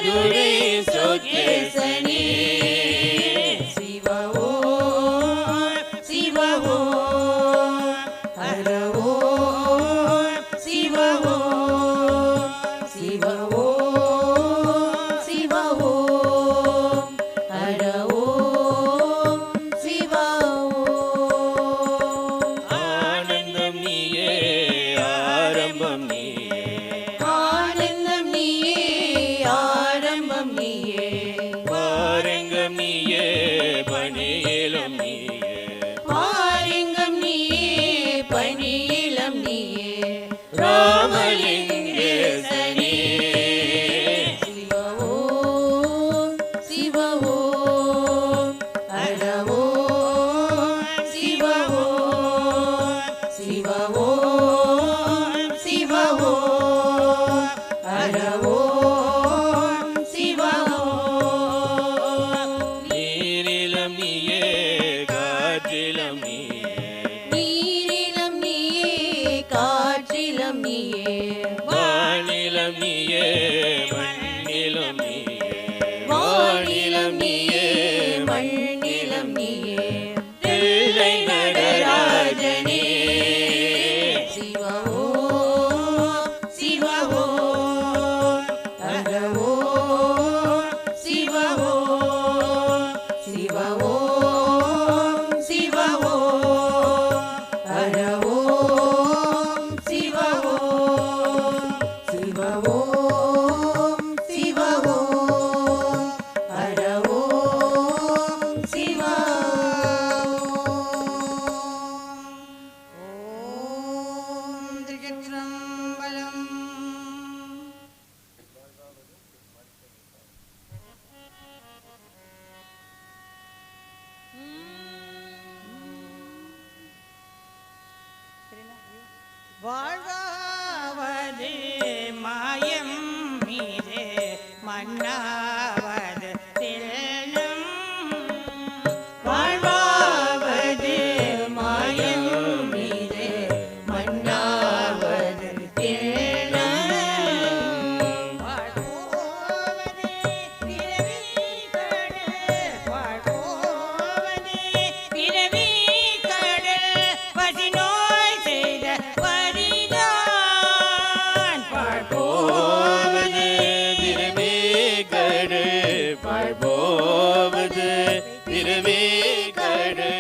மதுரை சொக்கேசனே சிவ ஓம் சிவ ஓம் ஹர ஓம் சிவ ஓம் சிவ ஓம் சிவ ஓம் ஹர ஓம் சிவ ஓம் ஆனந்தம் நீயே ஆரம்பம் நீயே ஆனந்தம் நீயே ஆரம்பம் நீயே பாரங்கம் நீயே பணியிலம் நீயே பாரங்கம் நீயே பணியிலம் நீயே ராமலிங்கேசனே சிவ ஓம் சிவ ஓம் ஹர ஓம் சிவ ஓம் சிவ ஓம் சிவ ஓம் ஹர ஓம் சிவ ஓம் நீரிலம் நீயே காற்றிலம் நீயே நீரிலம் நீயே காற்றிலம் நீயே வானிலம் நீயே மண்ணிலம் நீயே வானிலம் நீயே மண்ணிலம் நீயே தில்லை நடராஜனே சிவ ஓம் சிவ ஓம் ஹர ஓம் சிவ ஓம் சிவ ஓம் சிவ ஓம் ஹர ஓம் சிவ ஓம் சிவ ஓம் சிவ ஓம் ஹர ஓம் சிவ ஓம் திருச்சிற்றம்பலம். வாழ்வாவது மாயம் மீது மன்னாவது தில்லம் வாழ்வாவது மாயம் மீது மன்னாவது தில்லம் வாழ்வோவது பிறவி கடல் வாழ்வோவது பிறவி கடல் பசிநோய் செய்த பரிதான் வாழ்வோவது பிறவி கடு வாழ்வோவது பிறவி கடு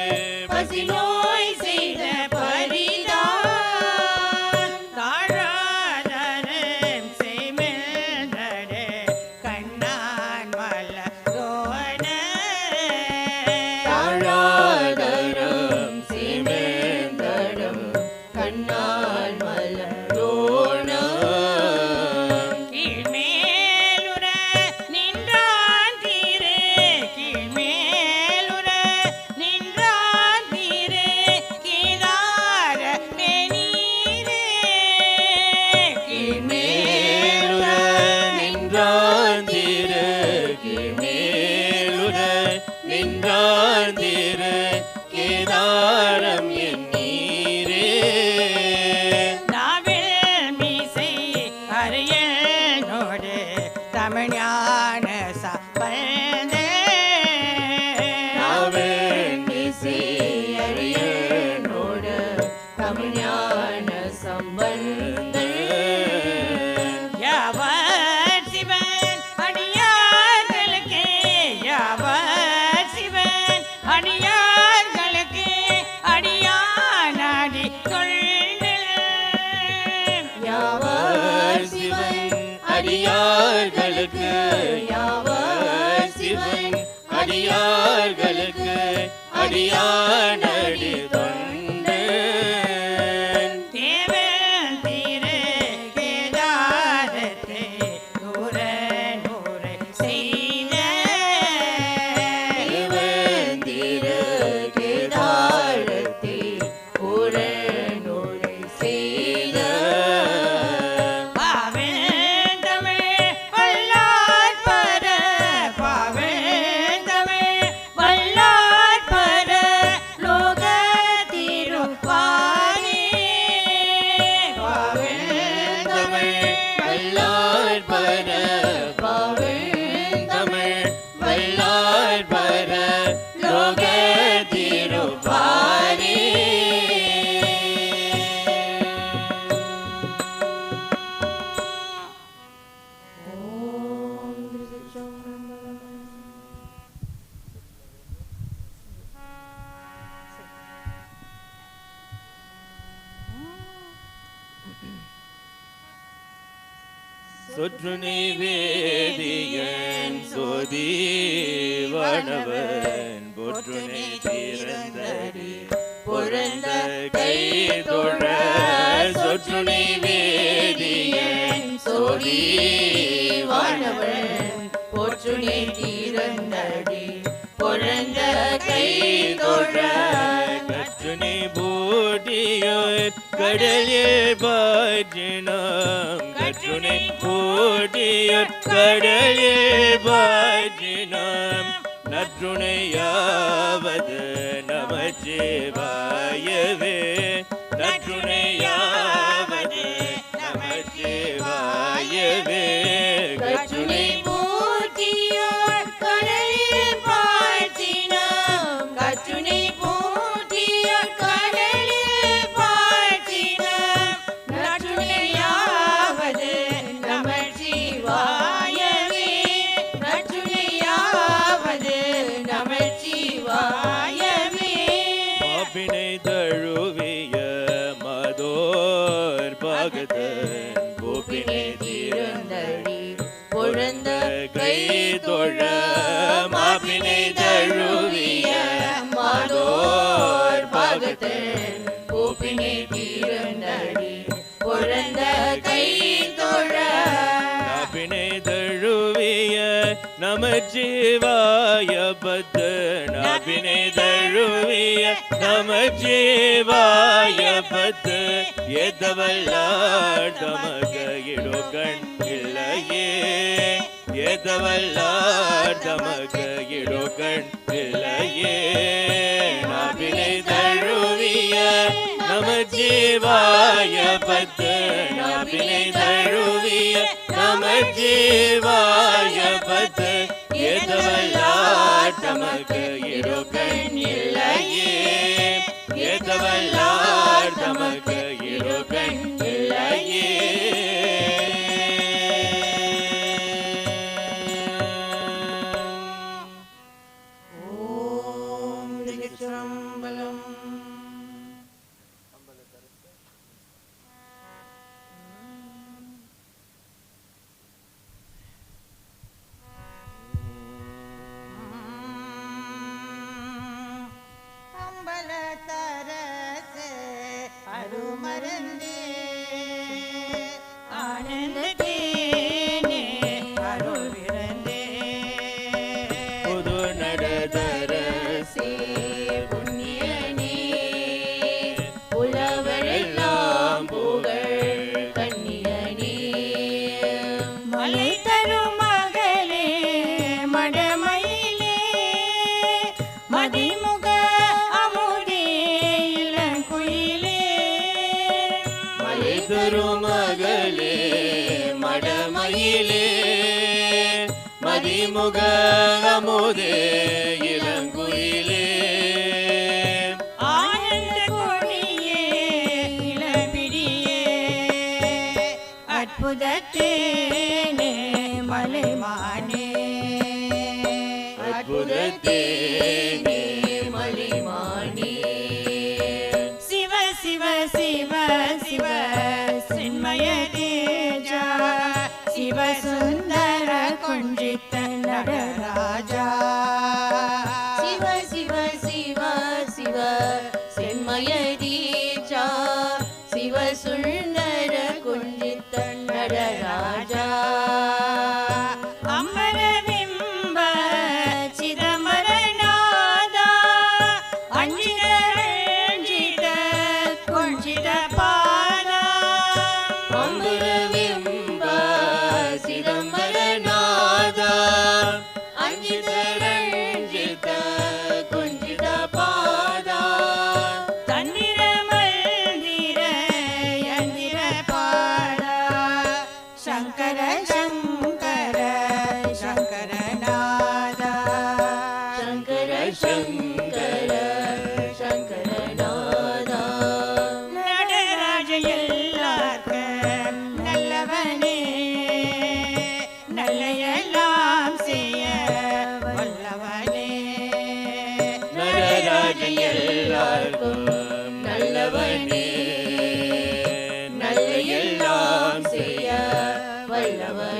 பசி நோய் செய்த பரிதான் தாழாதரம் செய்மென்றே கண்ணான் மலரோன தாழாதரம் சீமேந்தடம் கண்ணால் மலரோணம் கீழ்மேலுற நின்றான் தீரு கீழ்மேலுற நின்றான் தீரு கீதார மெனீரே கீழ்மேலுற நின்றாந்திரு கீழ்மேலுற நின்றாந்திரு கேதாரம் என் நீரே நாவில் மீசை அரியனோடு தமிழ்ஞான சம்பந்தே நாவன் இசை அரியனோடு தமிழ்ஞான சம்பந்தன் யாவர் சிவன் அடியார்களுக்கு யாவர் சிவன் அடியார்களுக்கு அடியானாடி கொண்டு யாவர் சிவன் அடியார்களுக்கு யாவர் சிவன் அடியார்களுக்கு அடியானடி தொண்டு தேவன் திரு கேதாரத்தை நூற நூறு செய்த தேவந்திரு கேதாரத்தை உரனுரை செய்த பாவேன் தமிழ் வல்லார் பர பாவேன் தமிழ் வல்லார் பர லோகத்தில் சொற்றுனை வேதியன் சோதிவானவன் போற்றுனை திறந்தடி பொருந்த கை தொழ சொற்றுனை வேதியன் சோதிவானவன் போற்றுனை திறந்தடி பொருந்த கை தொழ கற்றுனை பூட்டியோர் கடலில் பாய்ச்சினாம் கற்றுனை பூட்டியோர் கடலில் பாய்ச்சினாம் நற்றுணையாவது நமச்சிவாயவே நற்றுணையாவது நமச்சிவாயவே கற்றுனை பூட்டியோர் கடலில் பாய்ச்சினாம் கற்றுனை பூட்டியோர் கடலில் பாய்ச்சினாம் நற்றுணையாவது நமச்சிவாயவே நற்றுணையாவது நமச்சிவாயவே மாப்பினை தழுவிய மதோர் பகதன் கோப்பினை திறந்தடி பொருந்த கை தொழ மாப்பினை தழுவிய மதோர் பகதன் கோப்பினை திறந்தடி பொருந்த கை தொழ நாப்பினை தழுவிய நமச்சிவாய பத்து நாப்பினை தழுவிய நமச்சிவாய பத்து ஏத்தவல்லார் தமக்கு இடுகண் இல்லையே ஏத்தவல்லார் தமக்கு இடுகண் இல்லையே நாப்பினை தழுவிய நமச்சிவாய பத்து நாப்பினை தழுவிய நமச்சிவாய பத்து ஏத்தவல்லார் தமக்கு இடுகண் இல்லையே ஏத்தவல்லார் தமக்கு இடுகண் இல்லையே ஓம் திருச்சிற்றம்பலம். அம்பலத்தரசே அருமருந்தே ஆனந்தத்தேனே அருள் விருந்தே புது நடதரசே புண்ணியனே புலவரெல்லாம் புகழ் கண்ணியனே மலை தரும் மகளே மடமயிலே மதிமுக அமுதே இளங்குயிலே மலை தரும் மகளே மடமயிலே மதிமுக அமுதே இளங்குயிலே ஆனந்த கொடியே இளம்பிடியே அற்புதத்தேனே மலைமானே அற்புதத்தேனே மலிமானே சிவ சிவ சிவ சிவ சின்மய தேஜா சிவ சுந்தர குஞ்சித்த நடராஜா சிவ சிவ சிவ சிவ சென்மய தீச்சா சிவ சுந்தர குஞ்சித்த நடராஜா அமரவிம்ப சிதம்பரநாதா அஞ்சித ரஞ்சித குஞ்சித பாதா அம்பரவிம்ப சிதம்பரநாதா அஞ்சித ரஞ்சித குஞ்சித பாதா தந்திர மந்திர யந்திர பாடா சங்கர சங்கர சங்கரநாதா சங்கர சங்கர சங்கரநாதா நடராஜ எல்லார்க்கும் நல்லவனே நல்லையெல்லாம் செய்ய வல்லவனே நடராஜ எல்லாருக்கும் நல்லவனே நல்ல எல்லாம் செய்ய வல்லவனே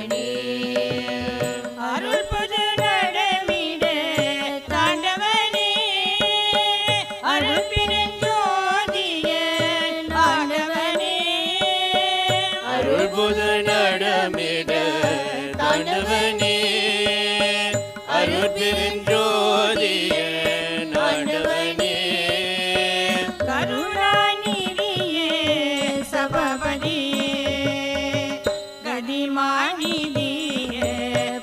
அருட்பெருஞ்சோதியே ஆண்டவனே கருணாநிதியே சபபதியே கதிமாநிதியே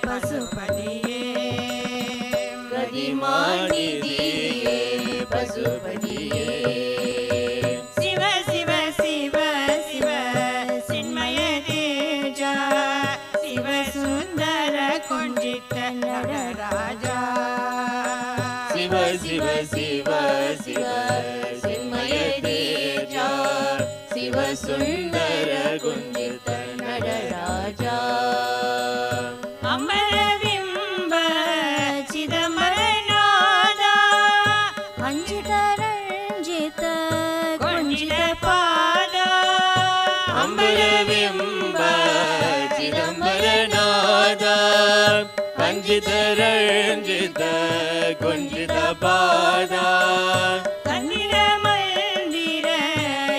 பசுபதியே கதிமாநிதியே பசுபதியே சிவ சிவ சிவ சிவ சின்மய தேஜா சிவ சுந்தர கொஞ்சித்த நடராஜா சிவ சிவ சிவ சிவ சின்மய தேஜா சிவ சுந்தர குஞ்சித நடராஜா அமரவிம்ப சிதம்பரநாதா அஞ்சிதரஞ்சித கொஞ்சித பாதா அம்பரவிம்ப சிதம்பரநாதா அஞ்சிதரஞ்சித குஞ்சித பாதா தன்னிர மந்திர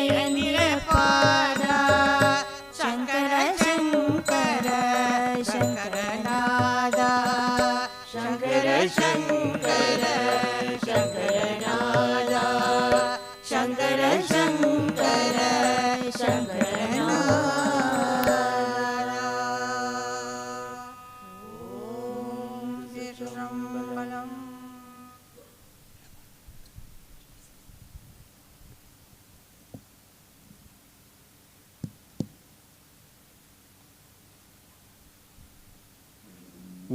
யந்திர பாதா சங்கர சங்கர சங்கரநாதா சங்கர சங்கர சங்கரநாதா சங்கர சங்கர சங்கரநாதா ஓம் திருச்சிற்றம்பலம்.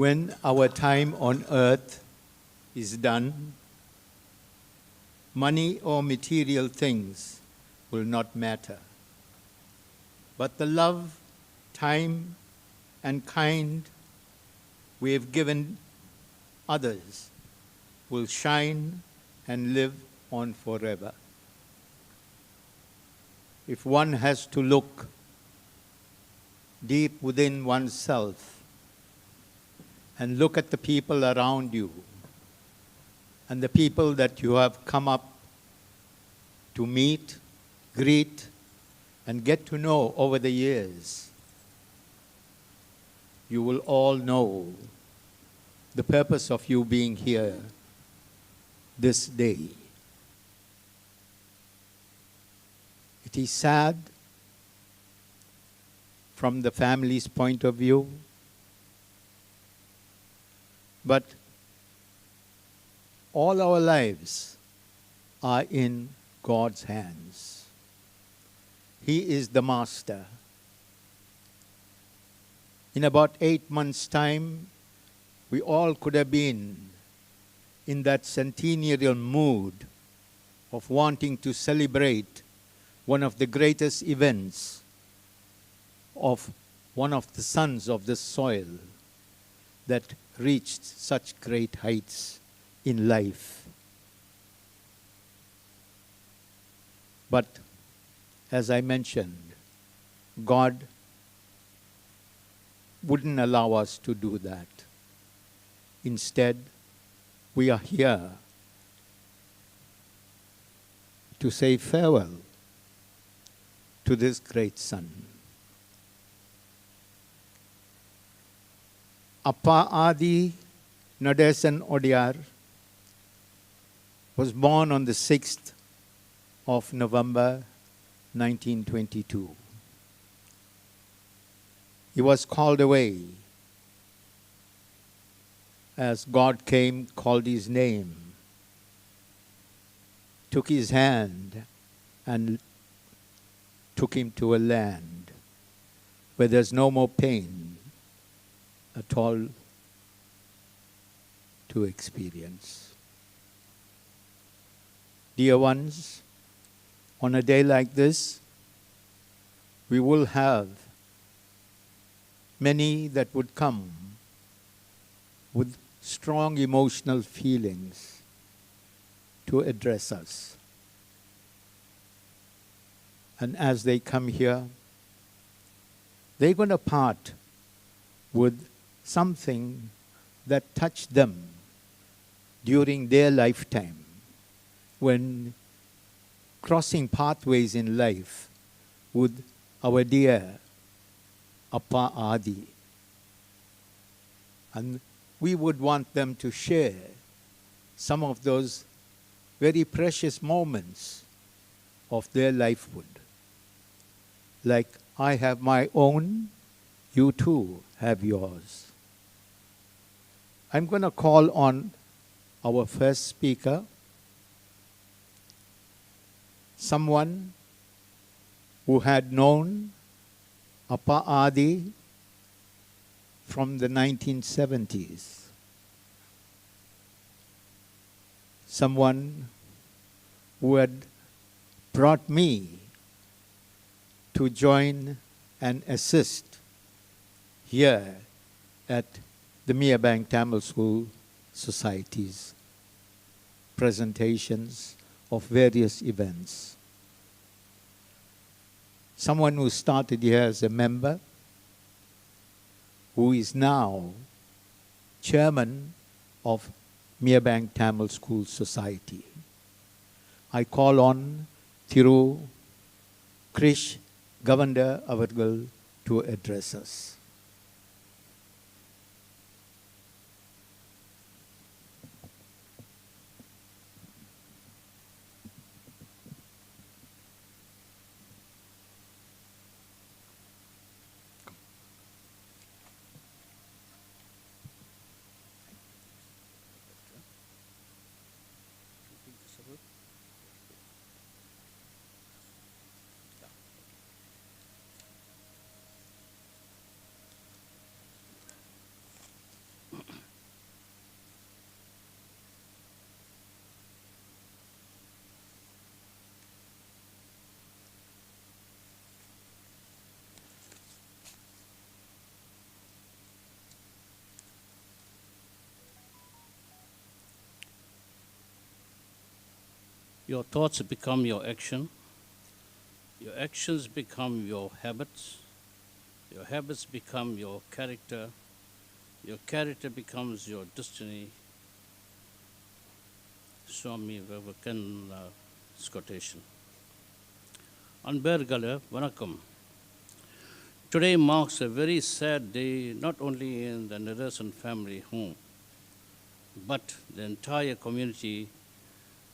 When our time on earth is done, money or material things will not matter. But the love, time, and kind we have given others will shine and live on forever. If one has to look deep within oneself and look at the people around you and the people that you have come up to meet, greet, and get to know over the years, you will all know the purpose of you being here this day. It is sad from the family's point of view, but all our lives are in God's hands. He is the master. In about 8 months' time, we all could have been in that centennial mood of wanting to celebrate one of the greatest events of one of the sons of this soil that reached such great heights in life. But as I mentioned, God wouldn't allow us to do that. Instead, we are here to say farewell to this great son. Appa Nadasen Odiyar was born on the 6th of November 1922. He was called away as God came, called his name, took his hand and took him to a land where there's no more pain at all to experience. Dear ones, on a day like this, we will have many that would come with strong emotional feelings to address us. And as they come here, they're going to part with something that touched them during their lifetime, when crossing pathways in life with our dear Appa Adi. And we would want them to share some of those very precious moments of their lifehood. Like I have my own, you too have yours. I'm going to call on our first speaker, someone who had known Appa Adi from the 1970s. Someone who had brought me to join and assist here at the Meerbank Tamil School Society's presentations of various events. Someone who started here as a member, who is now chairman of Meerbank Tamil School Society. I call on Thiru Krish Govender Avargal to address us. Your thoughts become your action. Your actions become your habits. Your habits become your character. Your character becomes your destiny. Swami Vivekananda's quotation. Anbergale, Vanakkam. Today marks a very sad day, not only in the Nadasen family home, but the entire community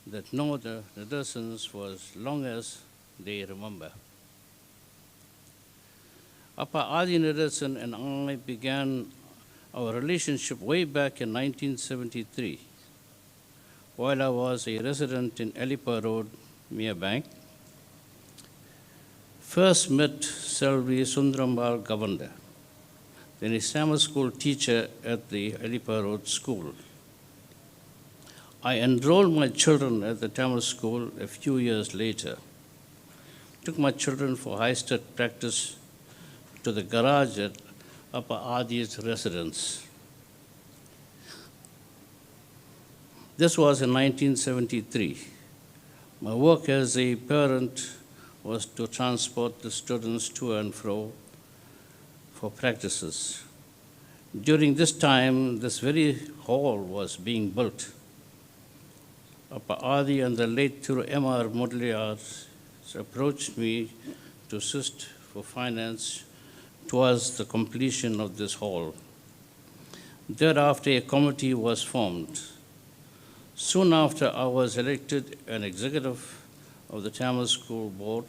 that know the Nadasens for as long as they remember. Appa Adi Nadasen and I began our relationship way back in 1973, while I was a resident in Elipa Road, Meerbank. First met Selvi Sundarambal Govender, then a summer school teacher at the Elipa Road School. I enrolled my children at the Tamil school a few years later. Took my children for high-state practice to the garage at Appa Adi's residence. This was in 1973. My work as a parent was to transport the students to and fro for practices. During this time, this very hall was being built. Appa Adi and the late Thiru M.R. Mudaliar approached me to assist for finance towards the completion of this hall. Thereafter, a committee was formed. Soon after, I was elected an executive of the Tamil School Board.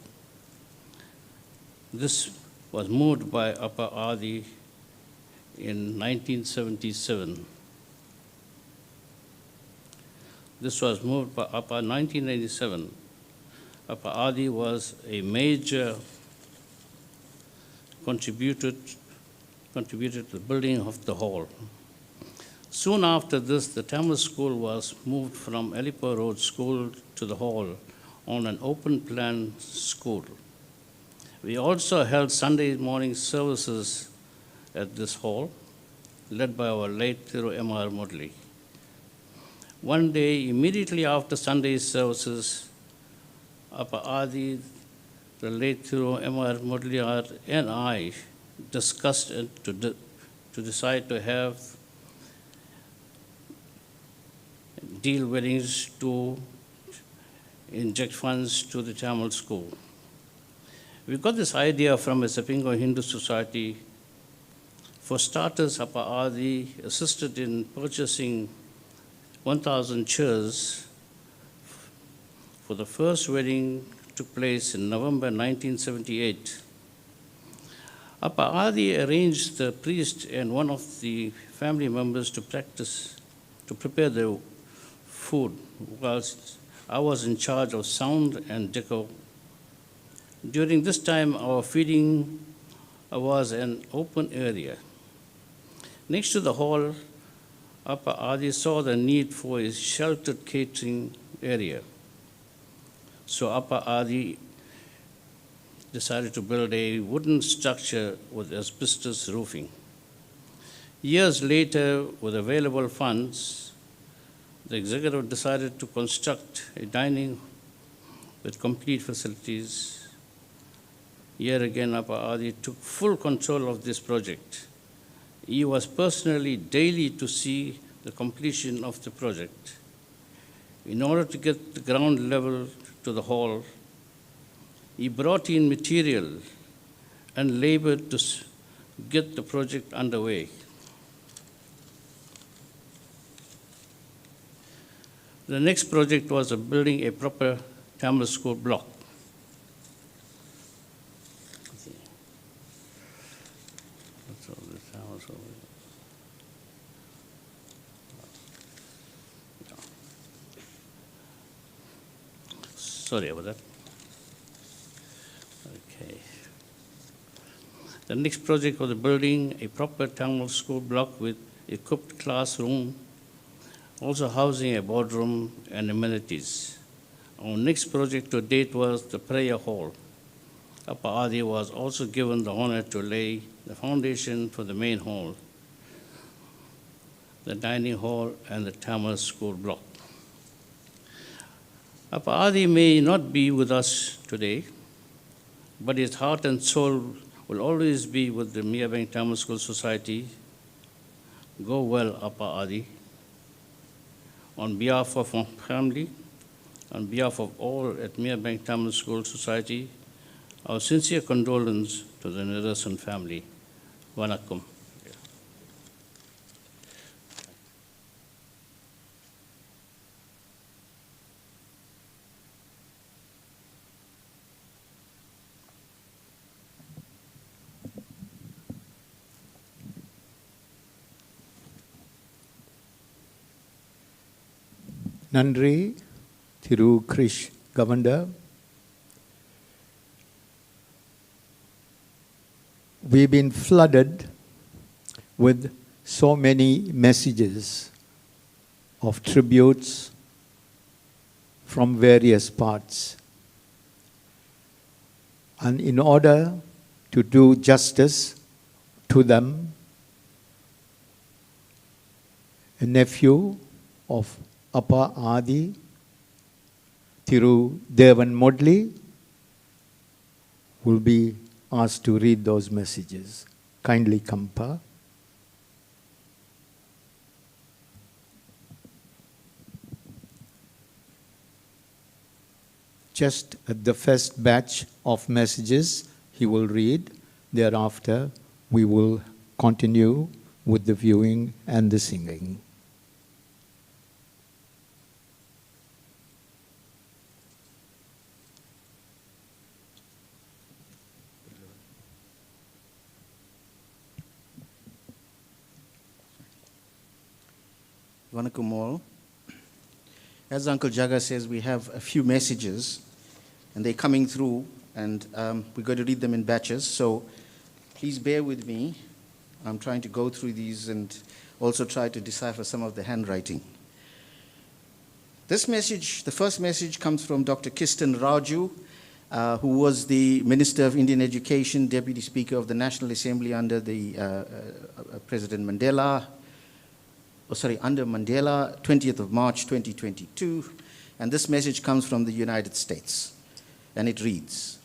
This was moved by Appa Adi in 1977. This was moved by Appa in 1997. Appa Adi was a major contributed to the building of the hall. Soon after this, the Tamil school was moved from Elipa Road School to the hall on an open plan school. We also held Sunday morning services at this hall, led by our late Thiru M.R. Mudali. One day, immediately after Sunday services, Appa Adi, the late Thiru M.R. Mudaliar, and I discussed it to decide to have deal weddings to inject funds to the Tamil school. We got this idea from a Sapingo Hindu society For starters, Appa Adi assisted in purchasing 1,000 chairs for the first wedding took place in November 1978. Appa Adi arranged the priest and one of the family members to prepare the food, whilst I was in charge of sound and decor. During this time, our feeding was an open area. Next to the hall, Appa Adi saw the need for a sheltered catering area. So Appa Adi decided to build a wooden structure with asbestos roofing. Years later, with available funds, the executive decided to construct a dining with complete facilities. Here again, Appa Adi took full control of this project. He was personally daily to see the completion of the project. In order to get the ground level to the hall, he brought in material and labored to get the project underway. The next project was building a proper Tamil school block. Sorry about that. Okay. The next project was building a proper Tamil school block with equipped classroom, also housing a boardroom and amenities. Our next project to date was the prayer hall. Appa Adi was also given the honor to lay the foundation for the main hall, the dining hall, and the Tamil school block. Appa Adi may not be with us today, but his heart and soul will always be with the Meerbank Tamil School Society. Go well, Appa Adi. On behalf of my family, on behalf of all at Meerbank Tamil School Society, our sincere condolence to the Nadasen family. Vanakkam. Nandri, Thiru Krish Governor. We've been flooded with so many messages of tributes from various parts. And in order to do justice to them, a nephew of Appa Adi, Thiru Devan Modli, will be asked to read those messages. Kindly come, Pa. Just at the first batch of messages he will read. Thereafter, we will continue with the viewing and the singing. Vanakkam all. As Uncle Jaga says, we have a few messages, and they're coming through, and we're going to read them in batches. So please bear with me. I'm trying to go through these and also try to decipher some of the handwriting. This message, the first message, comes from Dr. Kistan Raju, who was the Minister of Indian Education, Deputy Speaker of the National Assembly under the President Mandela. Under Mandela, 20th of March 2022, and this message comes from the United States, and it reads,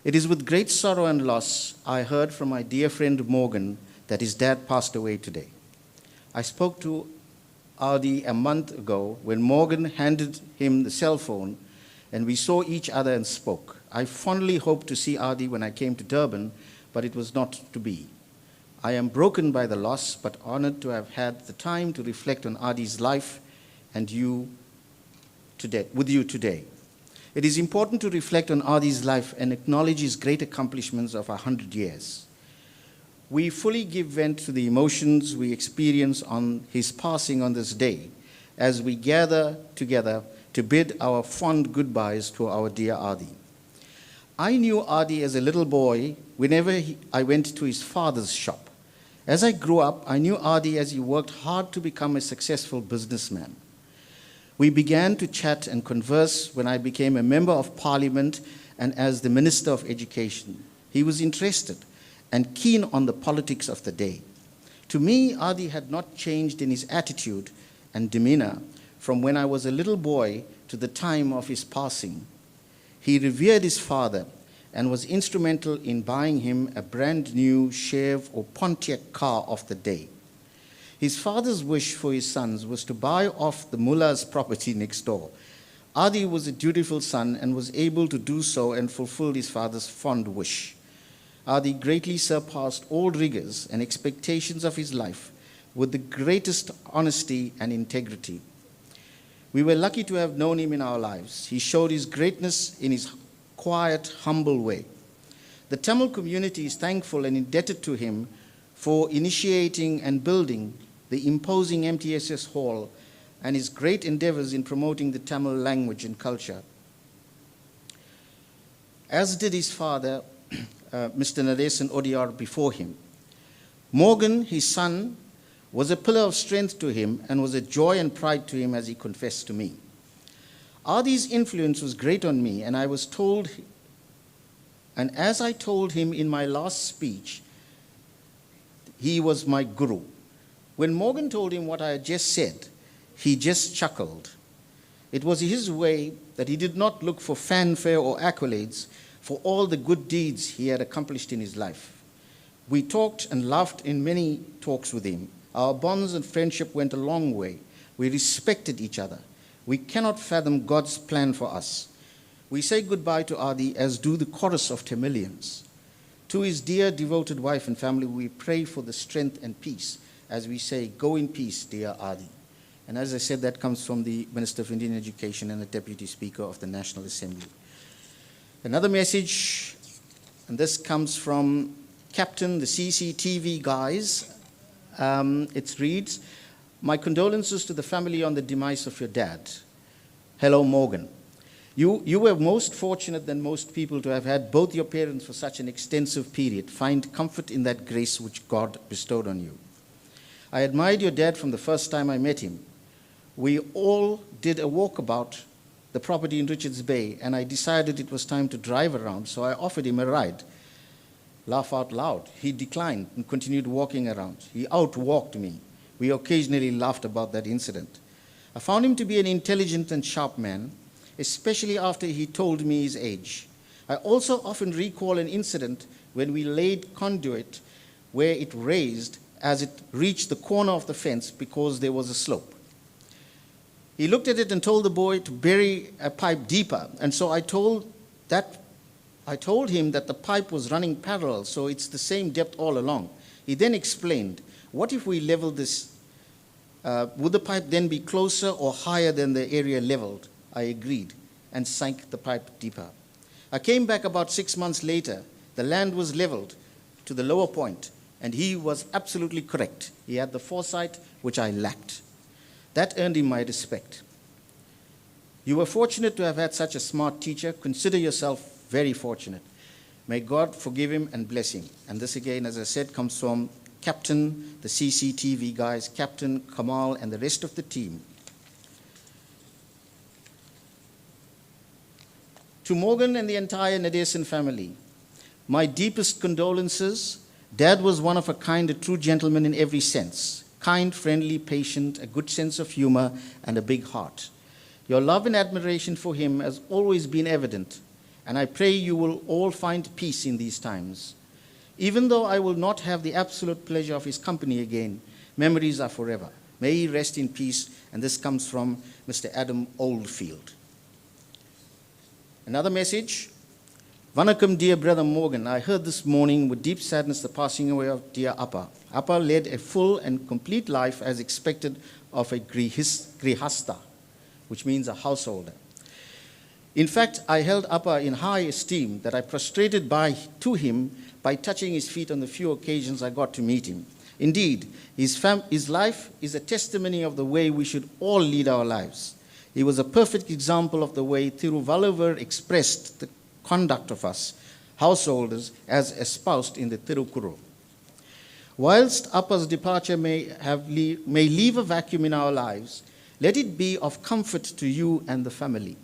"It is with great sorrow and loss I heard from my dear friend Morgan that his dad passed away today. I spoke to Adi a month ago when Morgan handed him the cell phone, and we saw each other and spoke. I fondly hoped to see Adi when I came to Durban, but it was not to be. I am broken by the loss, but honored to have had the time to reflect on Adi's life and with you today. It is important to reflect on Adi's life and acknowledge his great accomplishments of 100 years. We fully give vent to the emotions we experience on his passing on this day as we gather together to bid our fond goodbyes to our dear Adi. I knew Adi as a little boy whenever I went to his father's shop. As I grew up, I knew Adi as he worked hard to become a successful businessman. We began to chat and converse when I became a member of parliament and as the Minister of Education. He was interested and keen on the politics of the day. To me, Adi had not changed in his attitude and demeanor from when I was a little boy to the time of his passing. He revered his father and was instrumental in buying him a brand new Chev or Pontiac car of the day. His father's wish for his sons was to buy off the mullah's property next door. Adi was a dutiful son and was able to do so and fulfill his father's fond wish. Adi greatly surpassed all rigors and expectations of his life with the greatest honesty and integrity. We were lucky to have known him in our lives. He showed his greatness in his quiet, humble way. The Tamil community is thankful and indebted to him for initiating and building the imposing MTSS Hall and his great endeavors in promoting the Tamil language and culture. As did his father, Mr. Nadasen Odiar before him. Morgan, his son, was a pillar of strength to him and was a joy and pride to him as he confessed to me. Adi's influence was great on me, and as I told him in my last speech, he was my guru. When Morgan told him what I had just said, he just chuckled. It was his way that he did not look for fanfare or accolades for all the good deeds he had accomplished in his life. We talked and laughed in many talks with him. Our bonds and friendship went a long way. We respected each other. We cannot fathom God's plan for us. We say goodbye to Adi as do the chorus of Tamilians. To his dear devoted wife and family, we pray for the strength and peace as we say, go in peace, dear Adi. And as I said, that comes from the Minister of Indian Education and the Deputy Speaker of the National Assembly. Another message, and this comes from Captain, the CCTV guys. It reads, my condolences to the family on the demise of your dad. Hello, Morgan. You were most fortunate than most people to have had both your parents for such an extensive period. Find comfort in that grace which God bestowed on you. I admired your dad from the first time I met him. We all did a walkabout the property in Richards Bay, and I decided it was time to drive around, so I offered him a ride. Laugh out loud. He declined and continued walking around. He outwalked me. We occasionally laughed about that incident. I found him to be an intelligent and sharp man, especially after he told me his age. I also often recall an incident when we laid conduit where it raised as it reached the corner of the fence because there was a slope. He looked at it and told the boy to bury a pipe deeper, and so I told him that the pipe was running parallel, so it's the same depth all along. He then explained, what if we level this? Would the pipe then be closer or higher than the area leveled? I agreed and sank the pipe deeper. I came back about 6 months later. The land was leveled to the lower point, and he was absolutely correct. He had the foresight which I lacked. That earned him my respect. You were fortunate to have had such a smart teacher. Consider yourself very fortunate. May God forgive him and bless him. And this again, as I said, comes from Captain, the CCTV guys, Captain, Kamal, and the rest of the team. To Morgan and the entire Nadasen family, my deepest condolences. Dad was one of a kind, a true gentleman in every sense. Kind, friendly, patient, a good sense of humor, and a big heart. Your love and admiration for him has always been evident, and I pray you will all find peace in these times. Even though I will not have the absolute pleasure of his company again, memories are forever. May he rest in peace, and this comes from Mr. Adam Oldfield. Another message. Vanakam, dear brother Morgan. I heard this morning with deep sadness the passing away of dear Appa. Appa led a full and complete life as expected of a grihasta, which means a householder. In fact, I held Appa in high esteem that I prostrated to him by touching his feet on the few occasions I got to meet him. Indeed, his life is a testimony of the way we should all lead our lives. He was a perfect example of the way Thiruvalluvar expressed the conduct of us, householders, as espoused in the Tirukkural. Whilst Appa's departure may leave a vacuum in our lives, let it be of comfort to you and the family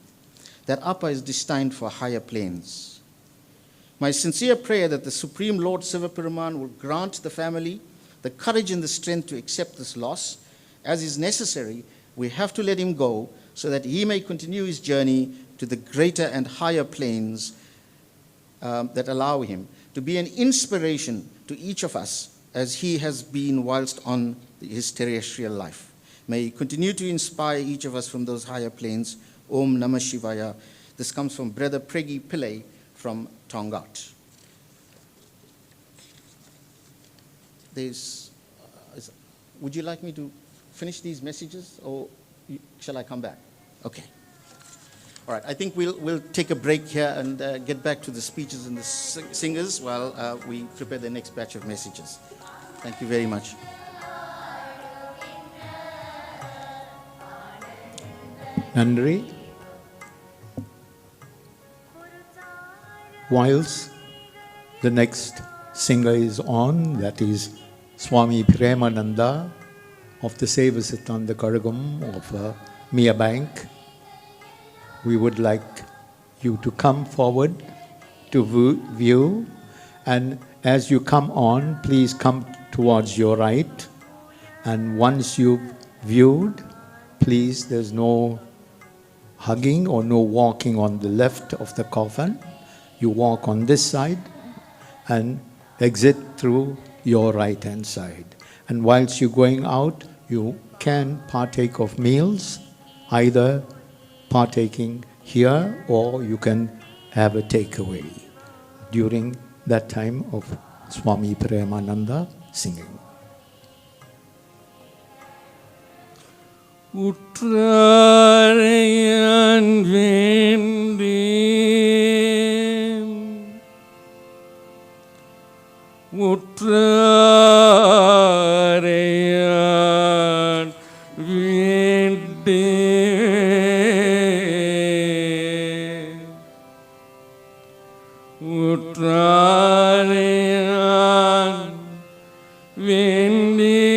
that Appa is destined for higher planes. My sincere prayer that the Supreme Lord Sivaperuman will grant the family the courage and the strength to accept this loss. As is necessary, we have to let him go so that he may continue his journey to the greater and higher planes that allow him to be an inspiration to each of us as he has been whilst on his terrestrial life. May he continue to inspire each of us from those higher planes. Om Namah Shivaya. This comes from Brother Pregi Pillai from Tongat. Would you like me to finish these messages or shall I come back? Okay. All right, I think we'll take a break here and get back to the speeches and the singers while we prepare the next batch of messages. Thank you very much. Nandri, whilst the next singer is on, that is Swami Premananda of the Seva Siddhanta Karagam of Mia Bank, we would like you to come forward to view, and as you come on, please come towards your right, and once you've viewed, please, there's no hugging or no walking on the left of the coffin. You walk on this side and exit through your right hand side. And whilst you're going out, you can partake of meals, either partaking here or you can have a takeaway during that time of Swami Premananda singing. Uttarayan vendim Uttarayan vendim Uttarayan vendim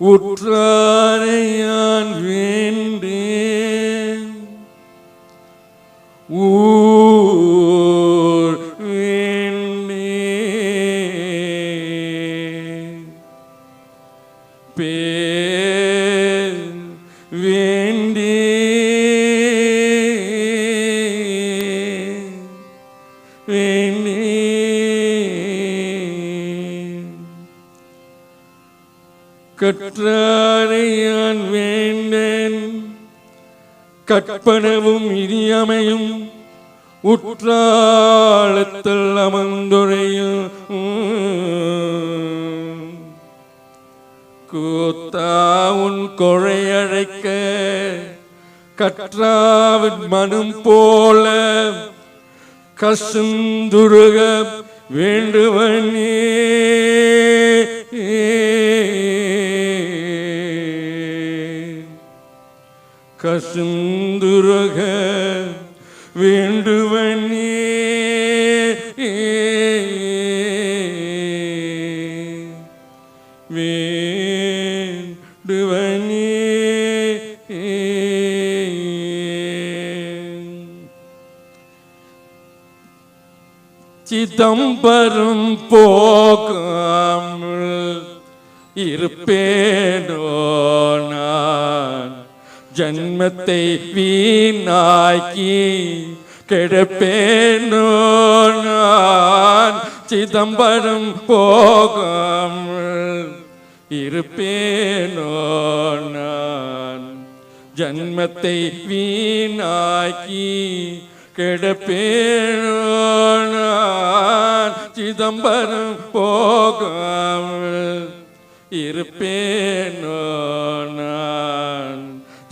Uttarayan vendim Ur vendim Per vendim vendim Kattarayan vendim கற்பனவும் இனியமையும் உற்றாளத்தில் அமர்ந்துரையும் கூத்தா உன் கொழையழைக்க கற்றாவின் மனம் போல கசுந்துருக வேண்டுவனே கசுந்துருக வேண்டுவனே வேண்டுவனே சிதம்பரம் போகாமல் இருப்பேனோ நான் ஜன்மத்தை வீணாக்கி கிடப்பேனோ நான் சிதம்பரம் போகாமல் இருப்பேனோ நான் ஜன்மத்தை வீணாக்கி கிடப்பேனோ நான் சிதம்பரம் போகாமல் இருப்பேனோ நான்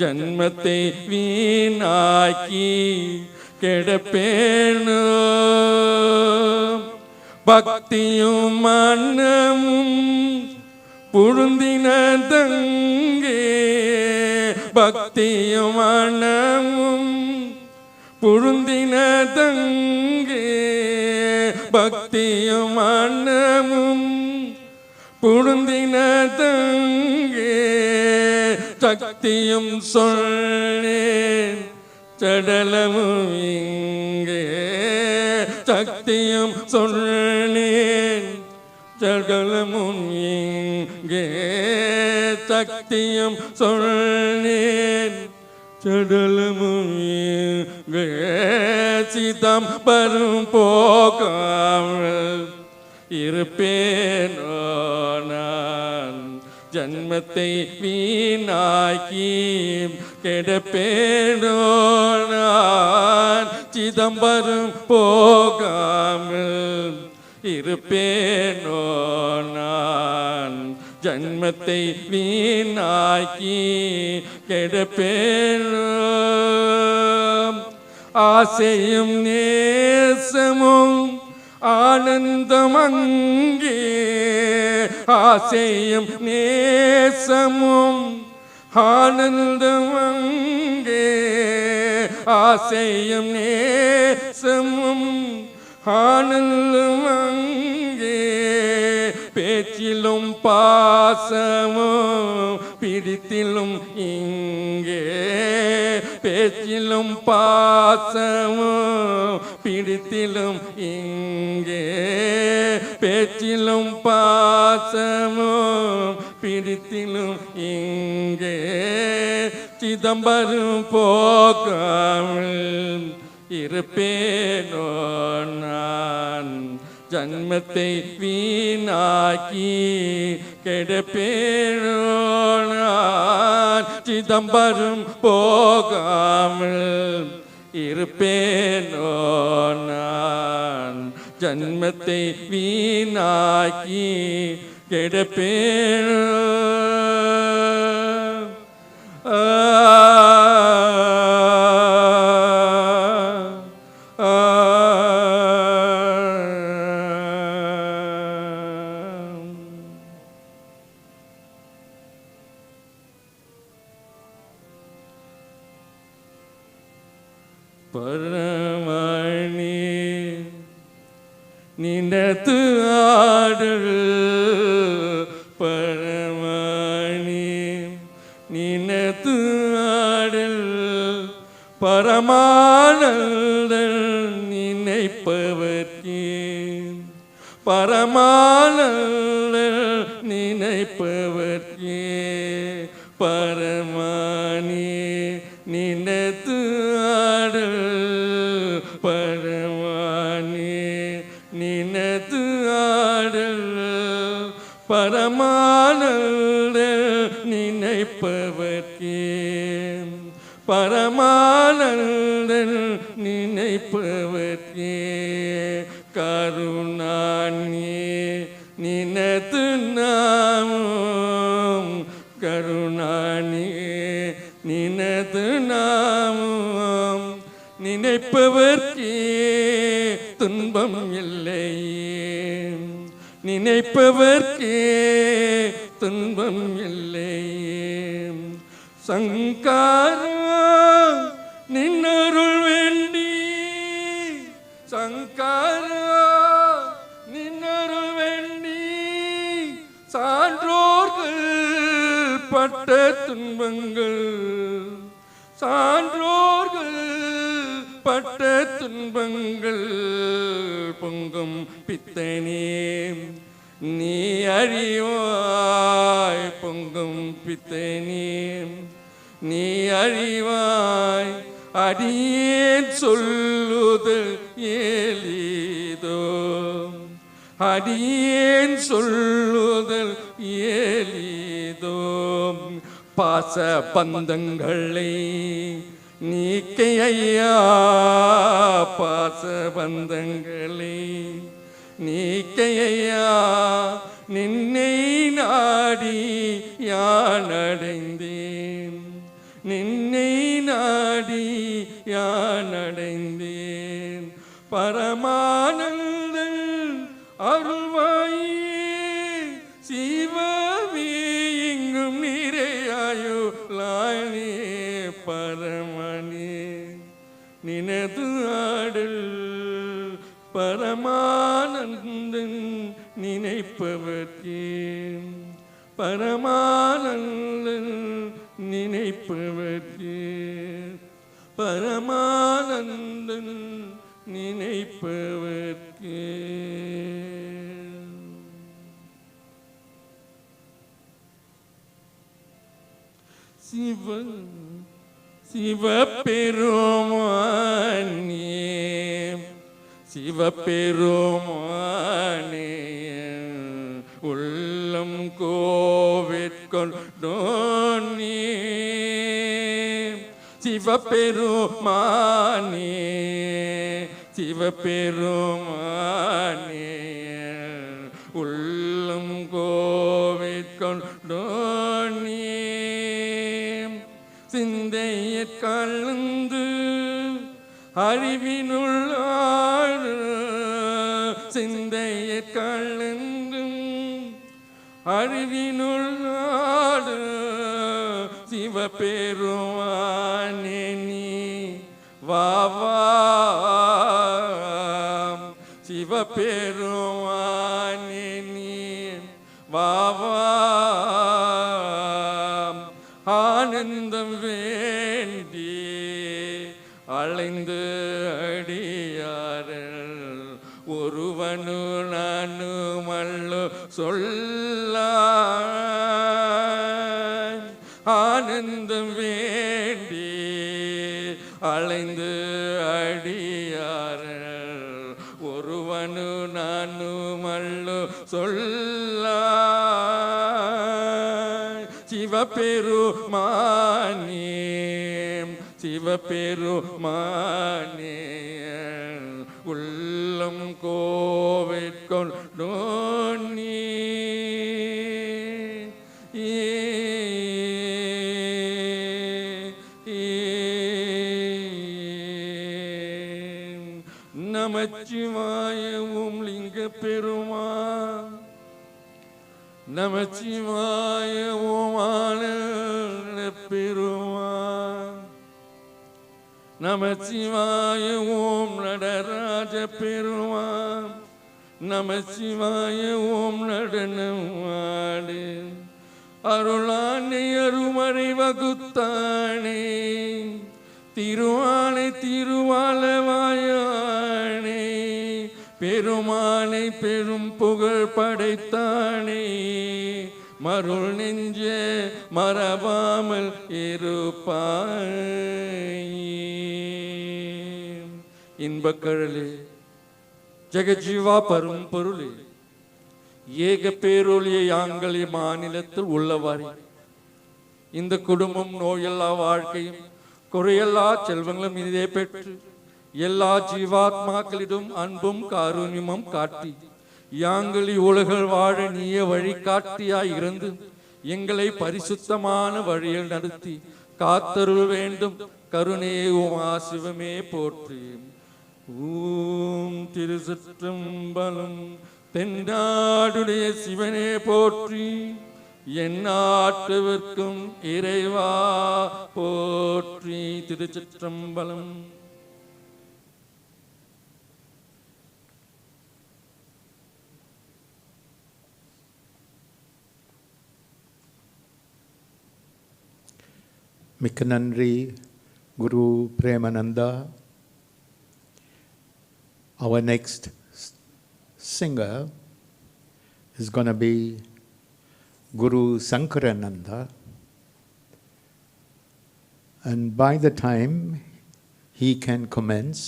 ஜன்மத்தை வீணாக்கி கிடப்பேனோ பக்தியும் மனமும் புழுந்தின தங்கே பக்தியும் மனமும் புழுந்தின தங்கே பக்தியும் மனமும் புழுந்தின தங்கே சக்தியும் சொன்னேன் சடலமும் இங்கே சக்தியும் சொன்னேன் சடலமும் இங்கே சக்தியும் சொன்னேன் சடலமும் இங்கே சிதம்பரம் போகாமல் இருப்பேனோ நான் ஜன்மத்தை வீணாக்கி கிடப்பேனோ நான் சிதம்பரம் போகாமல் இருப்பேனோ நான் ஜன்மத்தை வீணாக்கி கிடப்பேனோ ஆசையும் நேசமும் ஆனந்தம் அங்கே ஆசையும் நேசமும் ஆனந்தம் அங்கே ஆசையும் நேசமும் ஆனந்தம் அங்கே பேச்சிலும் பாசமும் பிடித்திலும் இங்கே பேச்சிலும் பாசமும் பிடித்திலும் இங்கே பேச்சிலும் பாசமும் பிடித்திலும் இங்கே சிதம்பரம் போகாமல் இருப்பேனோ நான் ஜன்மத்தை வீணாக்கி கிடப்பேனோ நான் சிதம்பரம் போகாமல் இருப்பேனோ நான் ஜன்மத்தை வீணாக்கி கிடப்பேனோ பரமணி நினத்து ஆடல் பரமணி நினத்து ஆடல் பரமானந்தன் நினைப்பவர்க்கே பரமானந்தன் நினைப்பவர்க்கே பரமணி நினத்து ஆடல் பரமணி நினத்து ஆடல் பரமானந்த நினைப்பவர்க்கே பரமானந்தன் நினைப்பவர்க்கே கருணானி நினத்து நாமம் கருணானி நினது நாமம் நினைப்பவர்க்கே துன்பம் இல்லையே நினைப்பவர்க்கே துன்பம் இல்லையே சங்காரா நின்னருள் வேண்டி சங்காரா நின்னருள் வேண்டி சான்றோர்கள் பட்ட துன்பங்கள் சான்றோர்கள் பட்ட துன்பங்கள் பொங்கும் பித்தனே நீ அறிவாய் பொங்கும் பித்தனே நீ அறிவாய் அடியேன் சொல்லுதல் ஏலிதோ அடியேன் சொல்லுதல் ஏலிதோ பாச பந்தங்களை நீக்கையா பாச பந்தங்களை நீக்கையா நின்னை நாடி யான் அடைந்தேன் நின்னை நாடி யான் அடைந்தேன் பரமானந்தன் அருள்வாயே சிவமே எங்கும் நிறையாயோ லானே பரமனே நினது ஆடல் பரமானந்தன் நினைப்பவர்க்கே பரமானந்தன் நினைப்பவர்க்கே பரமானந்தன் நினைப்பவர்க்கே சிவபெருமானே சிவபெருமானே உள்ளம் கோவிற்கொண்டோனே சிவபெருமானே சிவபெருமானே உள்ளம் கோவிற்கொண்டோனே சிந்தையற் கலந்து அறிவினுள்ளாடு சிந்தையற் கலந்தும் அறிவினுள்ளாடு சிவபெருமானே நீ வாவா சிவபெருமானே நீ வாவா ஆனந்தம் வேண்டி அலைந்து அடியாரல் ஒருவனு நானு மல்லு சொல்ல ஆனந்தம் வேண்டி அலைந்து அடியாரல் ஒருவனு நானு மல்லு சொல்ல சிவபெருமானே சிவபெருமானே உள்ளம் கோவிற்கொண்டோனே நமச்சிவாய ஓம் லிங்க பெருமான் நமச்சிவாய ஓம் ஆனந்த பெருமான் நமச்சிவாய ஓம் நடராஜ பெருமான் நமச்சிவாய ஓம் நடனம் ஆடு அருளானை அருமறை வகுத்தானே திருவானை திருவாலவாயானே பெருமானை பெரும் புகழ் படைத்தானே மருள் நெஞ்ச மறவாமல் இருப்பாய் இன்பக்கழலே ஜெகஜீவா பரும் பொருளே ஏக பேரொழியை யாங்கள் மாநிலத்தில் உள்ளவாறே இந்த குடும்பம் நோயெல்லா வாழ்க்கையும் குறையெல்லா செல்வங்களும் இதே பெற்று எல்லா ஜீவாத்மாக்களிடம் அன்பும் காருண்யமும் காட்டி யாங்களி உலகில் வாழ நீய வழிகாட்டியாய் இருந்து எங்களை பரிசுத்தமான வழியில் நடத்தி காத்தருள் வேண்டும் கருணையே உமா சிவமே போற்றி ஓம் திருச்சிற்றம்பலம் தென்னாடுடைய சிவனே போற்றி எந்நாட்டவர்க்கும் இறைவா போற்றி திருச்சிற்றம்பலம் மிக்க நன்றி குரு Premananda. Our next singer is going to be Guru Sankarananda, and by the time he can commence.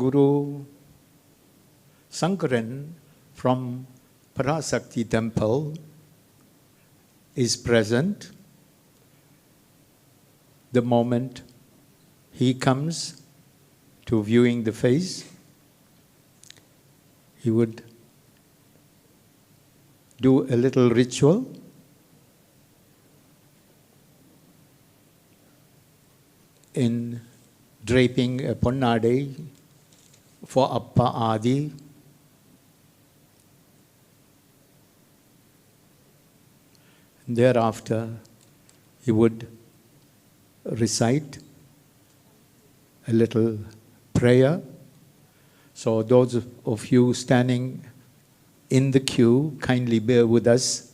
Guru Sankaran from Parasakti temple is present. The moment he comes to viewing the face, he would do a little ritual. In draping a ponnade for Appa Adi. Thereafter, he would recite a little prayer. So those of you standing in the queue, kindly bear with us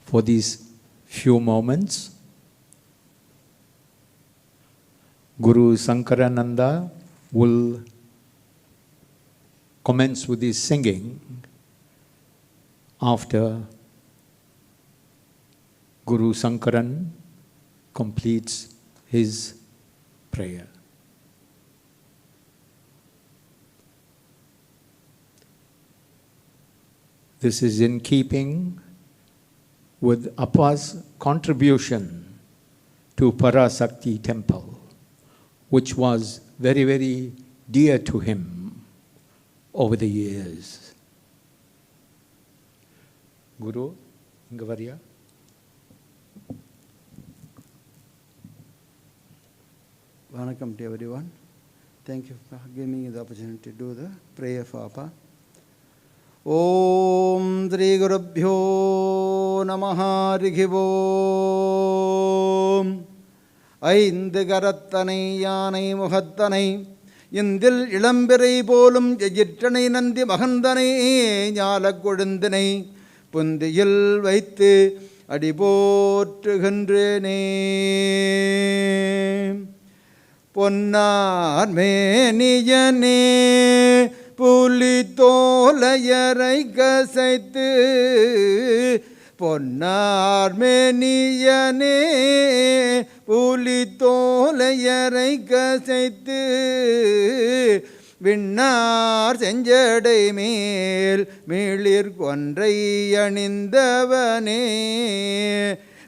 for these few moments. Guru Sankarananda will commence with his singing after Guru Sankaran completes his prayer. This is in keeping with Appa's contribution to Parasakti temple, which was very, very dear to him over the years. Guru, Ingavariya. Vanakkam to everyone. Thank you for giving me the opportunity to do the prayer for Appa. Om Sri Gurubhyo Namaha Righivom. ஐந்து கரத்தனை யானை முகத்தனை இந்தில் இளம்பிறை போலும் எயிற்றனை நந்தி மகந்தனை ஞாலக் கொழுந்தினை புந்தியில் வைத்து அடிபோற்றுகின்றேனே. பொன்னார் மேனியனே புலி தோலையரை கசைத்து பொன்னார் மேனியனே புலி தோலையரை கசைத்து விண்ணார் செஞ்சடை மேல் மீளிர் கொன்றை அணிந்தவனே.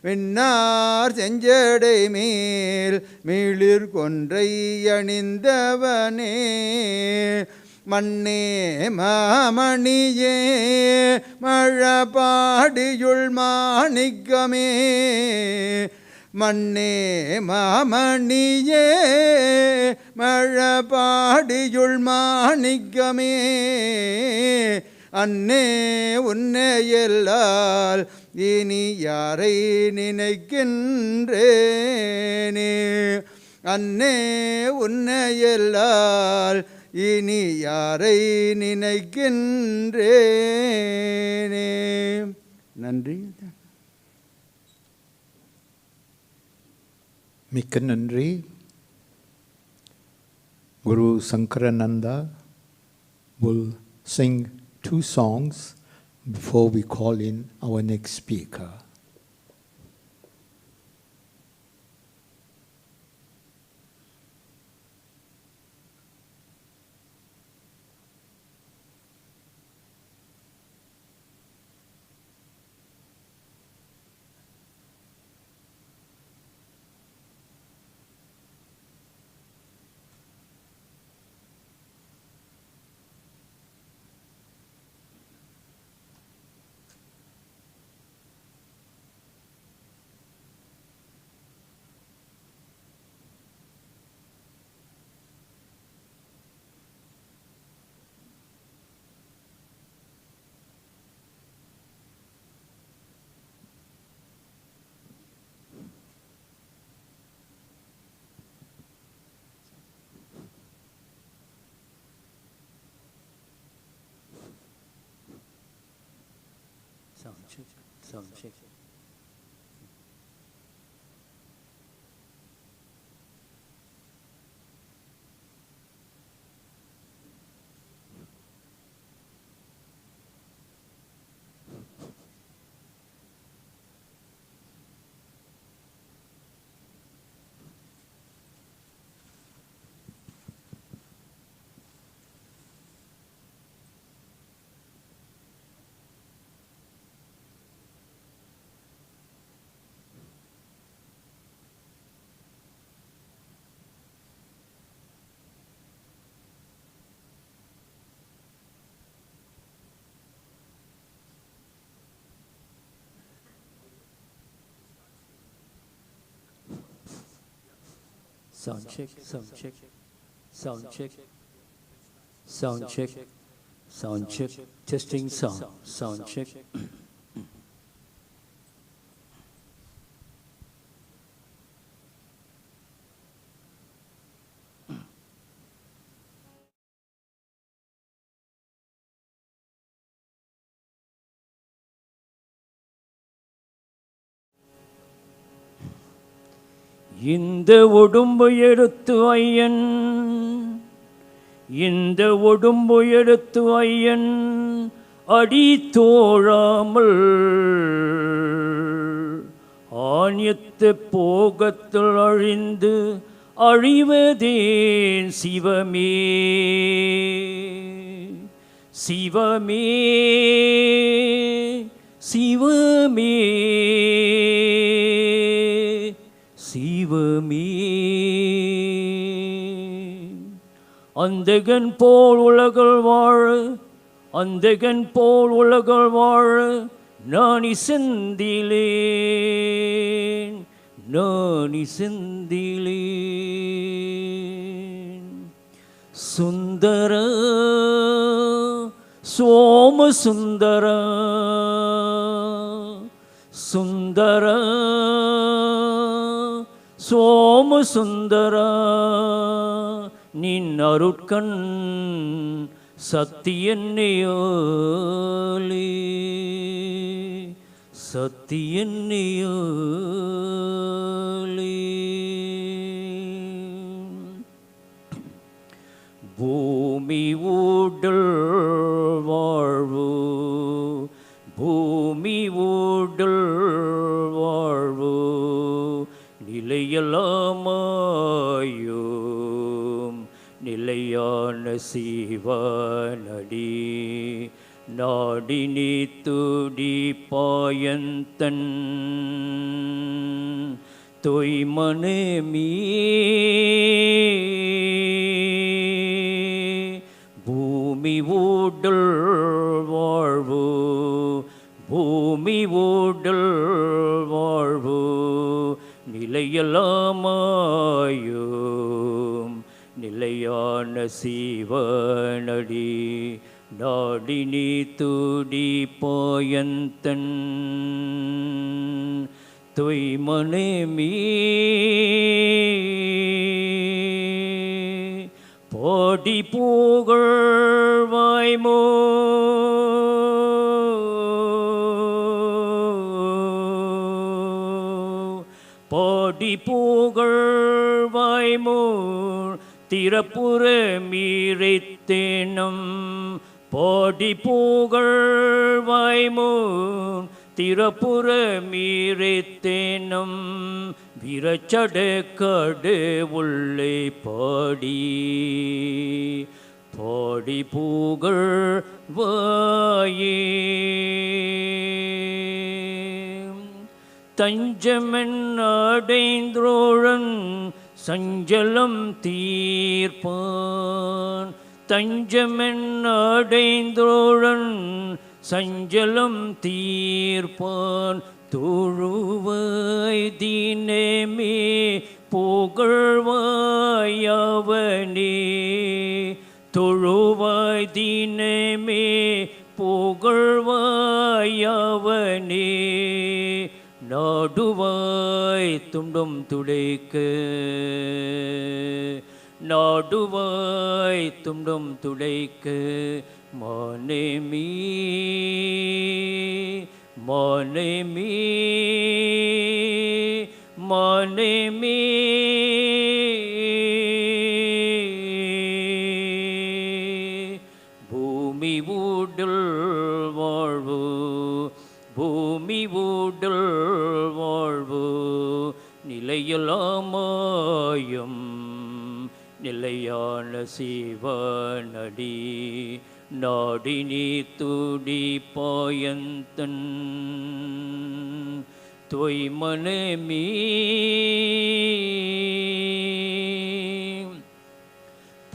விண்ணார் செஞ்சடை மேல் மீளிர் கொன்றை அணிந்தவனே. மண்ணே மாமணியே மழபாடியுள் மாணிக்கமே. மண்ணே மாமணியே மழபாடியுள் மாணிக்கமே. அன்னே உன்னை எல்லால் இனி யாரை நினைக்கின்றேனே. அன்னே உன்னை எல்லால் இனி யாரை நினைக்கின்றேனே. நன்றி. Mikka Nandri. Guru Sankarananda will sing 2 songs before we call in our next speaker. Sound check. Sound check, sound check, sound check, sound check, sound check, testing sound, sound check. இந்த உடும்பு எடுத்து ஐயன், இந்த உடும்பு எடுத்து ஐயன் அடி தோழாமல் ஆணியத்து போகத்தில் அழிந்து அழிவதேன் சிவமே, சிவமே, சிவமே, சிவமே. அந்தகன் போல் உலகில் வாழ, அந்தகன் போல் உலகில் வாழ நானி செந்திலேன், நானி செந்திலேன். சுந்தர சோம சுந்தர, சுந்தர சோம சுந்தர, நின் அருட்கண் சத்தியன்னையோலே, சத்தியன்னையோலே. பூமி ஊடல் வாழ்வு, பூமி ஊடல் வாழ்வு நிலையலாமாயும் நிலையான சிவனடி நாடினி துடி பாயந்தன் தொய்மனமே. பூமி ஊடல் வாழ்வு, பூமி ஊடல் வாழ்வு நிலையலாமாயும் நிலையான சிவனடி நாடினி துடி பாயந்தன் தொய்மனமே. பாடி புகழ்வாய்மோ பாடி புகழ்வாய்மோர் திறப்புற மீறைத்தேனம், பாடி புகழ்வாய்மோர் திறப்புற மீறைத்தேனம் விரச்சட கடு உள்ளே பாடி பாடி புகழ்வாயே. தஞ்சமென் அடைந்தோழன் சஞ்சலம் தீர்ப்பான், தஞ்சமென் அடைந்தோழன் சஞ்சலம் தீர்ப்பான். தொழுவாய் தினமே புகழ்வாயவனே, தொழுவாய் தினமே புகழ்வாயவனே. நாடுவாய் துண்டும் துடைக்க, நாடுவாய் துண்டும் துடைக்க மானேமீ, மானேமீ, மானேமீ. பூமி ஊடல் வாழ்வு, பூமி ஊடல் வாழ்வு நிலையலாமாயும் நிலையான சிவனடி நாடினி துடி பாயந்தன் தொய்மனமே.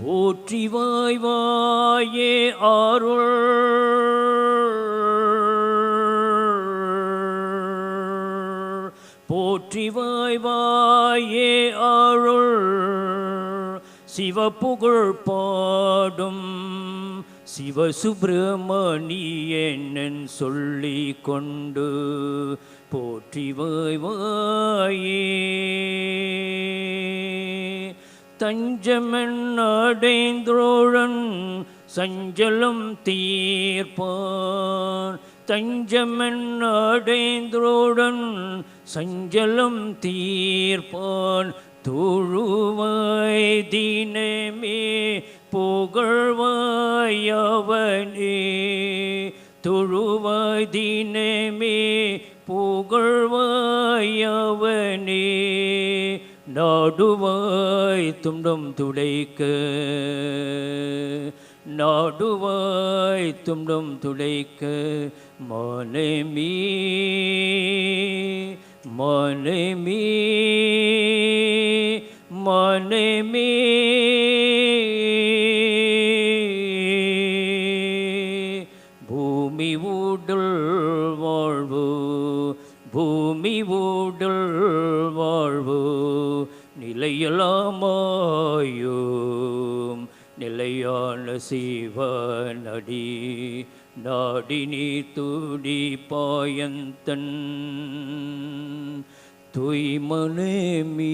போற்றி வாய்வாயே அருள், போற்றி வாய்வாயே அருள் சிவப்புகழ் பாடும் சிவசுப்பிரமணியன் சொல்லி கொண்டு போற்றி வாயே தஞ்சமென் அடைந்தோழன் சஞ்சலம் தீர்ப்பான் தஞ்சமென் அடைந்தோழன் சஞ்சலம் தீர்ப்பான் தொழுவாய் தினமே புகழ்வாயவனே தொழுவாய் தினமே புகழ்வாயவனே நாடுவாய் துன்பம் துடைக்க நாடுவாய் துன்பம் துடைக்க மனமே மனமே மனமே பூமி உடல் வாழ்வு பூமி உடல் வாழ்வு நிலையலாமாயும் நிலையான சிவனடி நாடி நீ துடி பாயந்தன் துய்மனமே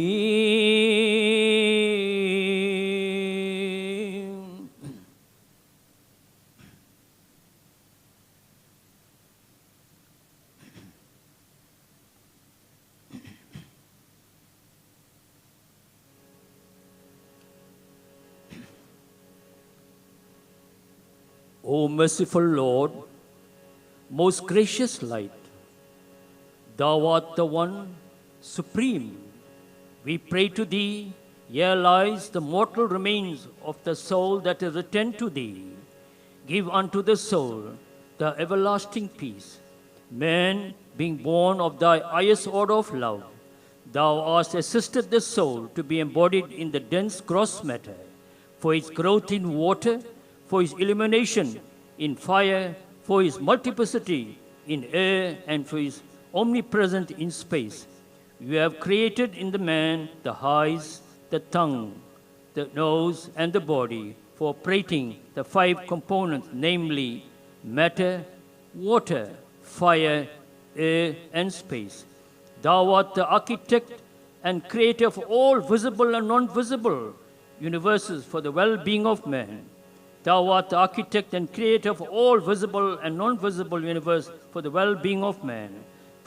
O merciful Lord, most gracious light, Thou art the one supreme. We pray to Thee, here lies the mortal remains of the soul that is returned to Thee. Give unto the soul the everlasting peace. Man, being born of Thy highest order of love, Thou hast assisted the soul to be embodied in the dense gross matter, for its growth in water, for his illumination in fire, for his multiplicity in air, and for his omnipresent in space. You have created in the man the eyes, the tongue, the nose, and the body for operating the five components, namely matter, water, fire, air, and space. Thou art the architect and creator of all visible and non-visible universes for the well-being of man. Thou art the architect and creator of all visible and non-visible universe for the well-being of man.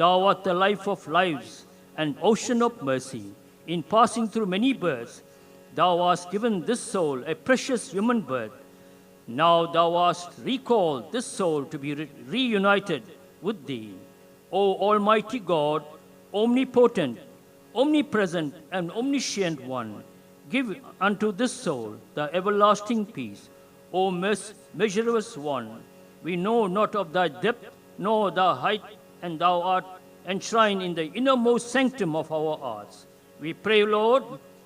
Thou art the life of lives and ocean of mercy. In passing through many births, Thou hast given this soul a precious human birth. Now Thou hast recalled this soul to be reunited with Thee. O Almighty God, omnipotent, omnipresent, and omniscient One, give unto this soul the everlasting peace. O measureless One, we know not of Thy depth, nor Thy height, and Thou art enshrined in the innermost sanctum of our hearts. We pray, Lord,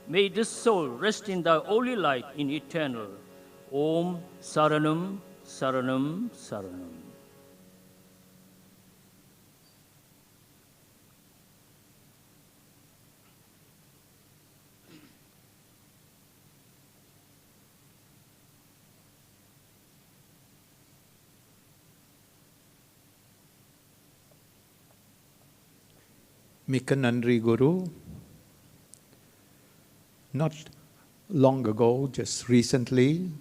may this soul rest in Thy holy light in eternal. Om Saranam, Saranam, Saranam. Mika Nandri Guru. Not long ago, just recently,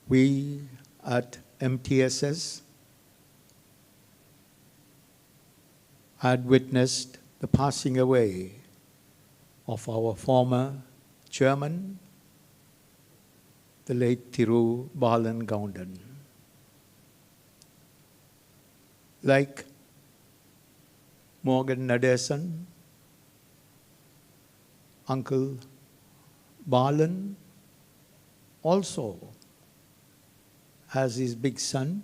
we at MTSS had witnessed the passing away of our former chairman, the late Thiru Balan Gaundan. Like Morgan Nadasen, Uncle Balan also has his big son,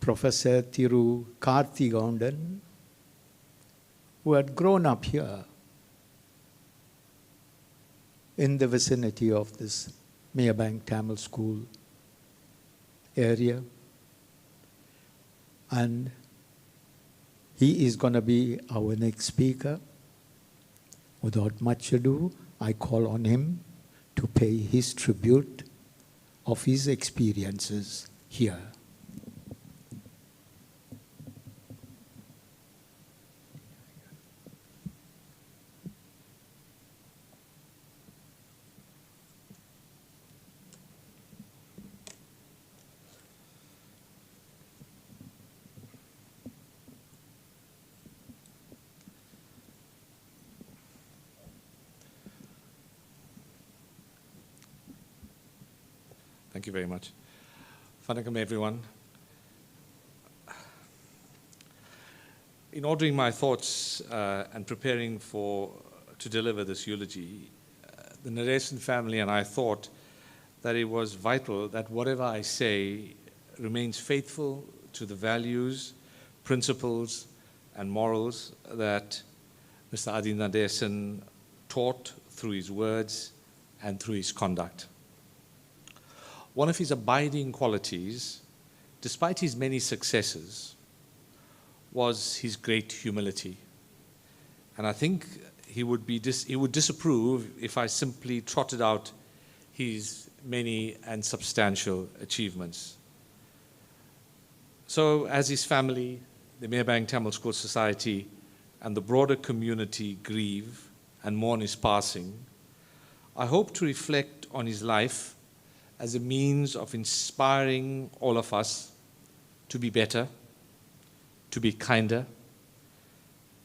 Professor Thiru Karthi Gaundan, who had grown up here in the vicinity of this Mayerbank Tamil School area. And he is going to be our next speaker. Without much ado, I call on him to pay his tribute of his experiences here. Thank you very much. Vanakkam, everyone. In ordering my thoughts and preparing to deliver this eulogy, the Nadasen family and I thought that it was vital that whatever I say remains faithful to the values, principles, and morals that Mr. Adi Nadasen taught through his words and through his conduct. One of his abiding qualities, despite his many successes, was his great humility. And I think he would disapprove if I simply trotted out his many and substantial achievements. So as his family, the Merbang Tamil School Society, and the broader community grieve and mourn his passing, I hope to reflect on his life as a means of inspiring all of us to be better, to be kinder,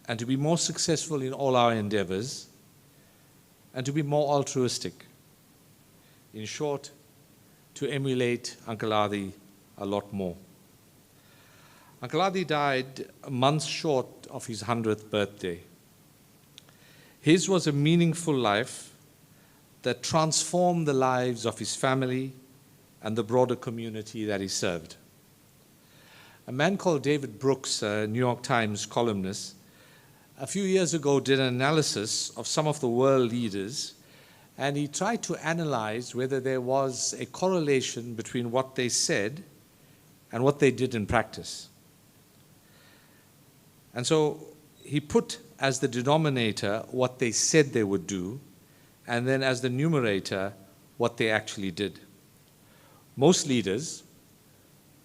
and to be more successful in all our endeavors, and to be more altruistic. In short, to emulate Uncle Adi a lot more. Uncle Adi died a month short of his 100th birthday. His was a meaningful life that transformed the lives of his family and the broader community that he served. A man called David Brooks, a New York Times columnist, a few years ago did an analysis of some of the world leaders, and he tried to analyze whether there was a correlation between what they said and what they did in practice. And so he put as the denominator what they said they would do, and then as the numerator, what they actually did. Most leaders,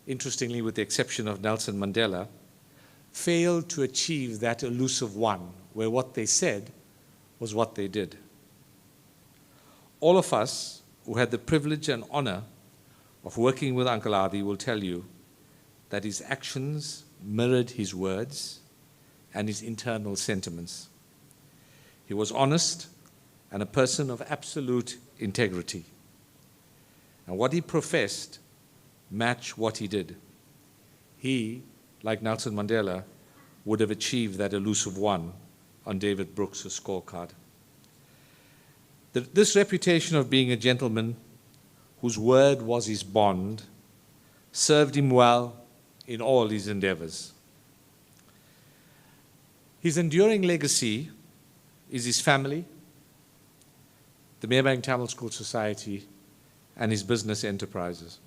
interestingly with the exception of Nelson Mandela, failed to achieve that elusive one, where what they said was what they did. All of us who had the privilege and honor of working with Uncle Adi will tell you that his actions mirrored his words and his internal sentiments. He was honest and a person of absolute integrity. And what he professed matched what he did. He, like Nelson Mandela, would have achieved that elusive one on David Brooks' scorecard. This reputation of being a gentleman whose word was his bond served him well in all his endeavors. His enduring legacy is his family, the Merbang Tamil School Society, and his business enterprises.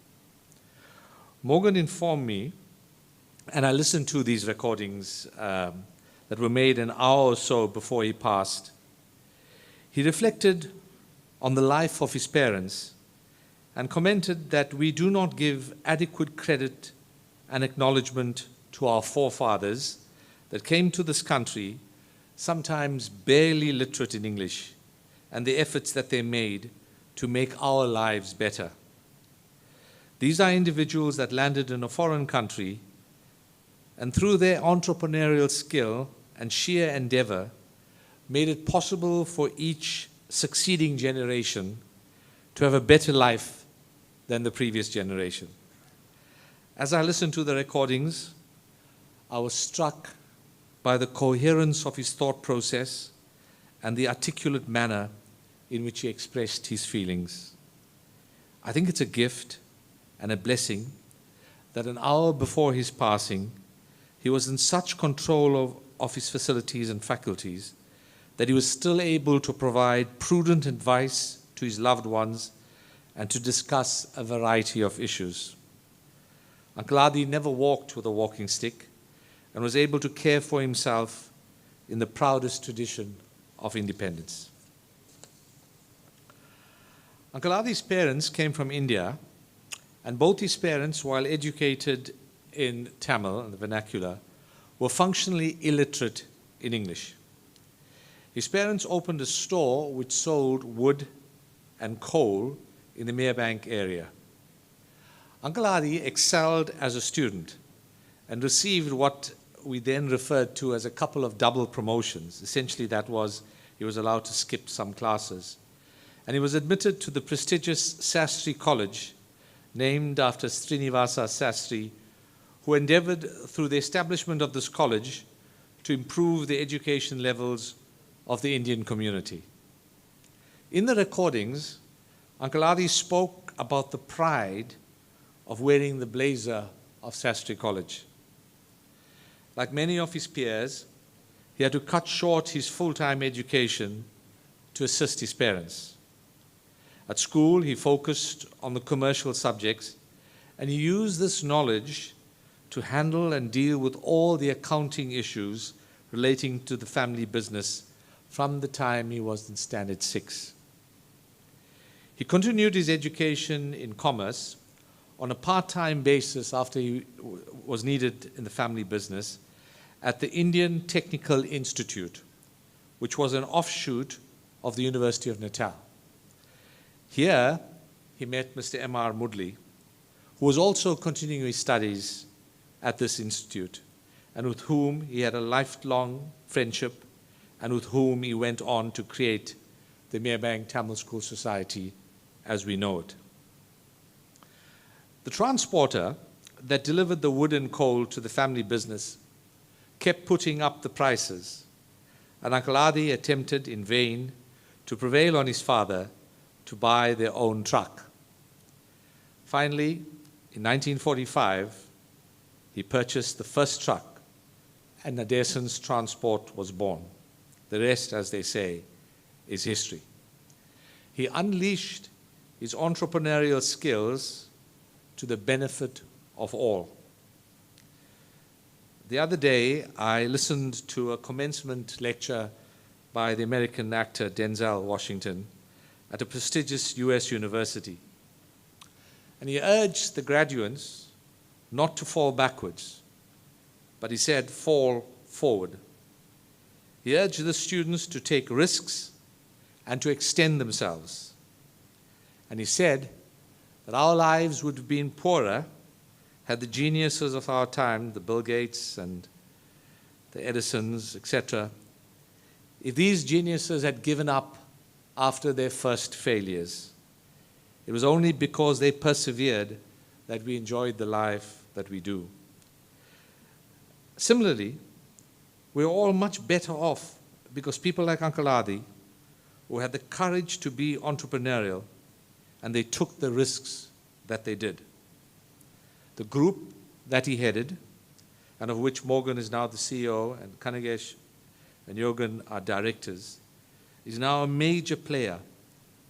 Morgan informed me, and I listened to these recordings that were made an hour or so before he passed. He reflected on the life of his parents and commented that we do not give adequate credit and acknowledgement to our forefathers that came to this country, sometimes barely literate in English, and the efforts that they made to make our lives better. These are individuals that landed in a foreign country and through their entrepreneurial skill and sheer endeavor made it possible for each succeeding generation to have a better life than the previous generation. As I listened to the recordings, I was struck by the coherence of his thought process and the articulate manner in which he expressed his feelings. I think it's a gift and a blessing that an hour before his passing, he was in such control of his facilities and faculties that he was still able to provide prudent advice to his loved ones and to discuss a variety of issues. Uncle Adi never walked with a walking stick and was able to care for himself in the proudest tradition of independence. Uncle Adi's parents came from India, and both his parents, while educated in Tamil, the vernacular, were functionally illiterate in English. His parents opened a store which sold wood and coal in the Merebank area. Uncle Adi excelled as a student and received what we then referred to as a couple of double promotions. Essentially, that was he was allowed to skip some classes. And he was admitted to the prestigious Sastry College, named after Srinivasa Sastry, who endeavored through the establishment of this college to improve the education levels of the Indian community. In the recordings, Uncle Adi spoke about the pride of wearing the blazer of Sastry College. Like many of his peers, he had to cut short his full-time education to assist his parents. At school, he focused on the commercial subjects, and he used this knowledge to handle and deal with all the accounting issues relating to the family business from the time he was in Standard 6. He continued his education in commerce on a part-time basis after he was needed in the family business at the Indian Technical Institute, which was an offshoot of the University of Natal. Here, he met Mr. M.R. Mudley, who was also continuing his studies at this institute, and with whom he had a lifelong friendship, and with whom he went on to create the Merebank Tamil School Society as we know it. The transporter that delivered the wood and coal to the family business kept putting up the prices, and Uncle Adi attempted in vain to prevail on his father to buy their own truck. Finally, in 1945, he purchased the first truck, and Nadasen's transport was born. The rest, as they say, is history. He unleashed his entrepreneurial skills to the benefit of all. The other day, I listened to a commencement lecture by the American actor Denzel Washington at a prestigious US university. And he urged the graduates not to fall backwards, but he said, fall forward. He urged the students to take risks and to extend themselves. And he said that our lives would have been poorer had the geniuses of our time, the Bill Gates and the Edisons, etc., if these geniuses had given up after their first failures. It was only because they persevered that we enjoyed the life that we do. Similarly, we're all much better off because people like Uncle Adi, who had the courage to be entrepreneurial, and they took the risks that they did. The group that he headed, and of which Morgan is now the CEO and Kanagesh and Yogan are directors, is now a major player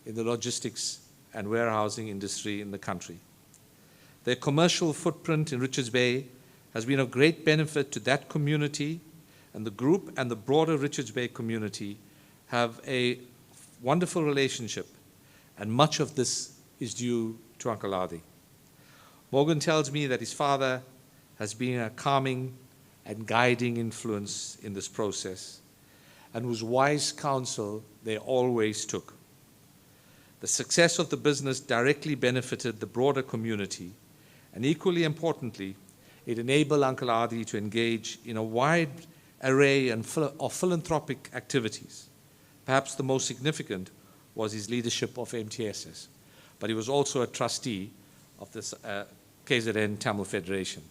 in the logistics and warehousing industry in the country. Their commercial footprint in Richards Bay has been of great benefit to that community, and the group and the broader Richards Bay community have a wonderful relationship, and much of this is due to Uncle Adi. Morgan tells me that his father has been a calming and guiding influence in this process, and whose wise counsel they always took. The success of the business directly benefited the broader community, and equally importantly, it enabled Uncle Adi to engage in a wide array of philanthropic activities. Perhaps the most significant was his leadership of MTSS, but he was also a trustee of the KZN Tamil Federation.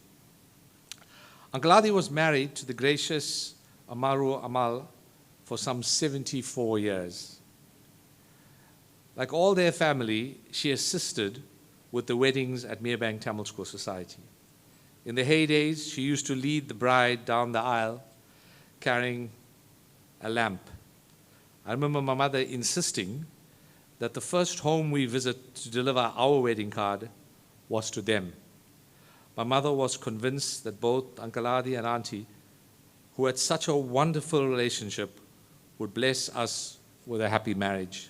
Uncle Adi was married to the gracious Amaru Amal for some 74 years. Like all their family, she assisted with the weddings at Merebank Tamil School Society. In the heydays, she used to lead the bride down the aisle carrying a lamp. I remember my mother insisting that the first home we visit to deliver our wedding card was to them. My mother was convinced that both Uncle Adi and Auntie, who had such a wonderful relationship, would bless us with a happy marriage.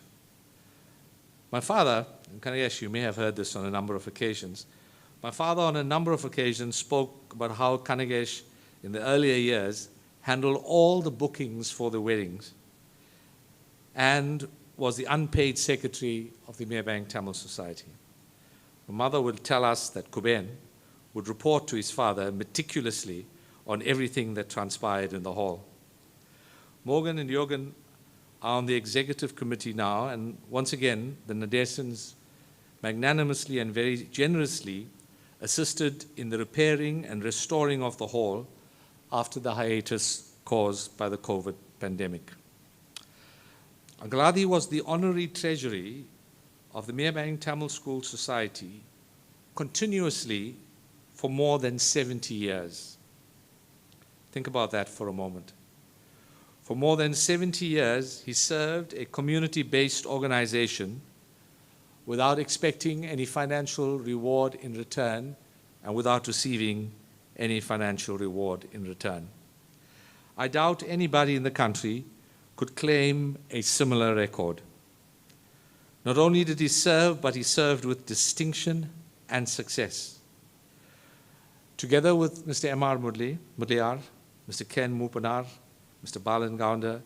My father, and Kanesh, you may have heard this on a number of occasions, my father on a number of occasions spoke about how Kanesh in the earlier years handled all the bookings for the weddings and was the unpaid secretary of the Meerbank Tamil Society. My mother would tell us that Kuben would report to his father meticulously on everything that transpired in the hall. Morgan and Jorgen are on the executive committee now, and once again, the Nadasens magnanimously and very generously assisted in the repairing and restoring of the hall after the hiatus caused by the COVID pandemic. Uncle Adi was the honorary treasury of the Meerbank Tamil School Society continuously for more than 70 years. Think about that for a moment. For more than 70 years, he served a community-based organization without expecting any financial reward in return and without receiving any financial reward in return. I doubt anybody in the country could claim a similar record. Not only did he serve, but he served with distinction and success. Together with Mr. M.R. Mudliar, Mr. Ken Mupanar, Mr. Balan Gaunda,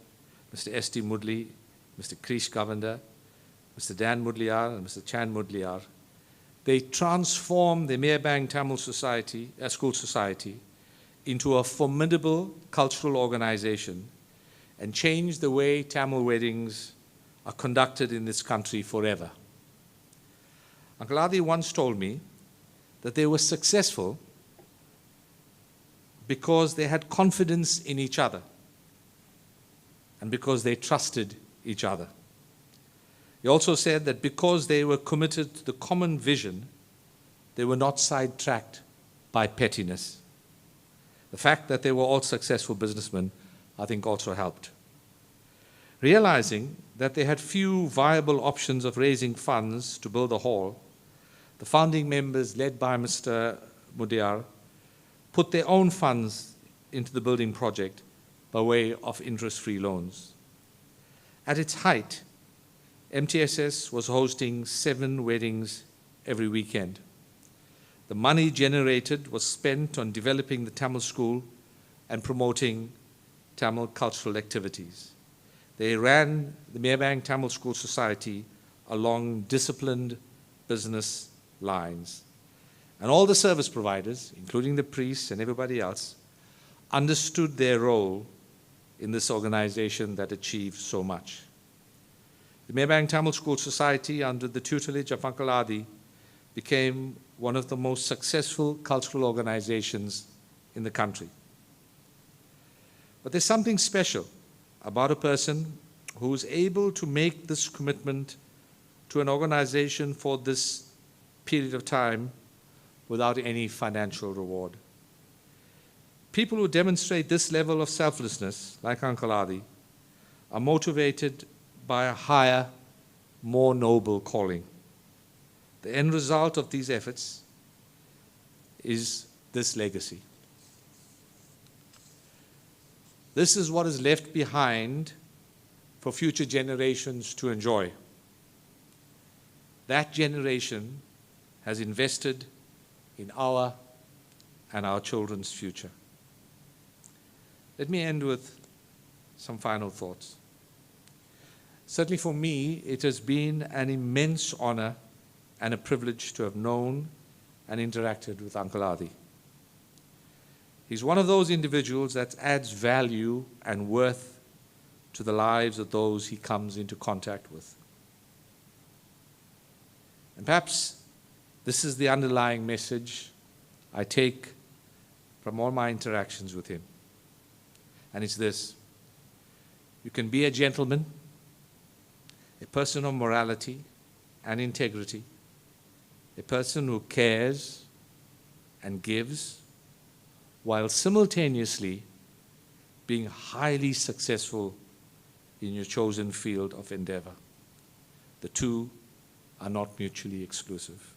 Mr. S.T. Mudli, Mr. Krish Govender, Mr. Dan Mudliar, and Mr. Chan Mudliar, they transformed the Meerbank Tamil School Society into a formidable cultural organization and changed the way Tamil weddings are conducted in this country forever. Uncle Adi once told me that they were successful because they had confidence in each other and because they trusted each other. He also said that because they were committed to the common vision, they were not sidetracked by pettiness. The fact that they were all successful businessmen, I think, also helped. Realizing that they had few viable options of raising funds to build a hall, the founding members, led by Mr. Mudiar, put their own funds into the building project by way of interest-free loans. At its height, MTSS was hosting 7 weddings every weekend. The money generated was spent on developing the Tamil school and promoting Tamil cultural activities. They ran the Meerbank Tamil School Society along disciplined business lines. And all the service providers, including the priests and everybody else, understood their role in this organization that achieved so much. The Meerbank Tamil School Society, under the tutelage of Uncle Adi, became one of the most successful cultural organizations in the country. But there's something special about a person who is able to make this commitment to an organization for this period of time without any financial reward. People who demonstrate this level of selflessness, like Uncle Adi, are motivated by a higher, more noble calling. The end result of these efforts is this legacy. This is what is left behind for future generations to enjoy. That generation has invested in our and our children's future. Let me end with some final thoughts. Certainly for me, it has been an immense honor and a privilege to have known and interacted with Uncle Adi. He's one of those individuals that adds value and worth to the lives of those he comes into contact with. And perhaps this is the underlying message I take from all my interactions with him. And it's this: you can be a gentleman, a person of morality and integrity, a person who cares and gives, while simultaneously being highly successful in your chosen field of endeavor. The two are not mutually exclusive.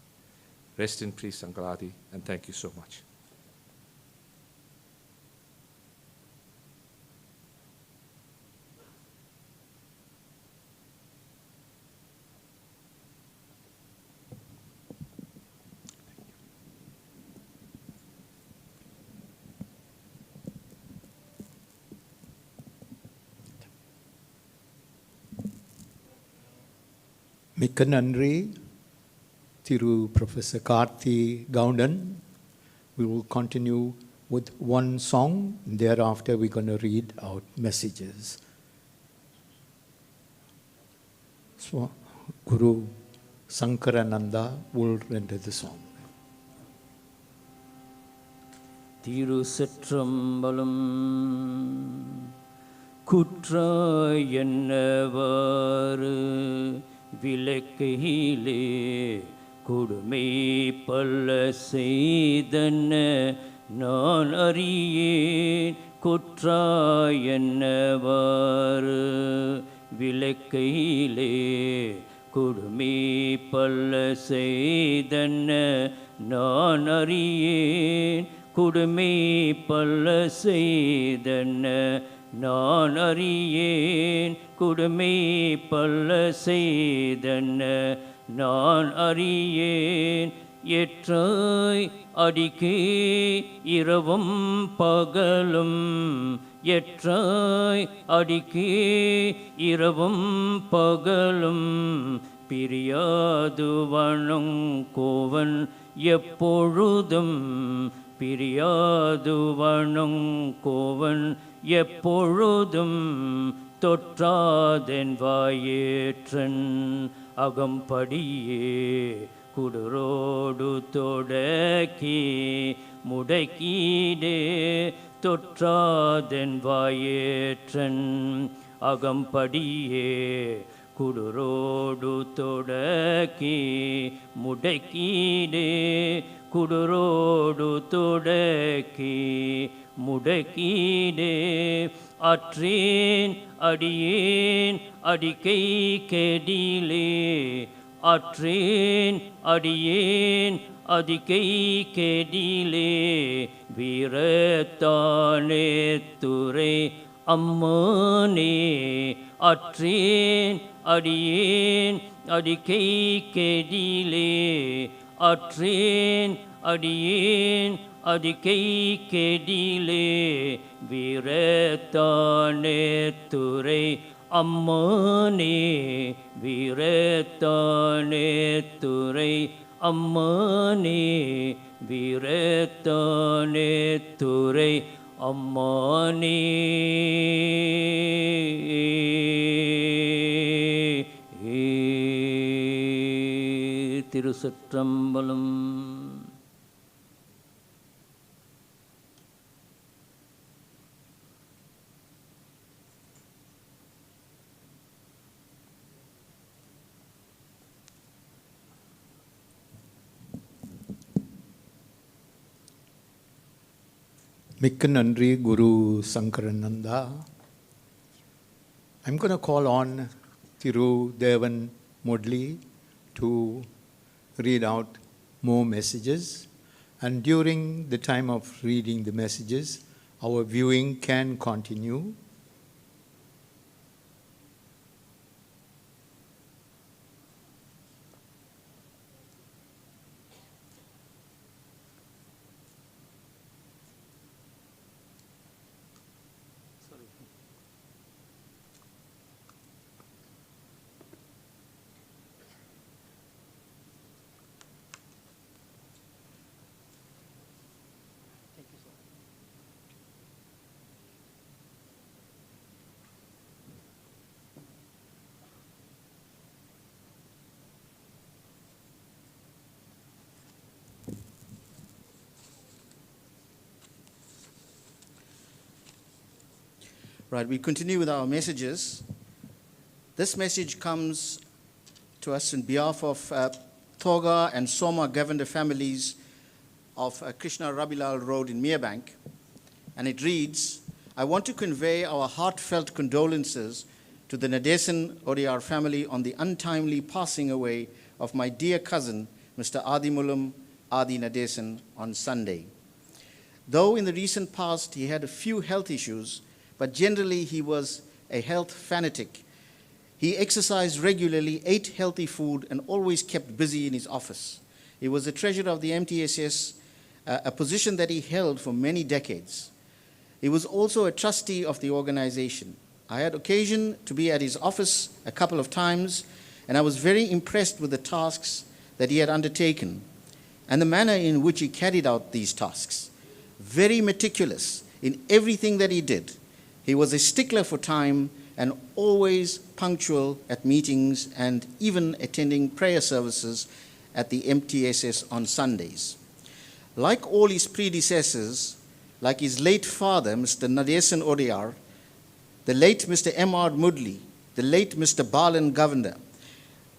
Rest in peace, Uncle Adi, and thank you so much. மிக்க நன்றி திரு Professor Karthi Gowdan. We will continue with one song. Thereafter, we're going to read out messages. So, Guru Sankarananda will render the song. திருச்சிற்றம்பலம் குற்றாய் என்னவாறு விளக்கையிலே கொடுமை பல்ல செய்தன நான் அறியேன் குற்றாய் என்னவாறு விளக்கையிலே கொடுமை பல்ல செய்தன நான் அறியேன் கொடுமை பல்ல செய்தன நான் அறியேன் கொடுமை பல்ல செய்தன நான் அறியேன் எற்றாய் அடிக்கே இரவும் பகலும் எற்றாய் அடிக்கே இரவும் பகலும் பிரியாது வணங்கோவன் எப்பொழுதும் பிரியாது வணங்கோவன் எப்பொழுதும் தொற்றாதென் வாயேற்றன் அகம்படியே குடரோடு தொடக்கி முடக்கீடே தொற்றாதென் வாயேற்றன் அகம்படியே குடரோடு தொடக்கி முடக்கீடே குடரோடு தொடக்கி முடக்கீடே அற்றேன் அடியேன் அடிக்கை கெடிலே அற்றேன் அடியேன் அதிகை கெடிலே வீரத்தானே துறை அம்மானே அற்றேன் அடியேன் அடிக்கை கெடிலே அற்றேன் அடியேன் அதிகை கெடிலே வீரத்தானே துறை அம்மானே வீரத்தானே துறை அம்மானே வீரத்தானே துறை அம்மானே திருச்சிற்றம்பலம். மிக்க நன்றி குரு Sankarananda. I'm going to call on Thiru Devan Mudli to read out more messages, and during the time of reading the messages, our viewing can continue. Right, we continue with our messages. This message comes to us in behalf of Thoga and Soma Govender families of Krishna Rabilal Road in Merebank. And it reads, I want to convey our heartfelt condolences to the Nadesen Odiyar family on the untimely passing away of my dear cousin, Mr. ATHIMULAM Adi Nadesen, on Sunday. Though in the recent past he had a few health issues, but generally he was a health fanatic. He exercised regularly, ate healthy food, and always kept busy in his office. He was the treasurer of the MTSS, a position that he held for many decades. He was also a trustee of the organization. I had occasion to be at his office a couple of times, and I was very impressed with the tasks that he had undertaken and the manner in which he carried out these tasks. Very meticulous in everything that he did. He was a stickler for time and always punctual at meetings and even attending prayer services at the MTSS on Sundays. Like all his predecessors, like his late father, Mr. Nadesen Odiar, the late Mr. M.R. Mudley, the late Mr. Balan Governor,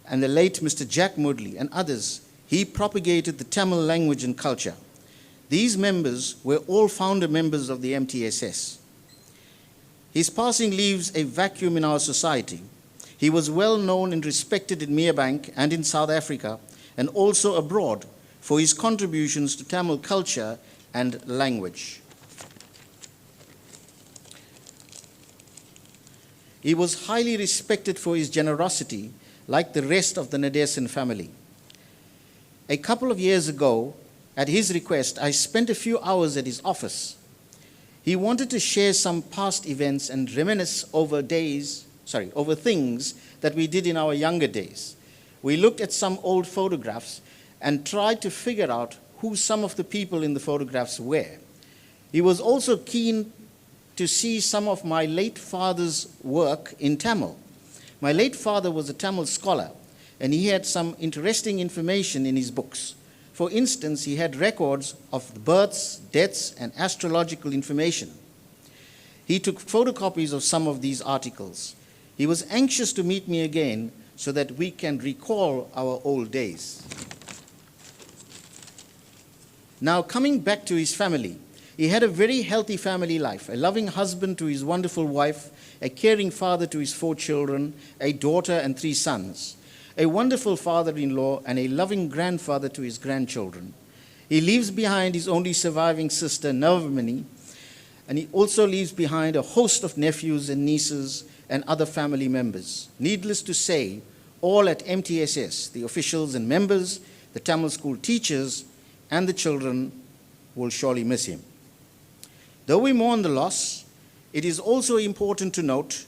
and the late Mr. Jack Mudley, and others, he propagated the Tamil language and culture. These members were all founder members of the MTSS. His passing leaves a vacuum in our society. He was well known and respected in Merebank and in South Africa, and also abroad, for his contributions to Tamil culture and language. He was highly respected for his generosity, like the rest of the Nadesen family. A couple of years ago, at his request, I spent a few hours at his office. He wanted to share some past events and reminisce over things that we did in our younger days. We looked at some old photographs and tried to figure out who some of the people in the photographs were. He was also keen to see some of my late father's work in Tamil. My late father was a Tamil scholar, and he had some interesting information in his books. For instance, he had records of the births, deaths, and astrological information. He took photocopies of some of these articles. He was anxious to meet me again so that we can recall our old days. Now, coming back to his family, he had a very healthy family life, a loving husband to his wonderful wife, a caring father to his 4 children, a daughter and 3 sons, a wonderful father-in-law, and a loving grandfather to his grandchildren. He leaves behind his only surviving sister, Navamini, and he also leaves behind a host of nephews and nieces and other family members. Needless to say, all at MTSS, the officials and members, the Tamil school teachers, and the children will surely miss him. Though we mourn the loss, it is also important to note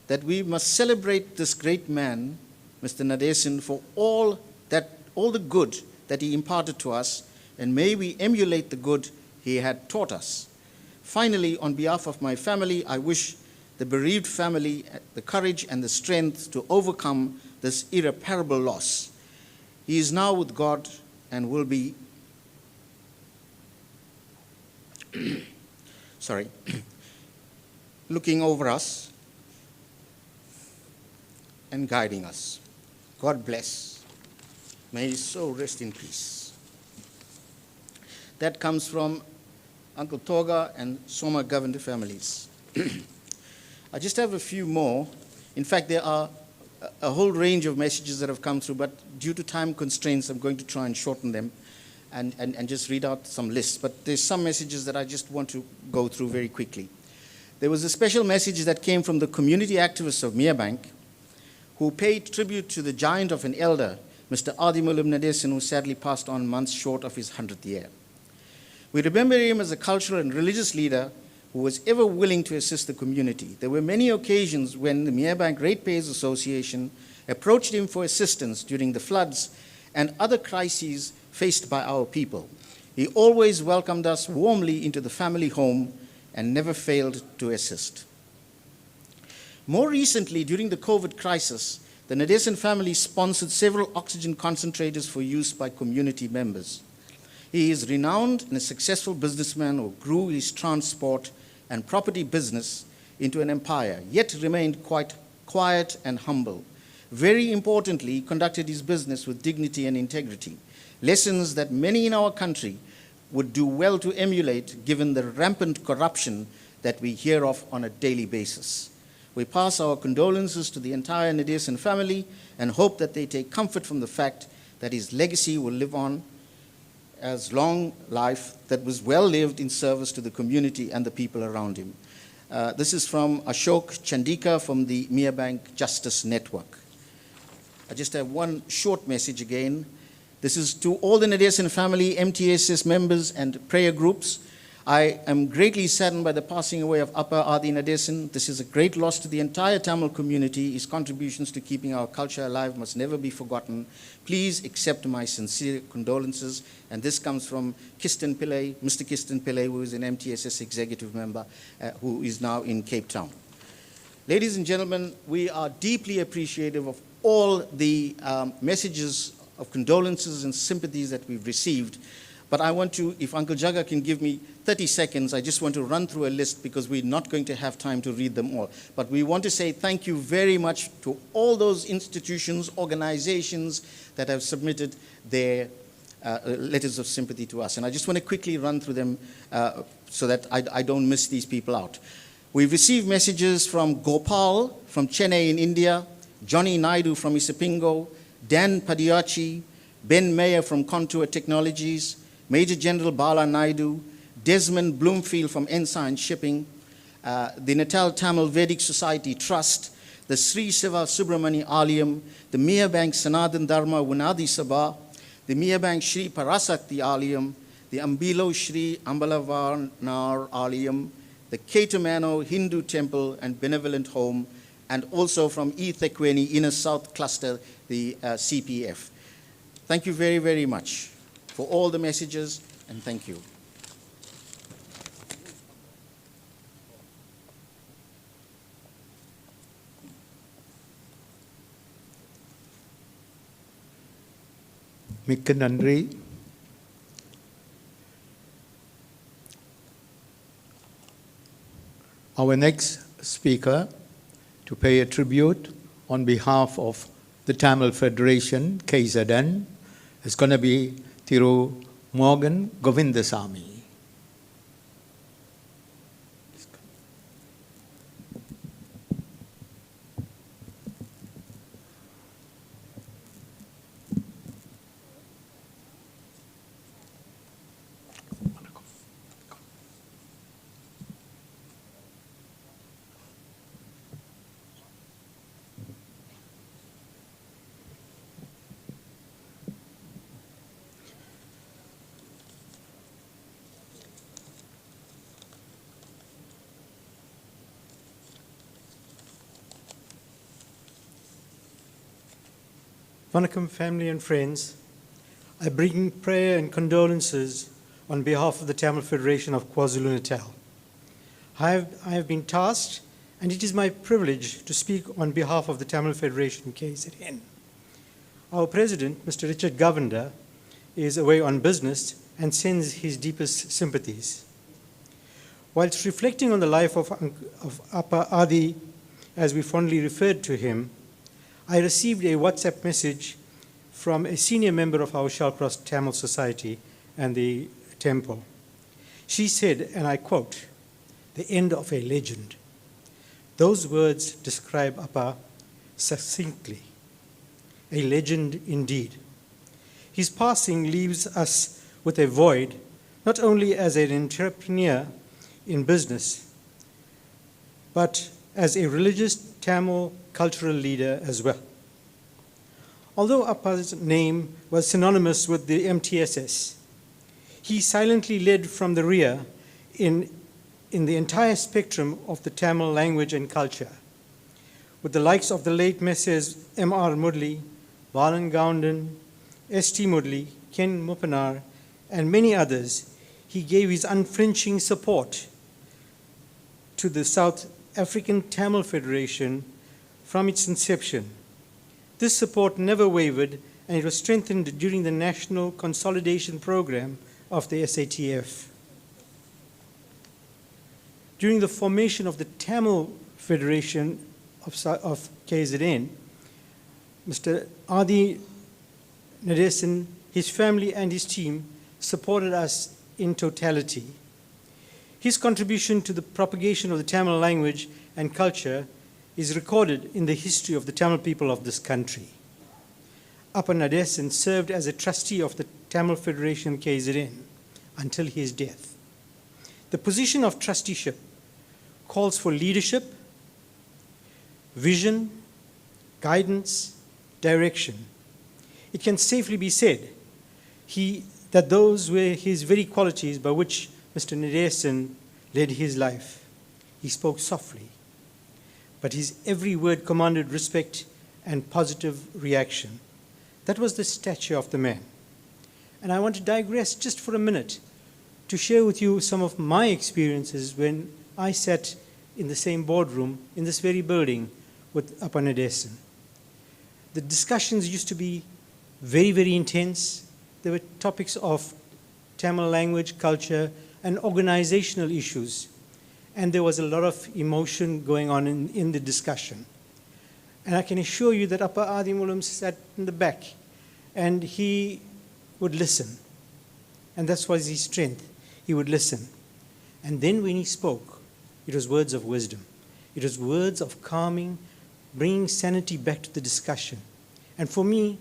that we must celebrate this great man, Mr. Nadesen, for all the good that he imparted to us, and may we emulate the good he had taught us. Finally, on behalf of my family, I wish the bereaved family the courage and the strength to overcome this irreparable loss. He is now with God and will be looking over us and guiding us. God bless. May his soul rest in peace. That comes from Uncle Toga and Soma Governor families. I just have a few more. In fact, there are a whole range of messages that have come through, but due to time constraints, I'm going to try and shorten them and just read out some lists. But there's some messages that I just want to go through very quickly. There was a special message that came from the community activists of Merebank, who paid tribute to the giant of an elder, Mr. ATHIMULAM NADASEN, who sadly passed on months short of his 100th year. We remember him as a cultural and religious leader who was ever willing to assist the community. There were many occasions when the Merebank Ratepayers Association approached him for assistance during the floods and other crises faced by our people. He always welcomed us warmly into the family home and never failed to assist. More recently, during the COVID crisis, the Nadesen family sponsored several oxygen concentrators for use by community members. He is renowned and a successful businessman who grew his transport and property business into an empire, yet remained quite quiet and humble. Very importantly, he conducted his business with dignity and integrity, lessons that many in our country would do well to emulate given the rampant corruption that we hear of on a daily basis. We pass our condolences to the entire Nadesen family and hope that they take comfort from the fact that his legacy will live on as long life that was well lived in service to the community and the people around him. This is from Ashok Chandika from the Merebank Justice Network. I just have one short message again. This is to all the Nadesen family, MTSS members and prayer groups. I am greatly saddened by the passing away of Appa Adi Nadesen. This is a great loss to the entire Tamil community. His contributions to keeping our culture alive must never be forgotten. Please accept my sincere condolences. And this comes from Kisten Pillay, Mr. Kisten Pillay, who is an MTSS executive member, who is now in Cape Town. Ladies and gentlemen, we are deeply appreciative of all the messages of condolences and sympathies that we've received. But I want to, if Uncle Jaga can give me 30 seconds, I just want to run through a list because we're not going to have time to read them all. But we want to say thank you very much to all those institutions, organizations that have submitted their letters of sympathy to us. And I just want to quickly run through them so that I don't miss these people out. We've received messages from Gopal from Chennai in India, Johnny Naidu from Isipingo, Dan Padiachi, Ben Mayer from Contour Technologies, Major General Bala Naidu, Desmond Bloomfield from Ensign Shipping, the Natal Tamil Vedic Society Trust, the Sri Siva Subramani Alayam, the Mia Bank Sanathan Dharma Unadi Sabha, the Mia Bank Sri Parasakti Alayam, the Ambilo Sri Ambalavanar Alayam, the Ketamano Hindu Temple and Benevolent Home, and also from Ethekwini Inner South Cluster, the CPF. Thank you very, very much for all the messages, and thank you. மிக்க நன்றி. Our next speaker to pay a tribute on behalf of the Tamil Federation, KZN, is going to be Thiru Morgan Govindasamy. Vanakkam, family and friends. I bring prayer and condolences on behalf of the Tamil Federation of KwaZulu-Natal. I have been tasked, and it is my privilege to speak on behalf of the Tamil Federation KZN. Our president, Mr. Richard Govender, is away on business and sends his deepest sympathies. Whilst reflecting on the life of Appa Adi, as we fondly referred to him, I received a WhatsApp message from a senior member of our Shallcross Tamil Society and the temple. She said, and I quote, "The end of a legend." Those words describe Appa succinctly. A legend indeed. His passing leaves us with a void, not only as an entrepreneur in business, but as a religious Tamil cultural leader as well. Although Appa's name was synonymous with the MTSS, he silently led from the rear in the entire spectrum of the Tamil language and culture. With the likes of the late Messrs. M.R. Mudli, Balan Goundan, S.T. Mudli, Ken Mupanar, and many others, he gave his unflinching support to the South African Tamil Federation from its inception. This support never wavered, and it was strengthened during the National Consolidation Program of the SATF. During the formation of the Tamil Federation of KZN, Mr. Adi Nadesen, his family and his team supported us in totality. His contribution to the propagation of the Tamil language and culture is recorded in the history of the Tamil people of this country. Appa Nadesen served as a trustee of the Tamil Federation KZN until his death. The position of trusteeship calls for leadership, vision, guidance, direction. It can safely be said that those were his very qualities by which Mr. Nadesen led his life. He spoke softly, but his every word commanded respect and positive reaction. That was the stature of the man. And I want to digress just for a minute to share with you some of my experiences when I sat in the same boardroom in this very building with Appa Nadesen. The discussions used to be very, very intense. There were topics of Tamil language, culture, and organizational issues. And there was a lot of emotion going on in the discussion. And I can assure you that Appa ATHIMULAM sat in the back, and he would listen. And that was his strength. He would listen. And then when he spoke, it was words of wisdom. It was words of calming, bringing sanity back to the discussion. And for me,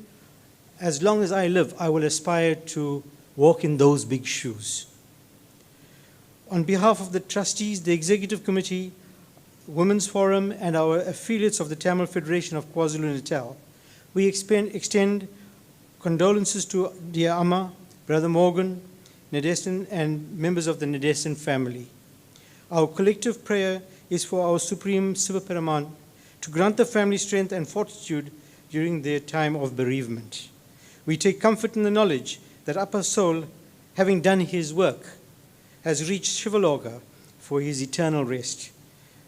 as long as I live, I will aspire to walk in those big shoes. On behalf of the trustees, the executive committee, Women's Forum, and our affiliates of the Tamil Federation of KwaZulu-Natal, we extend condolences to dear Amma, Brother Morgan, Nadesen, and members of the Nadesen family. Our collective prayer is for our Supreme Siva to grant the family strength and fortitude during their time of bereavement. We take comfort in the knowledge that Appa's soul, having done his work, has reached Shivaloka for his eternal rest.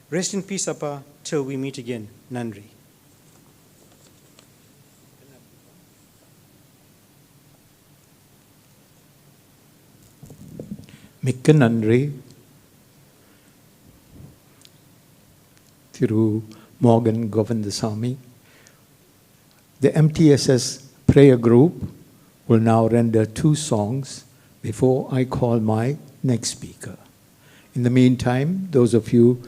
Rest in peace, Appa, till we meet again. Nandri. Mikka Nandri. Thiru Morgan Govindasamy. The MTSS prayer group will now render 2 songs before I call my next speaker. In the meantime, those of you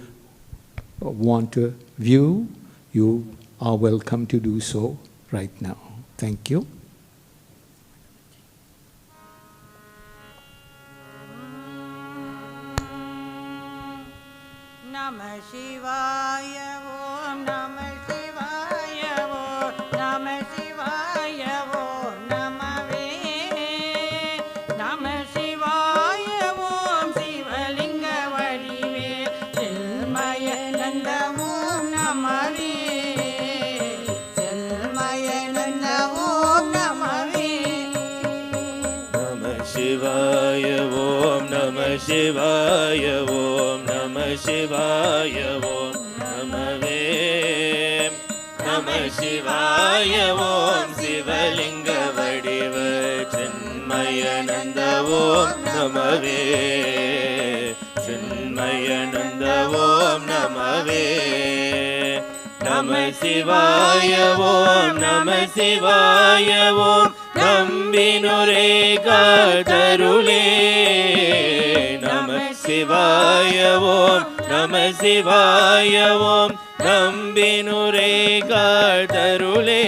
who want to view, you are welcome to do so right now. Thank you. Namah Shivaya Om Namah Shivaya Om Namah Shivaya Om Namave Namah Shivaya Om Shivalinga Vadive Silmaya Nanda Om Namave Silmaya Nanda Om Namave Namah Shivaya Om Namah Shivaya Om Namah Shivaya Om Namave Namah Shivaya Om Shivalinga Vadiva Chinmayananda Om Namave Chinmayananda Om Namave Namah Shivaya Om Namah Shivaya Om Nambinure Kadarule Namah Shivaya Om Namah Shivaya Om Nambinure Kadarule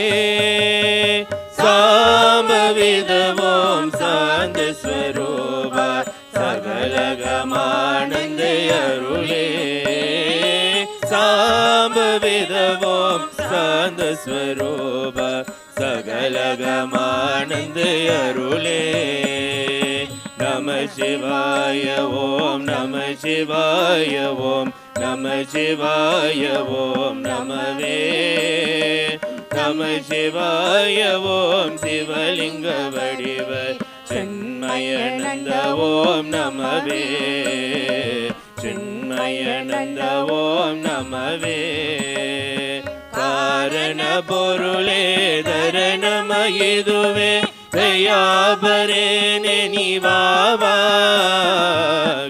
Sambhavida Om Sanda Swarupa Sagalagamanande Arule Sambhavida Om Sanda Swarupa Sagalagamanande Arule Namah Shivaya Om Namah Shivaya Om Namah Shivaya Om Namave Namah Shivaya Om Shivalinga Vadiva Chinmayananda Om Namave Chinmayananda Om Namave Karana Porule Dharanamayiduve Dayabharene Nivava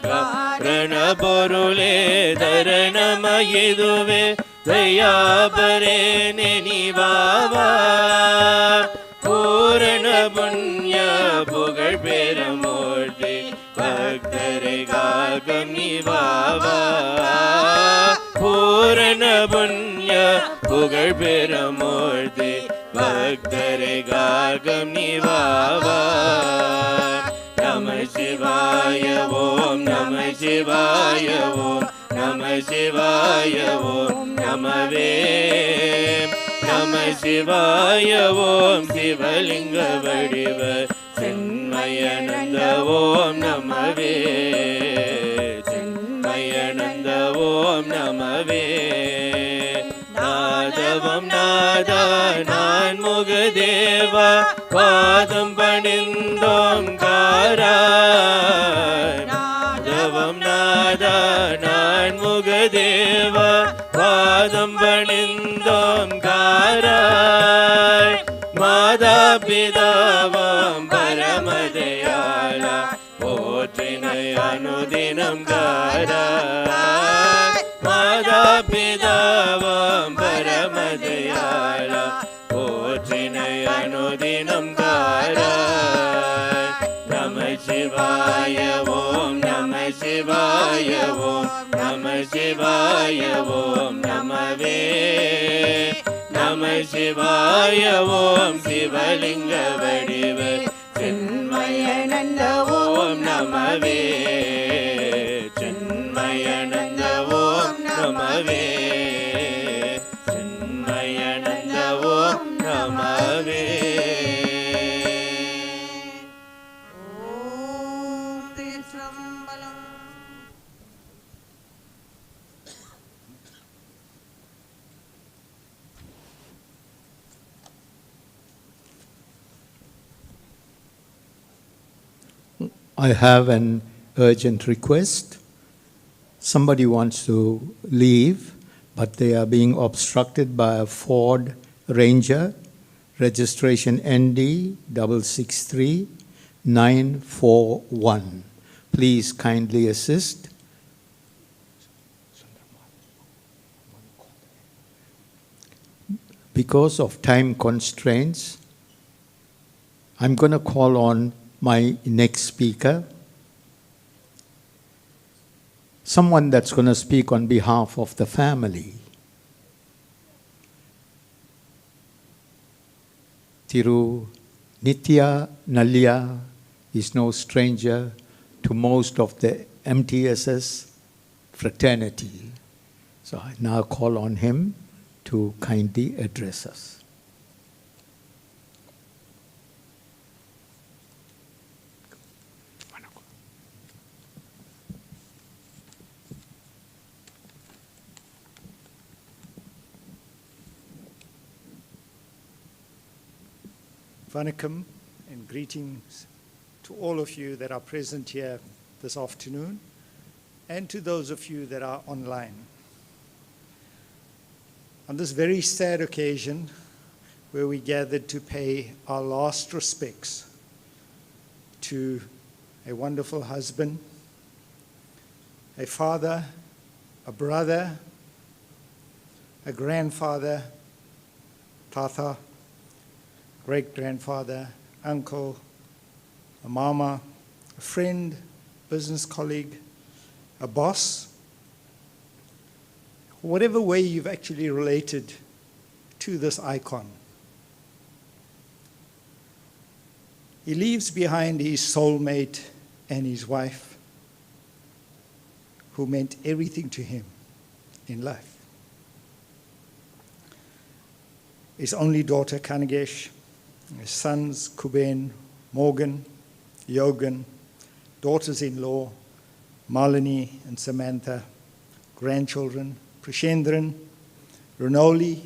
Karana Porule Dharanamayiduve Dayabharene Nivava Purana Punya Pugal Peramurti Bhaktare Gagam Nivava Purana Punya Pugal Peramurti Bhaktare Gagam Nivava Namah Shivaya Om Namah Shivaya Om Namah Shivaya Om Namave Namah Shivaya Om Shivalinga Vadiva Chinmaya Chinmayanand ॐ नमवे चिन्मयानन्द ॐ नमवे नादवं नाद नान्मुगदेव पादं पणिन्दोंकार नादवं नाद नान्मुगदेव पादं पणिन्दोंकार मातापितावं परमदयाला पोற்றிनै अनुदिनं गारा मातापितावं परमदयाला पोற்றிनै अनुदिनं गारा नमः शिवाय ॐ नमः शिवाय ॐ नमः शिवाय ॐ नमवे नमः शिवाय ॐ शिवलिंग वडिव चिन्मयानन्द ॐ नमवे चिन्मयानन्द ॐ नमवे चिन्मयानन्द ॐ नमवे I have an urgent request. Somebody wants to leave, but they are being obstructed by a Ford Ranger, registration ND 663941. Please kindly assist. Because of time constraints, I'm going to call on my next speaker, someone that's going to speak on behalf of the family. Thiru Nitya Nalya is no stranger to most of the MTSS fraternity. So I now call on him to kindly address us. Vanakkam and greetings to all of you that are present here this afternoon and to those of you that are online. On this very sad occasion where we gathered to pay our last respects to a wonderful husband, a father, a brother, a grandfather, tata, great-grandfather, uncle, a mama, a friend, business colleague, a boss, whatever way you've actually related to this icon. He leaves behind his soulmate and his wife, who meant everything to him in life. His only daughter, Kanagesh, his sons, Kuben, Morgan, Yogan, daughters-in-law, Malini and Samantha, grandchildren, Prishendran, Renoli,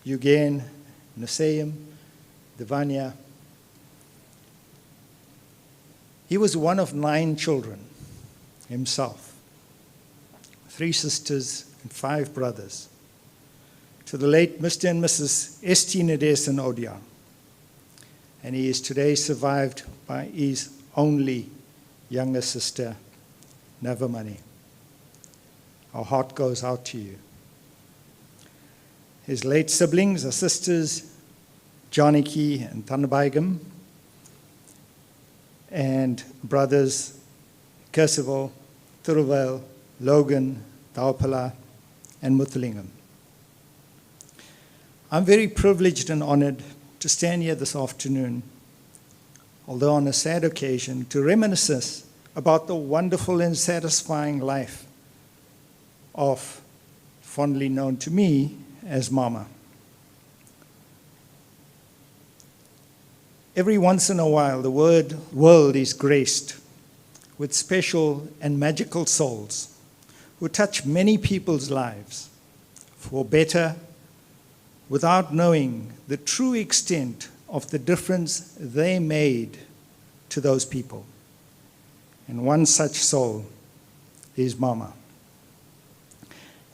Yugen, Nasayam, Devanya. He was one of 9 children himself, 3 sisters and 5 brothers, to the late Mr. and Mrs. St. Nadesen Odia. And he is today survived by his only younger sister, Navamani. Our heart goes out to you. His late siblings are sisters Janaki and Thanabaigam, and brothers Kersival, Thiruvel, Logan, Daupala, and Muthulingam. I'm very privileged and honored to stand here this afternoon, although on a sad occasion, to reminisce about the wonderful and satisfying life of, fondly known to me as Mama. Every once in a while, the world is graced with special and magical souls who touch many people's lives for better, without knowing the true extent of the difference they made to those people. And one such soul is Mama.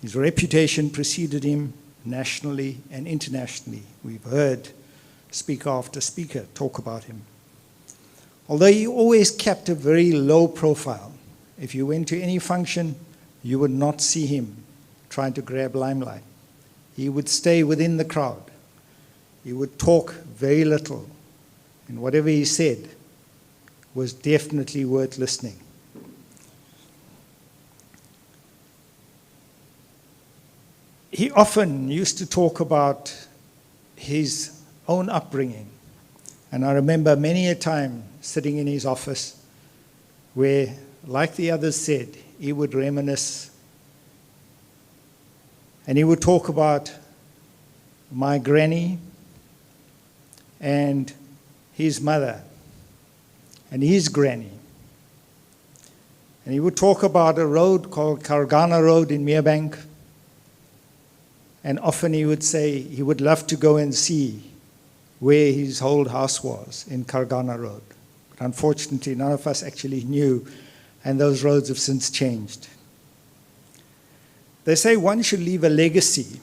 His reputation preceded him nationally and internationally. We've heard speaker after speaker talk about him. Although he always kept a very low profile, if you went to any function, you would not see him trying to grab limelight. He would stay within the crowd. He would talk very little, and whatever he said was definitely worth listening. He often used to talk about his own upbringing. And I remember many a time sitting in his office where, like the others said, he would reminisce. And he would talk about my granny and his mother and his granny. And he would talk about a road called Kargana Road in Merebank. And often he would say he would love to go and see where his old house was in Kargana Road. But unfortunately, none of us actually knew, and those roads have since changed. They say one should leave a legacy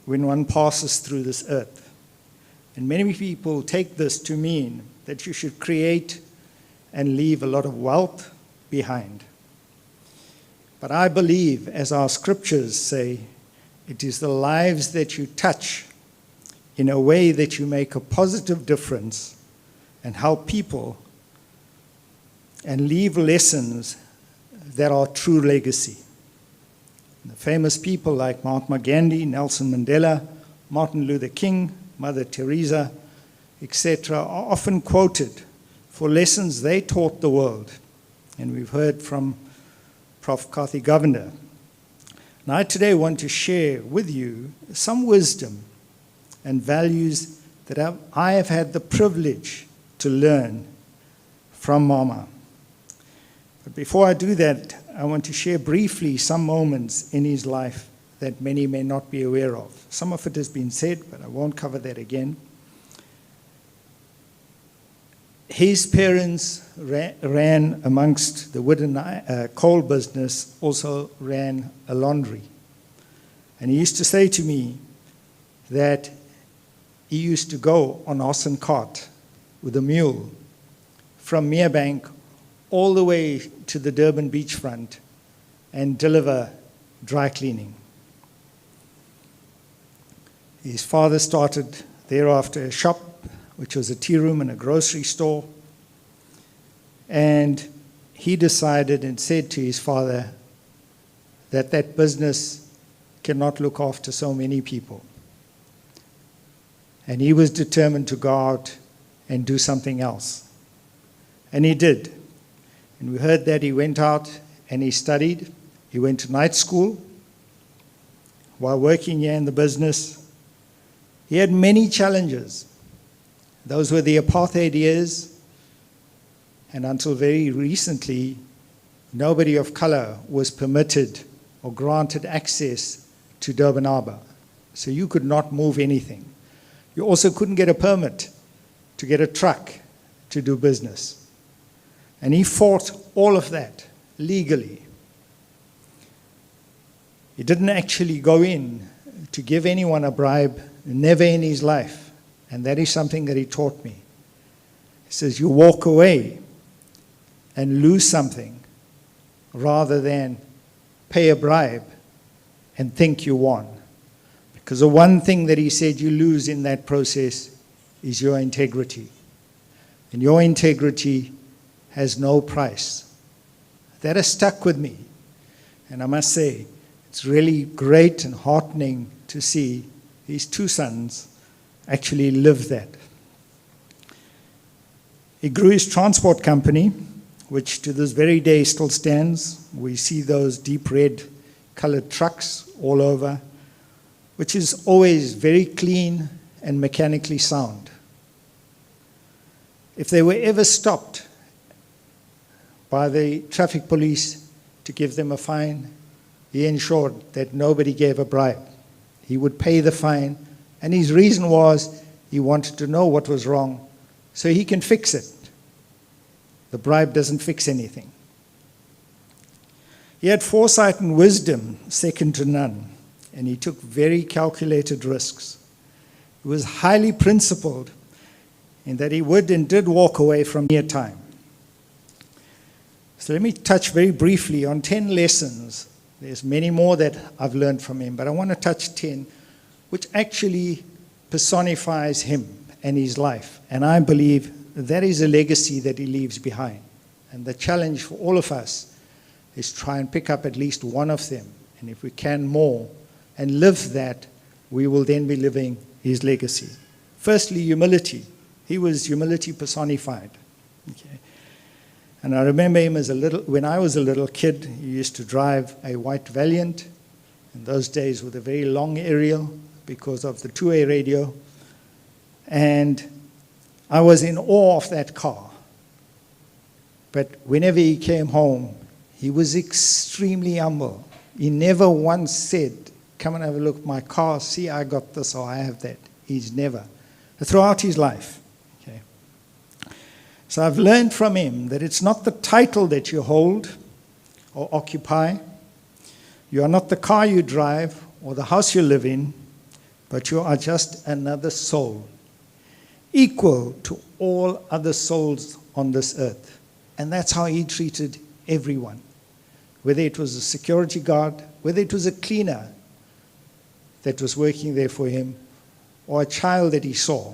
when one passes through this earth. And many people take this to mean that you should create and leave a lot of wealth behind. But I believe, as our scriptures say, it is the lives that you touch in a way that you make a positive difference and help people and leave lessons that are true legacy. The famous people like Mahatma Gandhi, Nelson Mandela, Martin Luther King, Mother Teresa, etc., are often quoted for lessons they taught the world. And we've heard from Prof. Kathy Govender. And I today want to share with you some wisdom and values that I have had the privilege to learn from Mama. But before I do that, I want to share briefly some moments in his life that many may not be aware of. Some of it has been said, but I won't cover that again. His parents ran amongst the wood and coal business, also ran a laundry. And he used to say to me that he used to go on horse and cart with a mule from Merebank all the way to the Durban beachfront and deliver dry cleaning. His father started thereafter a shop, which was a tea room and a grocery store. And he decided and said to his father that that business cannot look after so many people. And he was determined to go out and do something else. And he did. And we heard that he went out and he studied. He went to night school while working here in the business. He had many challenges. Those were the apartheid years, and until very recently, nobody of color was permitted or granted access to Durban Harbour. So you could not move anything. You also couldn't get a permit to get a truck to do business. And he fought all of that legally. He didn't actually go in to give anyone a bribe, never in his life. And that is something that he taught me. He says, you walk away and lose something rather than pay a bribe and think you won. Because the one thing that he said you lose in that process is your integrity. And your integrity has no price. That has stuck with me. And I must say, it's really great and heartening to see his two sons actually live that. He grew his transport company, which to this very day still stands. We see those deep red colored trucks all over, which is always very clean and mechanically sound. If they were ever stopped by the traffic police to give them a fine, he ensured that nobody gave a bribe. He would pay the fine, and his reason was he wanted to know what was wrong so he can fix it. The bribe doesn't fix anything. He had foresight and wisdom second to none, and he took very calculated risks. He was highly principled in that he would and did walk away from near time. So let me touch very briefly on 10 lessons. There's many more that I've learned from him, but I want to touch 10, which actually personifies him and his life. And I believe that is a legacy that he leaves behind. And the challenge for all of us is try and pick up at least one of them. And if we can more and live that, we will then be living his legacy. Firstly, humility. He was humility personified. Okay. And I remember him when I was a little kid, he used to drive a white Valiant, in those days with a very long aerial because of the two-way radio. And I was in awe of that car. But whenever he came home, he was extremely humble. He never once said, come and have a look at my car, see I got this or I have that. He's never. Throughout his life. Okay. So I've learned from him that it's not the title that you hold or occupy. You are not the car you drive or the house you live in, but you are just another soul, equal to all other souls on this earth. And that's how he treated everyone. Whether it was a security guard, whether it was a cleaner that was working there for him, or a child that he saw,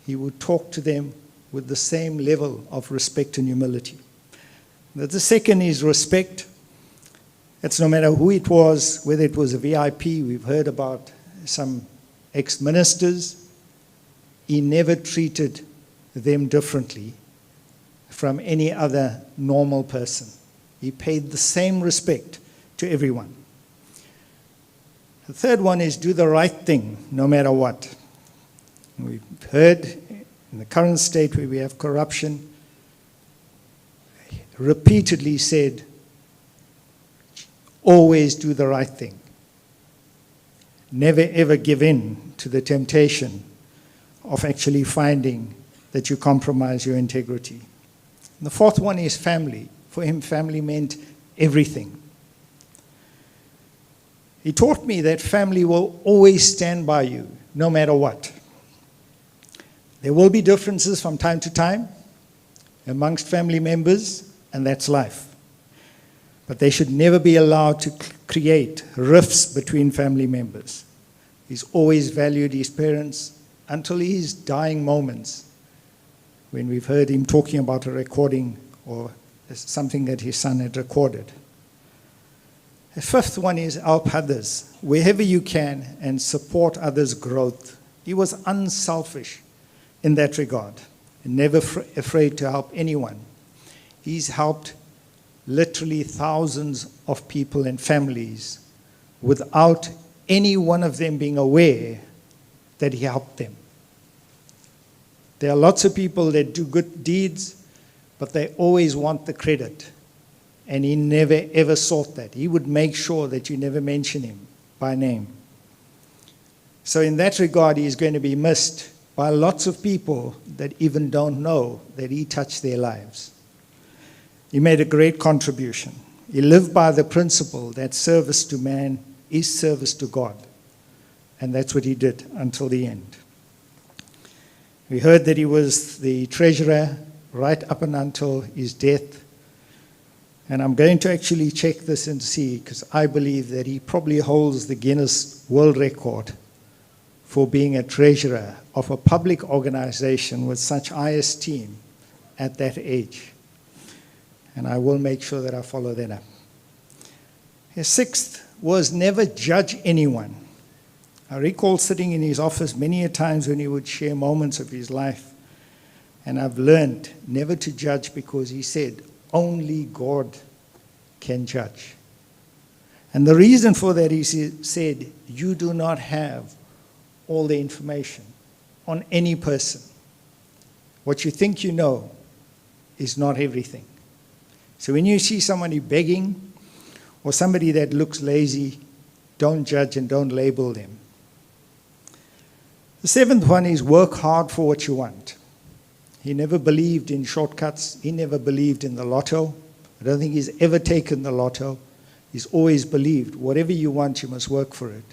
he would talk to them with the same level of respect and humility. The second is respect. It's no matter who it was, whether it was a VIP, we've heard about some ex-ministers, he never treated them differently from any other normal person. He paid the same respect to everyone. The third one is do the right thing, no matter what. We've heard in the current state where we have corruption, repeatedly said, always do the right thing. Never ever give in to the temptation of actually finding that you compromise your integrity. And the fourth one is family. For him, family meant everything. He taught me that family will always stand by you, no matter what. There will be differences from time to time amongst family members, and that's life. But they should never be allowed to create rifts between family members. He's always valued his parents until his dying moments, when we've heard him talking about a recording or something that his son had recorded. The fifth one is help others wherever you can and support others' growth. He was unselfish in that regard and never afraid to help anyone. He's helped literally thousands of people and families without any one of them being aware that he helped them. There are lots of people that do good deeds, but they always want the credit. And he never ever sought that. He would make sure that you never mention him by name. So in that regard, he is going to be missed by lots of people that even don't know that he touched their lives. He made a great contribution. He lived by the principle that service to man is service to God. And that's what he did until the end. We heard that he was the treasurer right up and until his death. And I'm going to actually check this and see, because I believe that he probably holds the Guinness World Record for being a treasurer of a public organization with such high esteem at that age. And I will make sure that I follow that up. His sixth was never judge anyone. I recall sitting in his office many a times when he would share moments of his life. And I've learned never to judge, because he said, only God can judge. And the reason for that, he said, you do not have all the information on any person. what you think you know is not everything. So when you see somebody begging or somebody that looks lazy, don't judge and don't label them. The seventh one is work hard for what you want. He never believed in shortcuts. He never believed in the lotto. I don't think he's ever taken the lotto. He's always believed whatever you want, you must work for it.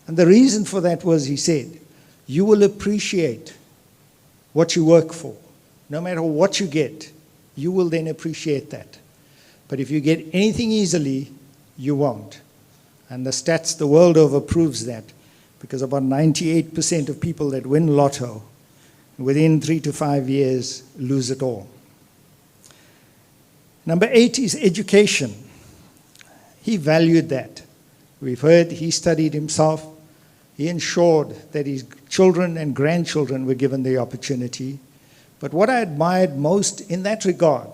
And the reason for that was, he said, you will appreciate what you work for. No matter what you get, you will then appreciate that. But if you get anything easily, you won't. And the stats the world over proves that, because about 98% of people that win lotto within 3 to 5 years lose it all. Number 8 is education. He valued that. We've heard he studied himself. He ensured that his children and grandchildren were given the opportunity. But what I admired most in that regard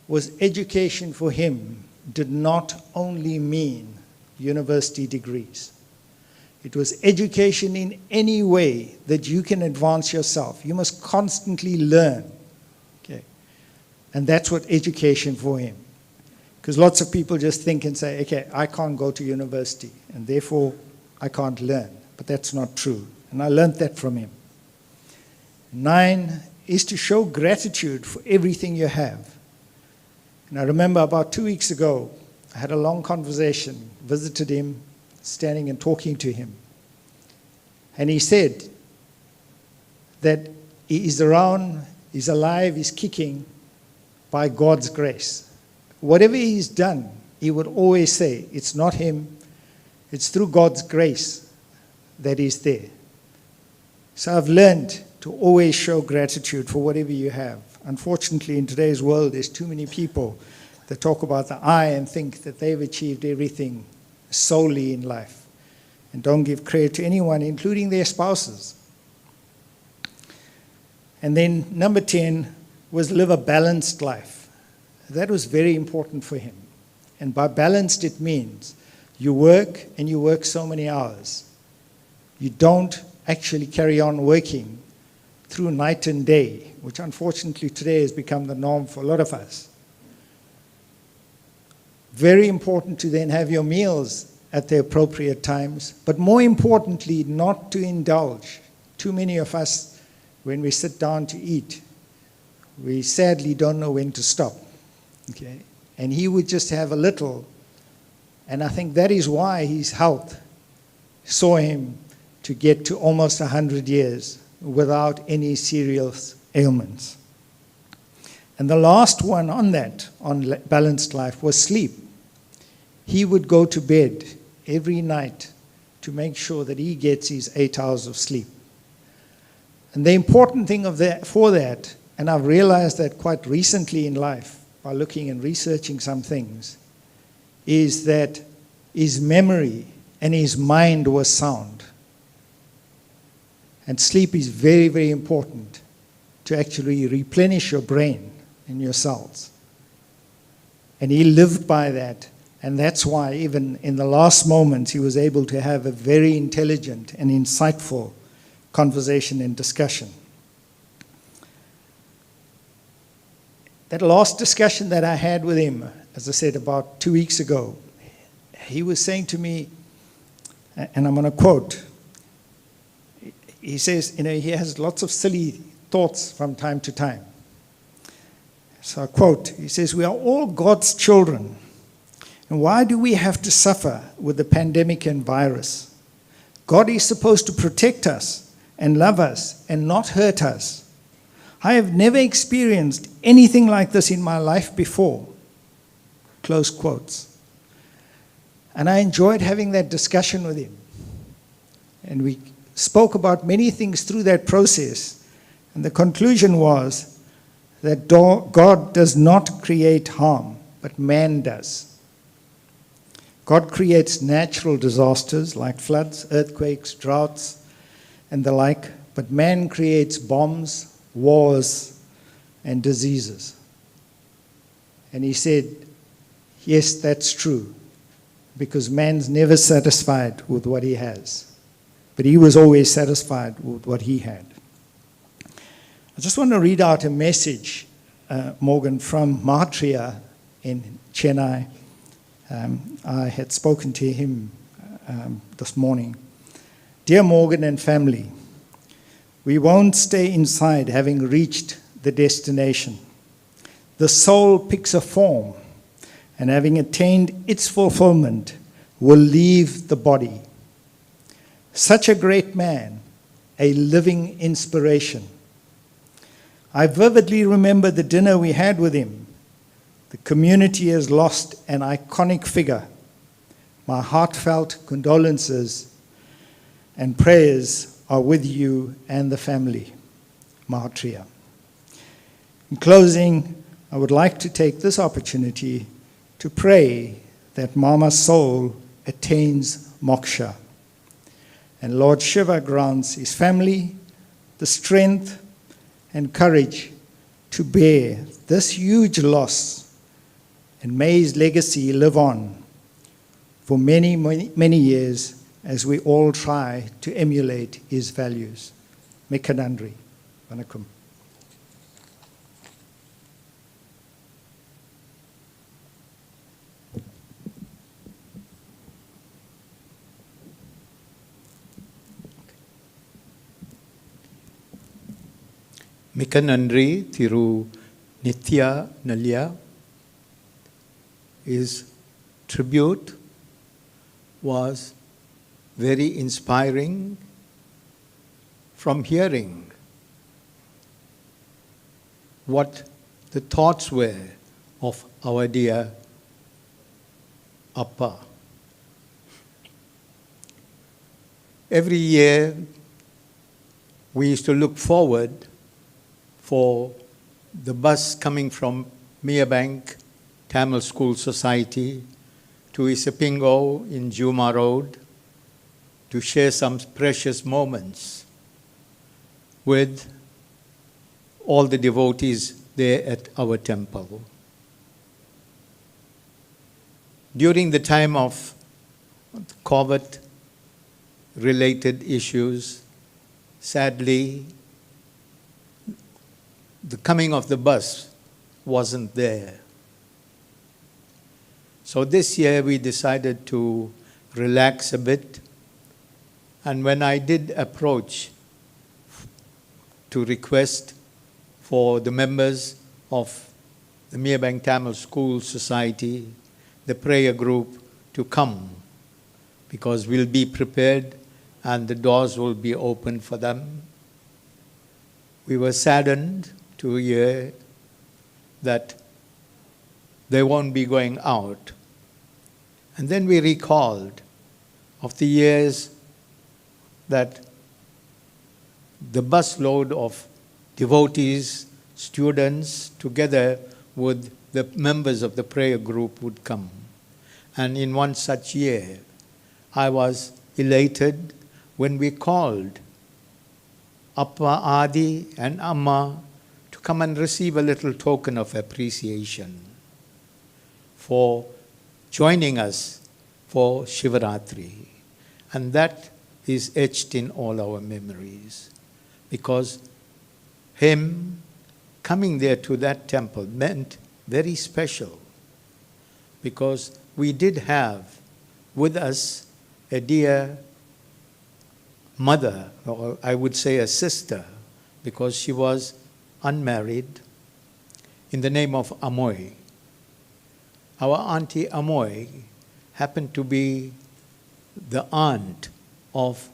was education for him did not only mean university degrees. It was education in any way that you can advance yourself. You must constantly learn. Okay? And that's what education for him. Because lots of people just think and say, okay, I can't go to university, and therefore I can't learn. But that's not true. And I learned that from him. 9 is to show gratitude for everything you have. And I remember about 2 weeks ago, I had a long conversation, visited him, standing and talking to him. And he said that he is around, he's alive, he's kicking by God's grace. Whatever he's done, he would always say, it's not him, it's through God's grace that he's there. So I've learned to always show gratitude for whatever you have. Unfortunately, in today's world, there's too many people that talk about the I and think that they've achieved everything solely in life and don't give credit to anyone, including their spouses. And then number 10 was live a balanced life. That was very important for him. And by balanced, it means you work and you work so many hours. You don't actually carry on working through night and day, which unfortunately today has become the norm for a lot of us. Very important to then have your meals at the appropriate times, but more importantly, not to indulge. Too many of us, when we sit down to eat, we sadly don't know when to stop. Okay? And he would just have a little, and I think that is why his health saw him to get to almost 100 years without any serious ailments. And the last one on that, on balanced life, was sleep. He would go to bed every night to make sure that he gets his 8 hours of sleep. And the important thing for that, and I've realized that quite recently in life by looking and researching some things, is that his memory and his mind was sound. And sleep is very, very important to actually replenish your brain and your cells. And he lived by that. And that's why even in the last moments he was able to have a very intelligent and insightful conversation and discussion. That last discussion that I had with him, as I said, about 2 weeks ago, he was saying to me, and I'm going to quote, he says, he has lots of silly thoughts from time to time. So I quote, he says, we are all God's children. And why do we have to suffer with the pandemic and virus? God is supposed to protect us and love us and not hurt us. I have never experienced anything like this in my life before. Close quotes. And I enjoyed having that discussion with him. And we spoke about many things through that process. And the conclusion was that God does not create harm, but man does. God creates natural disasters like floods, earthquakes, droughts, and the like, but man creates bombs, wars, and diseases. And he said, yes, that's true, because man's never satisfied with what he has, but he was always satisfied with what he had. I just want to read out a message, Morgan, from Mahatria in Chennai. I had spoken to him this morning. Dear Morgan and family, we won't stay inside having reached the destination. The soul picks a form, and having attained its fulfillment, will leave the body. Such a great man, a living inspiration. I vividly remember the dinner we had with him. The community has lost an iconic figure. My heartfelt condolences and prayers are with you and the family. Mahatria. In closing, I would like to take this opportunity to pray that Mama's soul attains moksha. And Lord Shiva grants his family the strength and courage to bear this huge loss, and may his legacy live on for many, many, many years as we all try to emulate his values. Mekanandri. Vanakkam. Mika Nandri Thiru Nitya Nalya. His tribute was very inspiring from hearing what the thoughts were of our dear Appa. Every year we used to look forward for the bus coming from Merebank Tamil School Society to Isipingo in Juma Road to share some precious moments with all the devotees there at our temple. During the time of COVID-related issues, sadly, the coming of the bus wasn't there. So this year we decided to relax a bit, and when I did approach to request for the members of the Merebank Tamil School Society, the prayer group, to come, because we'll be prepared and the doors will be open for them, we were saddened to hear that they won't be going out. And then we recalled of the years that the busload of devotees, students, together with the members of the prayer group would come. And in one such year, I was elated when we called Appa, Adi and Amma to come and receive a little token of appreciation for joining us for Shivaratri. And that is etched in all our memories, because him coming there to that temple meant very special, because we did have with us a dear mother, or I would say a sister, because she was unmarried, in the name of Amoy. Our auntie Amoy happened to be the aunt of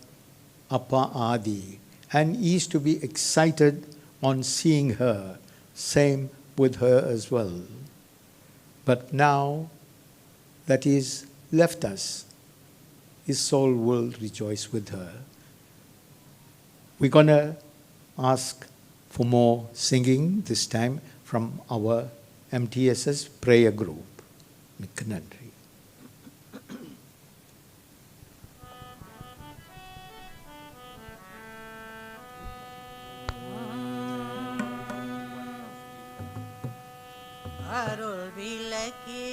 Appa Adi, and he used to be excited on seeing her, same with her as well. But now that he's left us, his soul will rejoice with her. We're going to ask for more singing, this time from our MTSS prayer group. Mekanandri. அருள் விளக்கே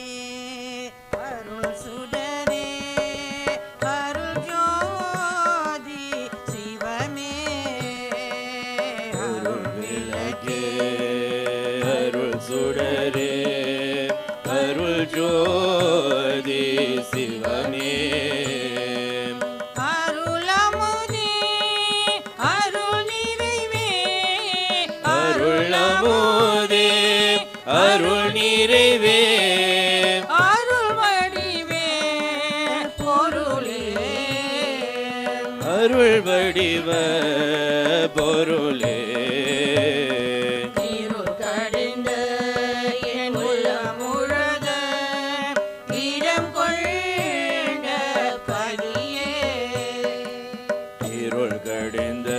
அருள் சுடரே அருள் ஜோதி சிவமே அருள் விளக்கே விளக்கே அருள் சுடரே அருள் ஜோதி சிவமே அருளமுதே அருள் நிறைவே அருளமுதே அருள் நிறைவே அருள் வடிவே பொருளே அருள் வடிவ பொருளே இருள் கடிந்த என் உள்ளம் முழுத இடம் கொண்ட பதியே இருள் கடிந்த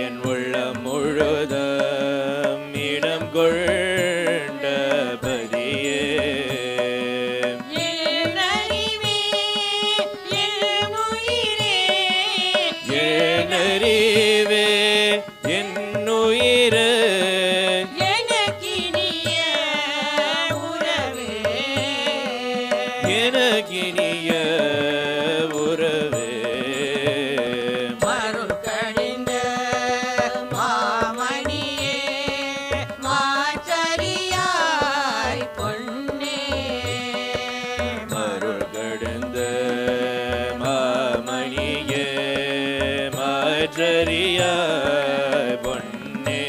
என் உள்ளம் முழுதும் இடம் கொண்ட பதியே என் அறிவே என் உயிரே என் அறிவே என் உயிரே எனக்கினிய உறவே எனக்கினிய உறவே அருள் கடிந்த மாமணியே மாச்சரியாய் பொன்னே அருள் கடந்த மாமணியே மாற்றறிய பொன்னே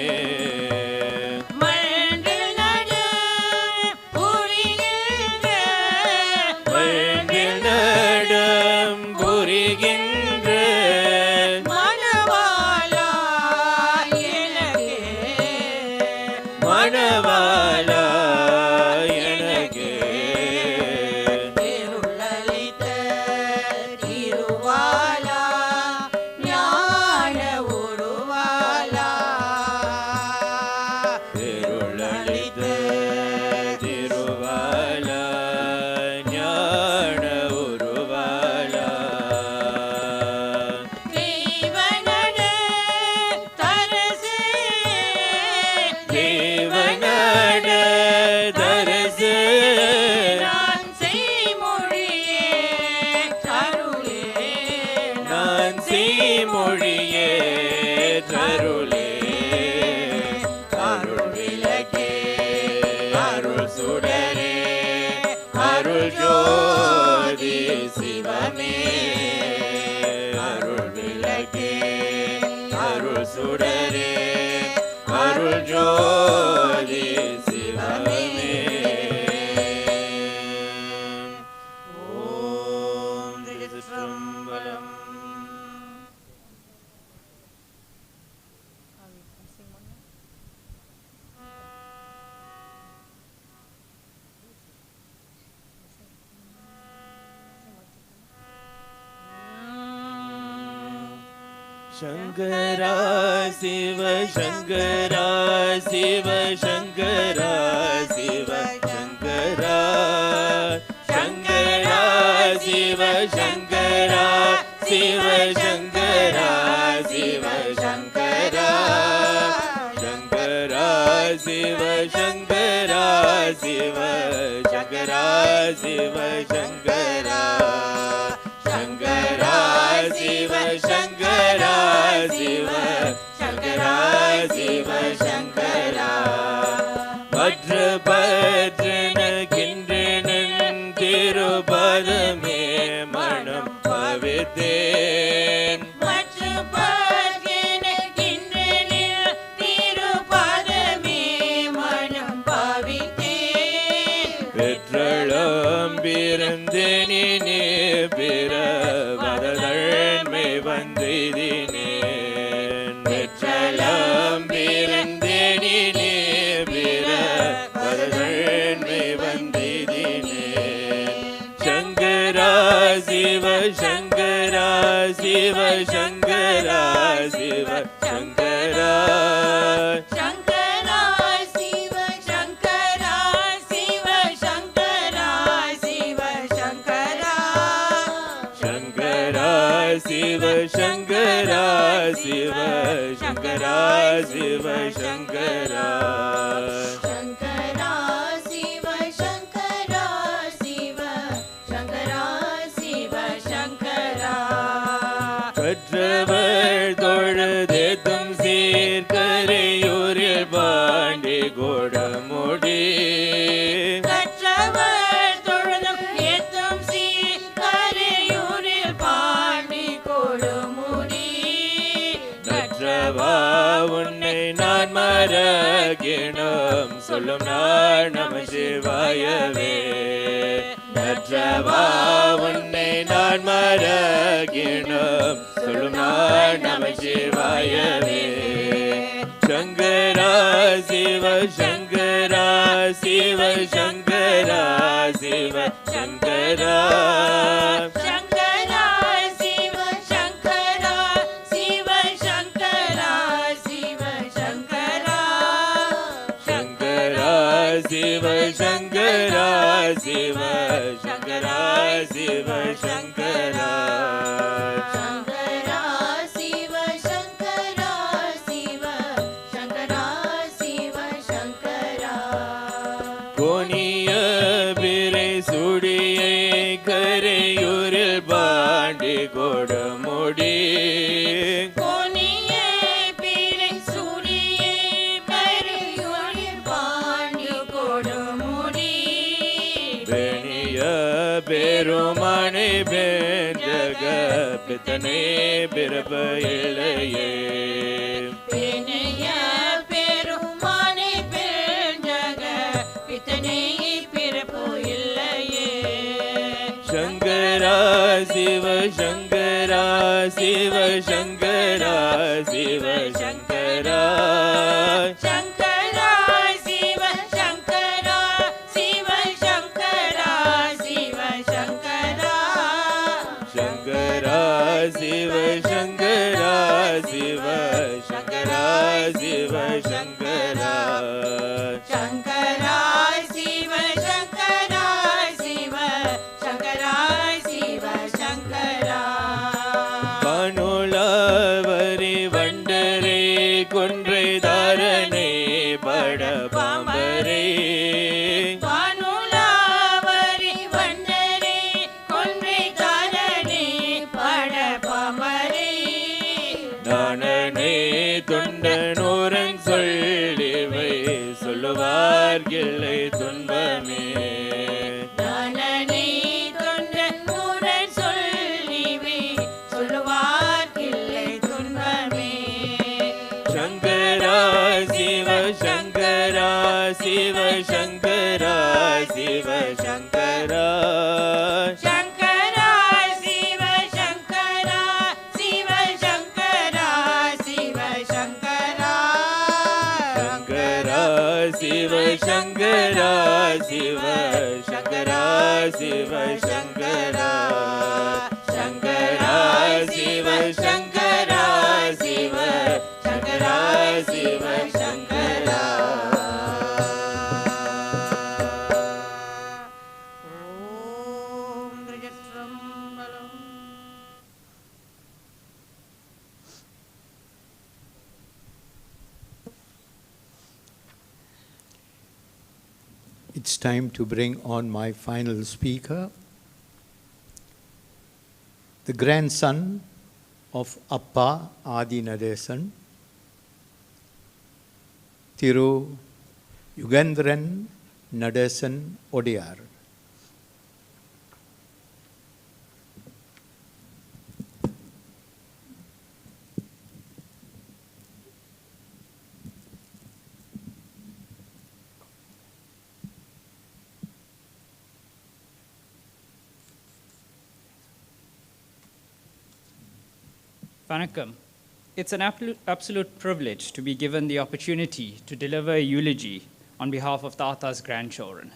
மண்ணில் நடு புரிகின்ற மண்ணில் நடம் புரிகின்ற மணவாளா எனக்கே மணவாளா எனக்கே திருளலித திருவாலா ஞான உருவாலா திருளளித திருவாலா ஞான உருவாலா தேவனட தரசே தேவனட தரசே நான் செய்மொழியே அருளே நான் செய்மொழியே தருளே அருள் விளக்கே அருள் சுடரே அருள் ஜோதி சிவமே அருள் விளக்கே அருள் சுடரே அருள் ஜோதி சிவமே ஓம் திருச்சிற்றம்பலம் शंकरा शिव शंकरा शिव शंकरा शिव शंकरा शंकरा शिव शंकरा शिव शंकरा शिव शंकरा शंकरा शिव शंकरा शिव शंकरा शिव शंकरा शंकरा शिव शंकरा शिव शंकरा शिव शंकरा भद्र भद्र नगिन्द्रनन् तिरुपदमे मणं पवितेन् மற்ற பகிர்கின்றனில் திருப்பதமே மனம் பாவித்தேன் பெற்றளம் பிறந்தேனே பிறவதழ்மை வந்தேனேன் பெற்றளம் பிறந்தேனே பிறவதழ்மை வந்தேனேன் शंकरा शिव शंकरा शिव शंकरा शिव शंकरा சங்கரா சிவ சங்கரா சிவ சங்கரா சிவ சங்கரா शंकरा शिव शंकरा शिव शंकरा शिव शंकरा சங்கரா சிவ சங்கரா சிவ சங்கரா சிவ சங்கரா கற்றவர் தொழுதேத்தும் சீர்கரையூரில் நற்றவா உன்னை நான் மறக்கினும் சொல்லும் நாள் நம சிவாயவே நற்றவா உன்னை நான் மறக்கினும் சொல்லும் நாள் நம சிவாயவே சங்கரா சிவ சங்கரா சிவ சங்கரா சிவ சங்கரா சங்கரா சிவ சங்கரா சிவ சங்கரா சிவ சங்கரா சங்கரா சிவ சங்கரா சிவ சங்கரா சிவ சங்கரா சங்கரா சிவ சங்கரா சிவ சங்கரா சிவ சங்கரா கோணிய பிறை சுடியை கரையூரில் பாண்டி கொடுமுடி கோணியே பிறை சூடியே மறையூரில் பாண்டி கொடுமுடி பெணிய பெருமானை பெஞ்சக பித்தனை பிறப்பு இல்லையே பெனைய பெருமானை பெருஞ்சக பித்தனை பிறப்பு இல்லையே சங்கரா சிவ சங்கரா சிவ சங்கரா சிவ சங்கரா சங்கரா சிவ சங்கரா சிவ சங்கரா சிவ சங்கரா சங்கரா சிவ சங்கரா சிவ சங்கரா சிவ சங்கரா சங்கரா சிவ சங்கரா சிவ சங்கரா சிவ சங்கரா காணுலாவரி வண்டரே கொன்றை தாரணை பட பாம்பரே வானுலாவரி வண்டரே கொன்றை தாரணே பட பாமரே நானனை தொண்டனூரன் சொல்லிவை சொல்லுவார்கில்லை துன்பமே நானனை தொண்டன் நூறன் சொல்லிவே சொல்லுவார்க்கில்லை துன்பமே சங்கரா சிவ சங்கரா சிவ சங்கரா சிவ சங்கரா சங்கரா சிவ சங்கரா சிவ சங்கரா சிவ சங்கரா சங்கரா சிவ சங்கரா சிவ சங்கரா சிவ சங்கரா சங்கரா சிவ சங்கரா சிவ சங்கரா சிவ சங்கரா ஓம் திருச்சிற்றம்பலம். It's time to bring on my final speaker, the grandson of Appa Adi Nadasen, Thiru Yugendran Nadasen Odiyar. Vanakkam. It's an absolute privilege to be given the opportunity to deliver a eulogy on behalf of Tata's grandchildren.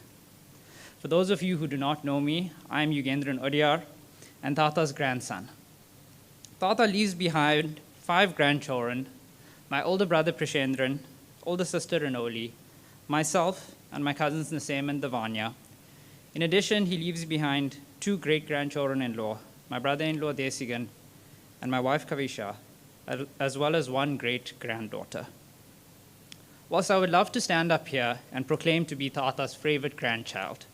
For those of you who do not know me, I am Yugendran Odiyar and Tata's grandson. Tata leaves behind 5 grandchildren, my older brother Prashendran, older sister Ranoli, myself, and my cousins Nasem and Davanya. In addition, he leaves behind 2 great-grandchildren-in-law, my brother-in-law Desigan and my wife Kavisha, as well as 1 great-granddaughter. Whilst I would love to stand up here and proclaim to be Tata's favorite grandchild,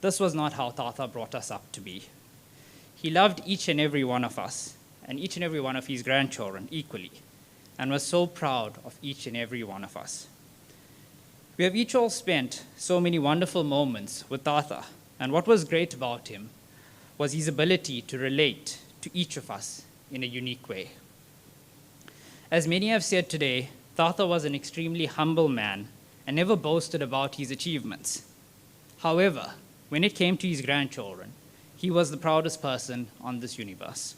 this was not how Tata brought us up to be. He loved each and every one of us, and each and every one of his grandchildren equally, and was so proud of each and every one of us. We have each all spent so many wonderful moments with Tata, and what was great about him was his ability to relate to each of us in a unique way. As many have said today, Tata was an extremely humble man and never boasted about his achievements. However, when it came to his grandchildren, he was the proudest person on this universe.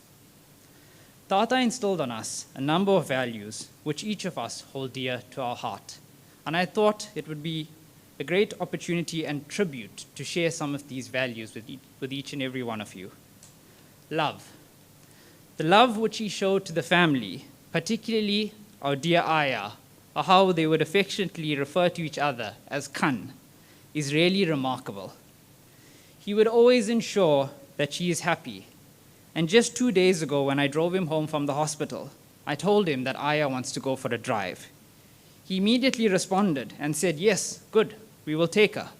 Tata instilled on us a number of values which each of us hold dear to our heart, and I thought it would be a great opportunity and tribute to share some of these values with each and every one of you. Love. The love which he showed to the family, particularly our dear Aya, or how they would affectionately refer to each other as Khan, is really remarkable. He would always ensure that she is happy. And just 2 days ago, when I drove him home from the hospital, I told him that Aya wants to go for a drive. He immediately responded and said, "Yes, good, we will take her."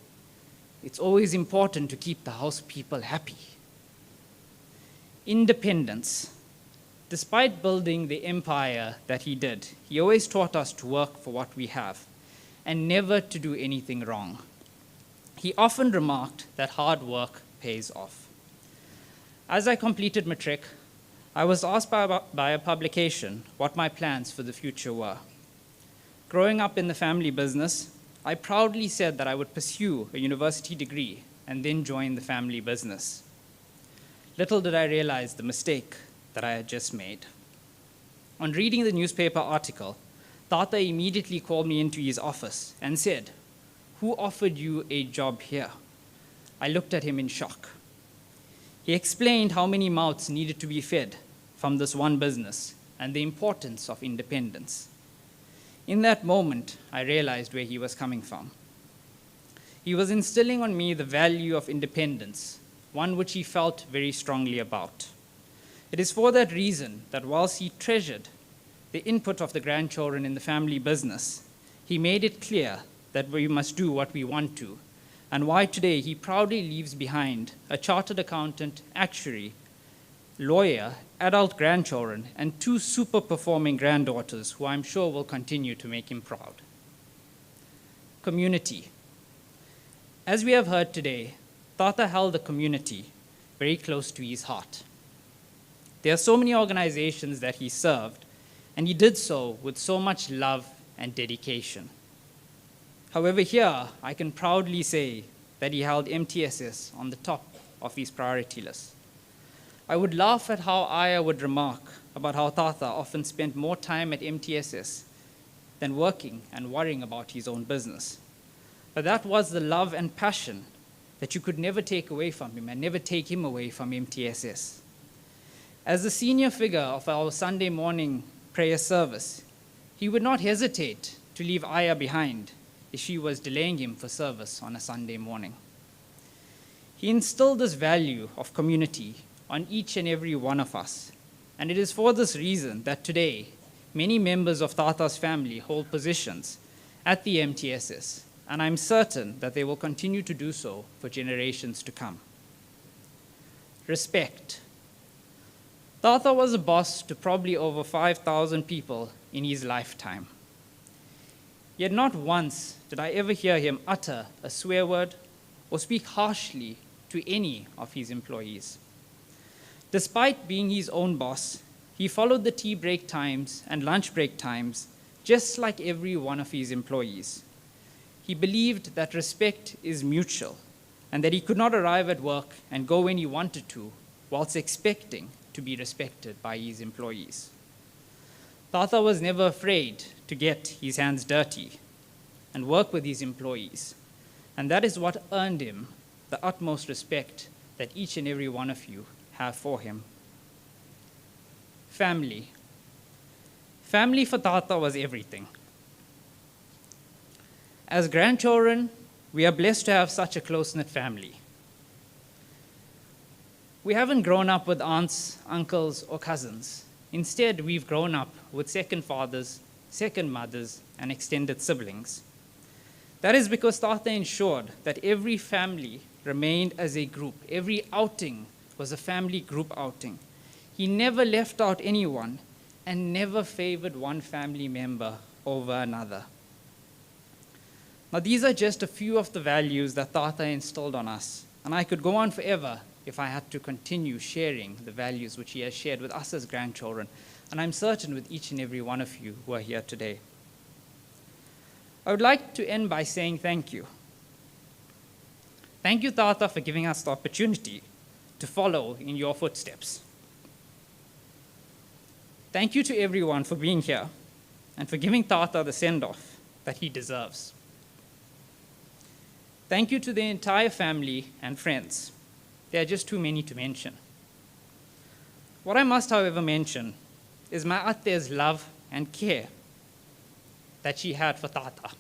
It's always important to keep the house people happy. Independence. Despite building the empire that he did, he always taught us to work for what we have and never to do anything wrong. He often remarked that hard work pays off. As I completed matric, I was asked by a publication what my plans for the future were. Growing up in the family business, I proudly said that I would pursue a university degree and then join the family business. Little did I realize the mistake that I had just made. On reading the newspaper article, Tata immediately called me into his office and said, "Who offered you a job here?" I looked at him in shock. He explained how many mouths needed to be fed from this one business and the importance of independence. In that moment, I realized where he was coming from. He was instilling on me the value of independence, one which he felt very strongly about. It is for that reason that whilst he treasured the input of the grandchildren in the family business, he made it clear that we must do what we want to, and why today he proudly leaves behind a chartered accountant, actuary, lawyer, adult grandchildren, and 2 super-performing granddaughters who I'm sure will continue to make him proud. Community. As we have heard today, Tata held the community very close to his heart. There are so many organizations that he served, and he did so with so much love and dedication. However, here I can proudly say that he held MTSS on the top of his priority list. I would laugh at how Aya would remark about how Tata often spent more time at MTSS than working and worrying about his own business. But that was the love and passion that you could never take away from him and never take him away from MTSS. As the senior figure of our Sunday morning prayer service, he would not hesitate to leave Aya behind if she was delaying him for service on a Sunday morning. He instilled this value of community on each and every one of us, and it is for this reason that today many members of Tata's family hold positions at the MTSS, and I'm certain that they will continue to do so for generations to come. Respect. Tata was a boss to probably over 5,000 people in his lifetime. Yet not once did I ever hear him utter a swear word or speak harshly to any of his employees. Despite being his own boss, he followed the tea break times and lunch break times just like every one of his employees. He believed that respect is mutual and that he could not arrive at work and go when he wanted to whilst expecting to be respected by his employees. Tata was never afraid to get his hands dirty and work with his employees, and that is what earned him the utmost respect that each and every one of you have for him. Family. Family for Tata was everything. As grandchildren, we are blessed to have such a close-knit family. We haven't grown up with aunts, uncles, or cousins. Instead, we've grown up with second fathers, second mothers, and extended siblings. That is because Tata ensured that every family remained as a group. Every outing was a family group outing. He never left out anyone and never favored one family member over another. Now, these are just a few of the values that Tata instilled on us, and I could go on forever if I had to continue sharing the values which he has shared with us as grandchildren. and I'm certain with each and every one of you who are here today. I would like to end by saying thank you. Thank you, Tata, for giving us the opportunity to follow in your footsteps. Thank you to everyone for being here and for giving Tata the send-off that he deserves. Thank you to the entire family and friends. There are just too many to mention. What I must, however, mention is my atte's love and care that she had for Tata.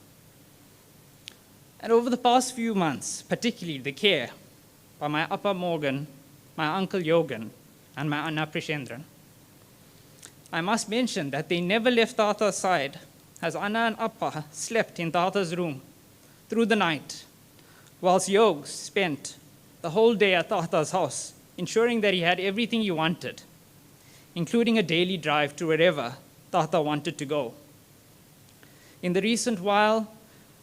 And over the past few months, particularly the care by my Appa Morgan, my Uncle Yogan, and my Anna Prishendran, I must mention that they never left Tata's side as Anna and Appa slept in Tata's room through the night, whilst Yog spent the whole day at Tata's house, ensuring that he had everything he wanted, including a daily drive to wherever Tata wanted to go. In the recent while,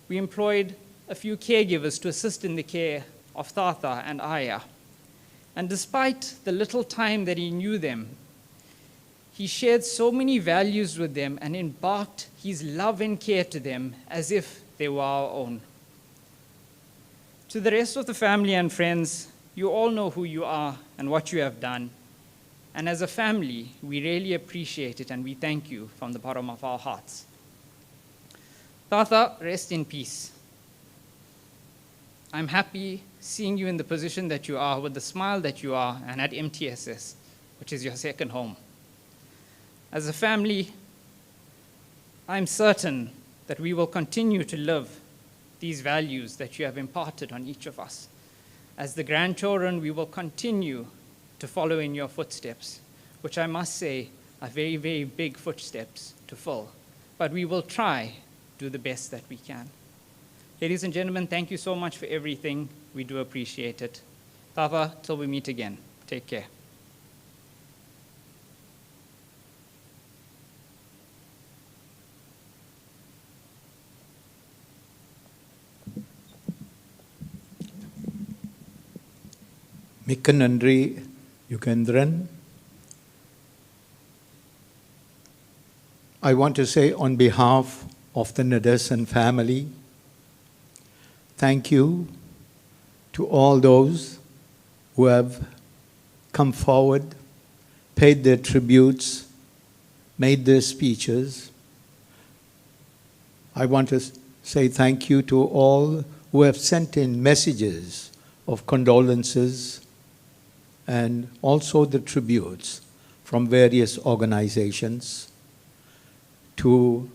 we employed a few caregivers to assist in the care of Tata and Aya. And despite the little time that he knew them, he shared so many values with them and embarked his love and care to them as if they were our own. To the rest of the family and friends, you all know who you are and what you have done. And as a family, we really appreciate it and we thank you from the bottom of our hearts. Tata, rest in peace. I'm happy seeing you in the position that you are, with the smile that you are, and at MTSS, which is your second home. As a family, I'm certain that we will continue to live these values that you have imparted on each of us. As the grandchildren, we will continue to follow in your footsteps, which I must say are very, very big footsteps to fill. But we will try to do the best that we can. Ladies and gentlemen, thank you so much for everything. We do appreciate it. Tata, till we meet again. Take care. Mikka Nandri Yukendran. I want to say on behalf of the Nadasen family, thank you to all those who have come forward, paid their tributes, made their speeches. I want to say thank you to all who have sent in messages of condolences and also the tributes from various organizations, to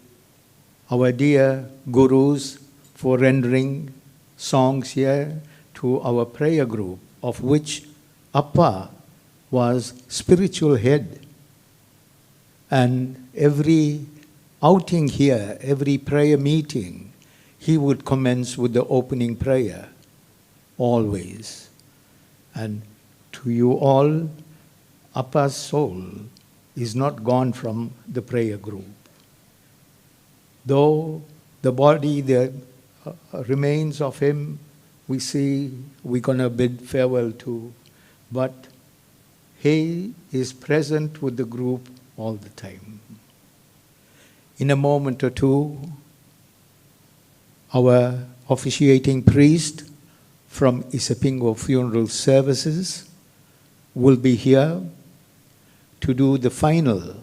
our dear gurus for rendering songs here, to our prayer group, of which Appa was spiritual head. And every outing here, every prayer meeting, he would commence with the opening prayer, always. And to you all, Appa's soul is not gone from the prayer group. Though the body, the remains of him, we see we're going to bid farewell to, but he is present with the group all the time. In a moment or two, our officiating priest from Isipingo Funeral Services will be here to do the final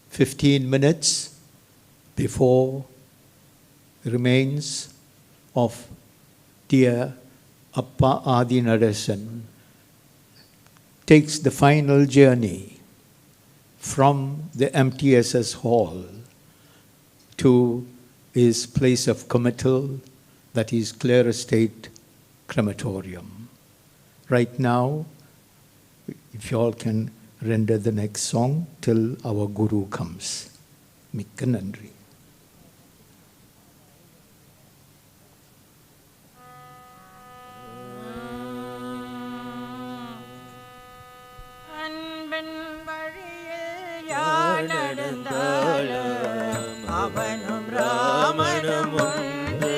15 minutes before the remains of dear Appa Adi Nadasen takes the final journey from the MTSS hall to his place of committal, that is Clare Estate Crematorium. Right now, if you all can render the next song till our Guru comes. Mikka Nandri. அவனும் ராமனும் ஒன்று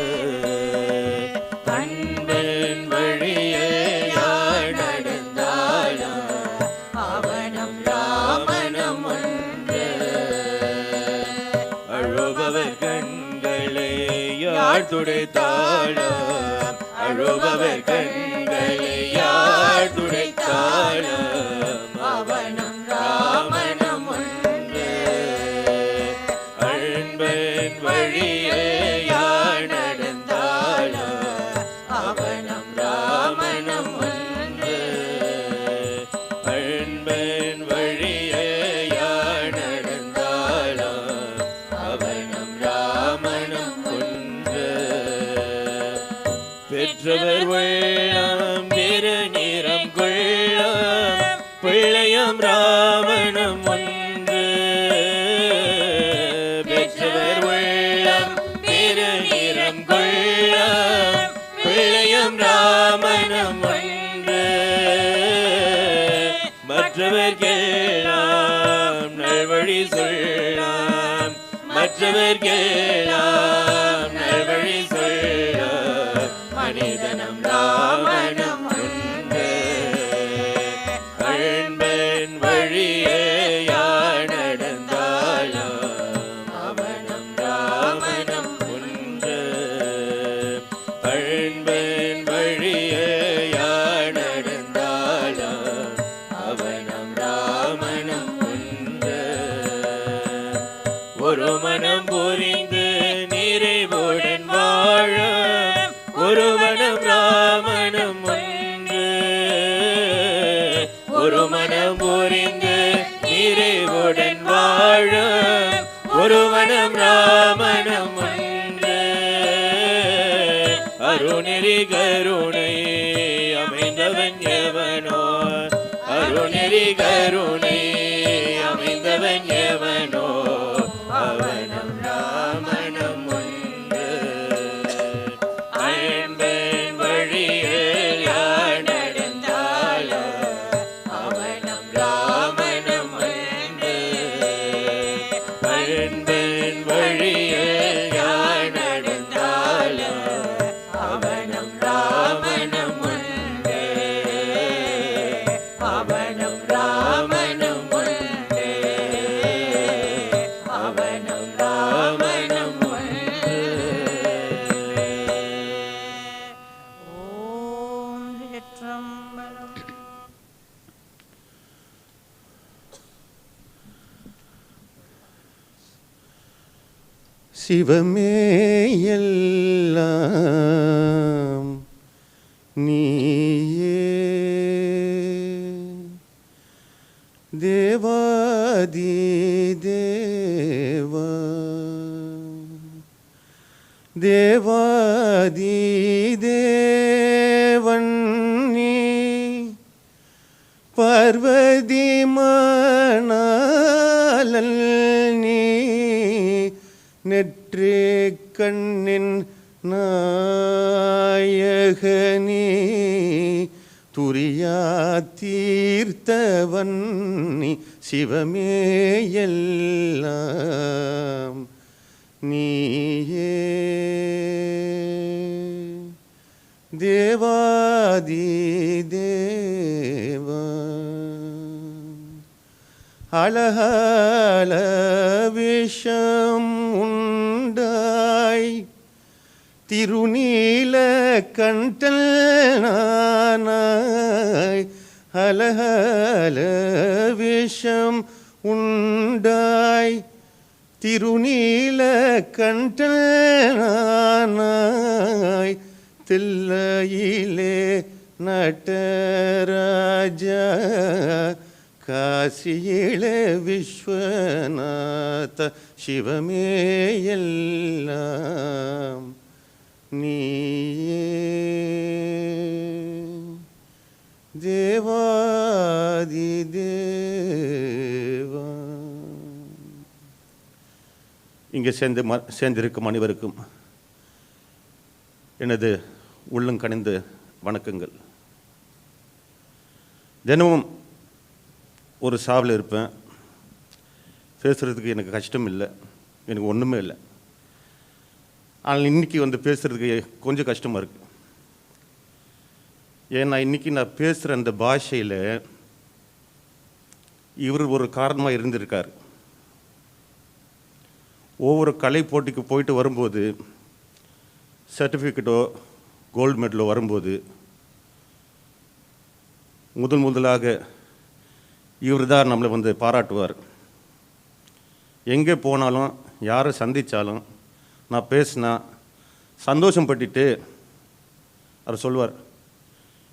அன்பின் வழியில் யார் நடந்தாலும் அவனும் ராமனும் ஒன்று அழுபவர் கண்களை யார் துடைத்தாலும், அழுபவர் கண்களை யார் துடைத்தாலும், அவனும் ராமனும் ஒன்று. அன்பன் வழியே யார் நடந்தாலும், அவனும் ராமனும் ஒன்று. அன்பன் வழியே யார் நடந்தாலும், அவனும் ராமனும் ஒன்று. பெற்றவர் உள்ளம் திருநிறம் கொள்ளும், பிள்ளையும் ராமனும் ஒன்று. பெற்றவர் உள்ளம் திருநிறம் கொள்ளும், பிள்ளையும் ராமனும் ஒன்று. மற்றவர்க்கெல்லாம் நல்வழி சொல்லாம், மற்றவர்க்கெல்லாம் நல்வழி சொல்லாம், மனிதனும் ராமனும் ஒன்று. அன்பன் வழியே யார் நடந்தாலும், அவனும் ராமனும் ஒன்று. அன்பன் வழியே யார் நடந்தாலும், அவனும் ராமனும் ஒன்று. ஒரு மனம் புரிந்து நிறைவுடன் வாழும், ஒருவனும் ராமனும் ஒன்று. ஒரு மனம் புரிந்து நிறைவுடன் வாழும், ஒருவனும் ராமனும் ஒன்று. அருணெறி கருணை அமைந்தவன் எவனோ, அருணெறி கருணை அமைந்தவன் எவனோ, அவனும் ராமனும் ஒன்று. அன்பன் வழியே யார் நடந்தாலும், அவனும் ராமனும் ஒன்று. அன்பன் வழியே யார் நடந்தாலும், அவனும் ராமனும் ஒன்று. அவனும் ராமனும் ஒன்று. அவனும் ராமனும் ஒன்று. ஓம் சிற்றம்பலம். சிவமே எல்லாம் நீயே, தேவாதி தேவா, தேவாதி தேவன் நீ, பார்வதி மணாலல் நீ, நெற்றி கண்ணின் நாயகனே, துரியா தீர்த்தவன் நீ, சிவமே எல்லாம் நீயே, தேவாதி தேவா. அழகால விஷம் உண்டாய் திருநீல கண்டல் நானாய், அழகால விஷம் உண்டாய் திருநீல கண்டல் நானாய், தில்லையிலே நடராஜா, காசியிலே விஸ்வநாத, சிவமே எல்லாம் நீயே, தேவாதி தேவா. இங்கே சேர்ந்திருக்கும் அனைவருக்கும் எனது உள்ளங்கனிந்த வணக்கங்கள். தினமும் ஒரு சாவில் இருப்பேன், பேசுகிறதுக்கு எனக்கு கஷ்டம் இல்லை, எனக்கு ஒன்றுமே இல்லை. ஆனால் இன்றைக்கி பேசுகிறதுக்கு கொஞ்சம் கஷ்டமாக இருக்குது. ஏன்னா இன்றைக்கி நான் பேசுகிற அந்த பாஷையில் இவர் ஒரு காரணமாக இருந்திருக்கார். ஒவ்வொரு கலை போட்டிக்கு போயிட்டு வரும்போது சர்டிஃபிகேட்டோ கோல்டு மெடலோ வரும்போது முதலாக இவர் தான் நம்மளை வந்து பாராட்டுவார். எங்கே போனாலும் யாரை சந்தித்தாலும் நான் பேசினா சந்தோஷம் பட்டுட்டு அவர் சொல்வார்,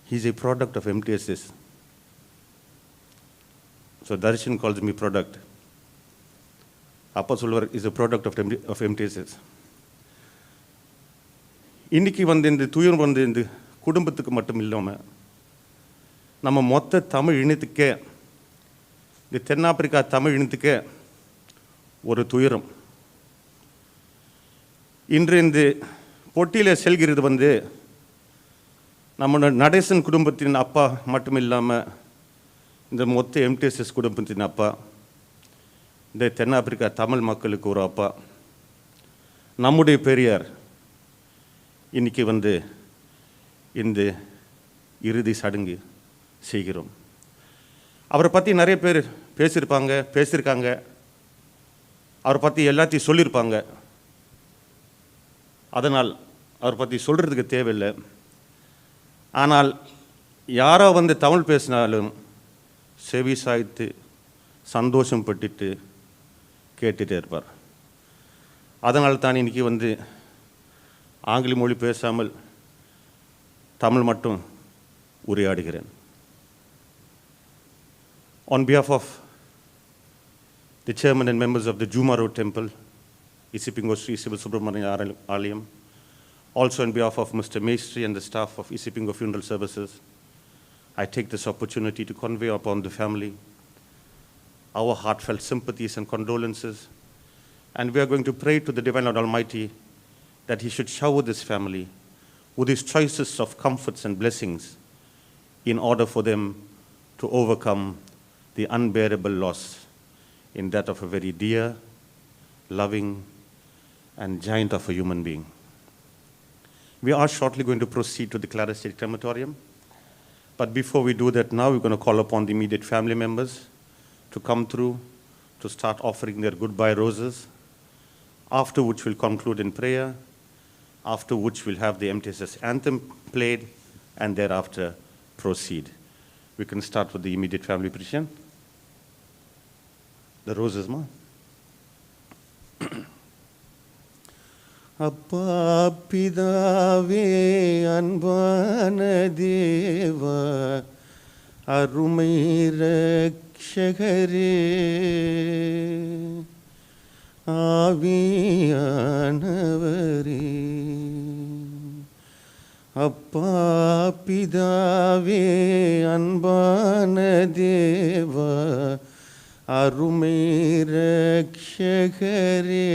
he is a product of MTSS. So Darshan calls me product. அப்பா சொல்வார், is a product of MTSS. இன்னைக்கு வந்து இந்த துயரம் வந்து இந்த குடும்பத்துக்கு மட்டும் இல்லாமல் நம்ம மொத்த தமிழ் இனத்துக்கே, இந்த தென்னாப்பிரிக்கா தமிழ் இனத்துக்கே ஒரு துயரம். இன்று இந்த போட்டியில் செல்கிறது வந்து நம்ம நடேசன் குடும்பத்தின் அப்பா மட்டும் இல்லாமல் இந்த மொத்த MTSS குடும்பத்தின் அப்பா, இந்த தென்னாப்பிரிக்கா தமிழ் மக்களுக்கு ஒரு அப்பா, நம்முடைய பெரியார். இன்னைக்கு வந்து இந்த இறுதி சடங்கு செய்கிறோம். அவரை பற்றி நிறைய பேர் பேசியிருக்காங்க, அவரை பற்றி எல்லாத்தையும் சொல்லியிருப்பாங்க. அதனால் அவரை பற்றி சொல்கிறதுக்கு தேவையில்லை. ஆனால் யாரோ வந்து தமிழ் பேசினாலும் செவி சாய்த்து சந்தோஷம் பட்டுட்டு கேட்டுகிட்டே இருப்பார். அதனால் தான் இன்றைக்கி வந்து ஆங்கில மொழி பேசாமல் தமிழ் மட்டும் உரையாடுகிறேன். On behalf of the chairman and members of the Juma Road Temple, Isipingo Sri Siva Subramania Alayam, also on behalf of Mr. Maestri and the staff of Isipingo Funeral Services, I take this opportunity to convey upon the family our heartfelt sympathies and condolences, and we are going to pray to the Divine Lord Almighty that He should shower this family with His choices of comforts and blessings in order for them to overcome the unbearable loss in that of a very dear, loving, and giant of a human being. We are shortly going to proceed to the Clara State Crematorium, but before we do that now, we're going to call upon the immediate family members to come through to start offering their goodbye roses, after which we'll conclude in prayer, after which we'll have the MTSS anthem played, and thereafter proceed. We can start with the immediate family petition. The roses, ma. அப்பா பிதாவே அன்பான தேவா அருமை ரக்ஷகரே ஆவியானவரே, அப்பா பிதாவே அன்பான தேவா அருமை ரக்ஷகரே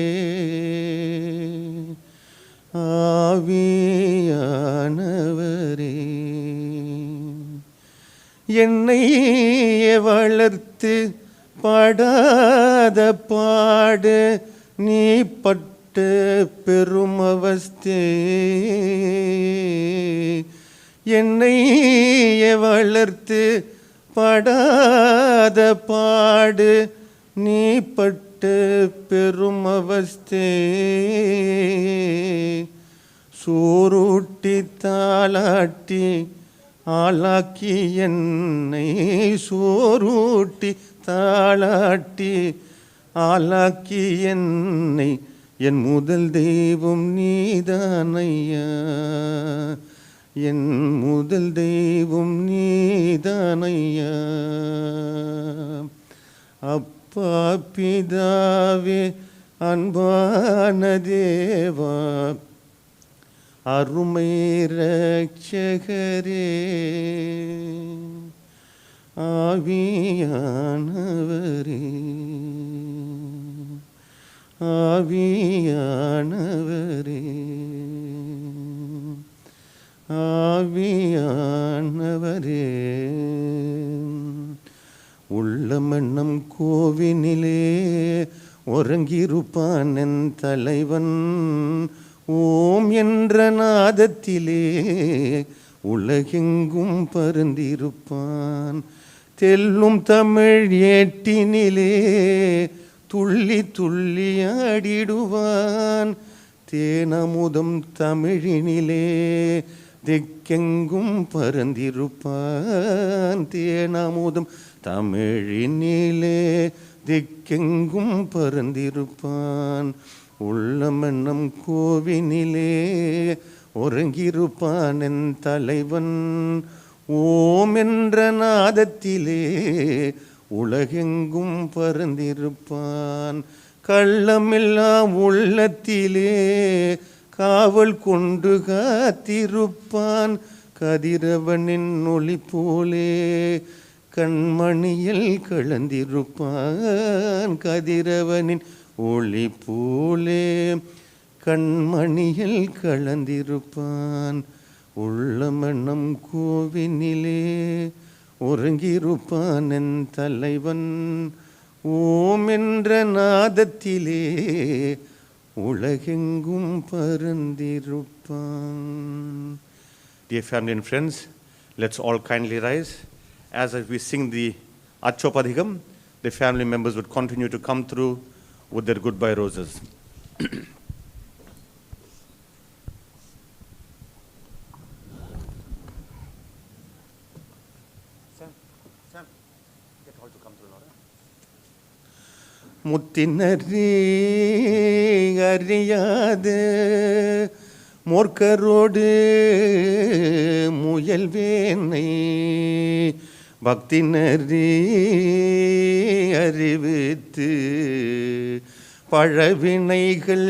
ஆவியானவரே, என்னை வளர்த்து படாத பாடு நீ பட்ட பெருமவஸ்தே, என்னை வளர்த்து படாத பாடு நீ பட்ட பெருமவஸ்தே, சோறுட்டி தாளாட்டி ஆளாக்கி என்னை, சோறுட்டி தாளாட்டி ஆளாக்கி என்னை, என் முதல் தெய்வம் நீதானையா, என் முதல் தெய்வம் நீதானையா. அப்பா பிதாவே அன்பான தேவா அருமை ரட்சகரே ஆவியானவரே, ஆவியானவரே, ஆவியானவரே, உள்ளமெண்ணம் கோவினிலே உறங்கியிருப்பான் என் தலைவன், ஓம் என்ற நாதத்திலே உலகெங்கும் பருந்திருப்பான், தெல்லும் தமிழ் ஏட்டினிலே துள்ளி துள்ளி ஆடிடுவான் தேனமுதம் தமிழினிலே திக்கெங்கும் பரந்திருப்பான் தேனமுதம் தமிழினிலே திக்கெங்கும் பரந்திருப்பான் உள்ளமென்னம் கோவினிலே உறங்கியிருப்பான் என் தலைவன் ஓம் என்ற நாதத்திலே உலகெங்கும் பரந்திருப்பான் கள்ளமில்லா உள்ளத்திலே காவல் கொண்டு காத்திருப்பான் கதிரவனின் ஒளி போலே கண்மணியில் கலந்திருப்பான் கதிரவனின் ஒளி போலே கண்மணியில் கலந்திருப்பான் உள்ளமனம் கோவினிலே உறங்கியிருப்பான் என் தலைவன் ஓம் என்ற நாதத்திலே உலகெங்கும் பரந்திருப்பான். Dear family and friends, let's all kindly rise. As we sing the Achopadhikam, the family members would continue to come through with their goodbye roses. முத்தினறி அறியாத மோர்க்கரோடு முயல்வேனை பக்தினறி அறிவித்து பழவினைகள்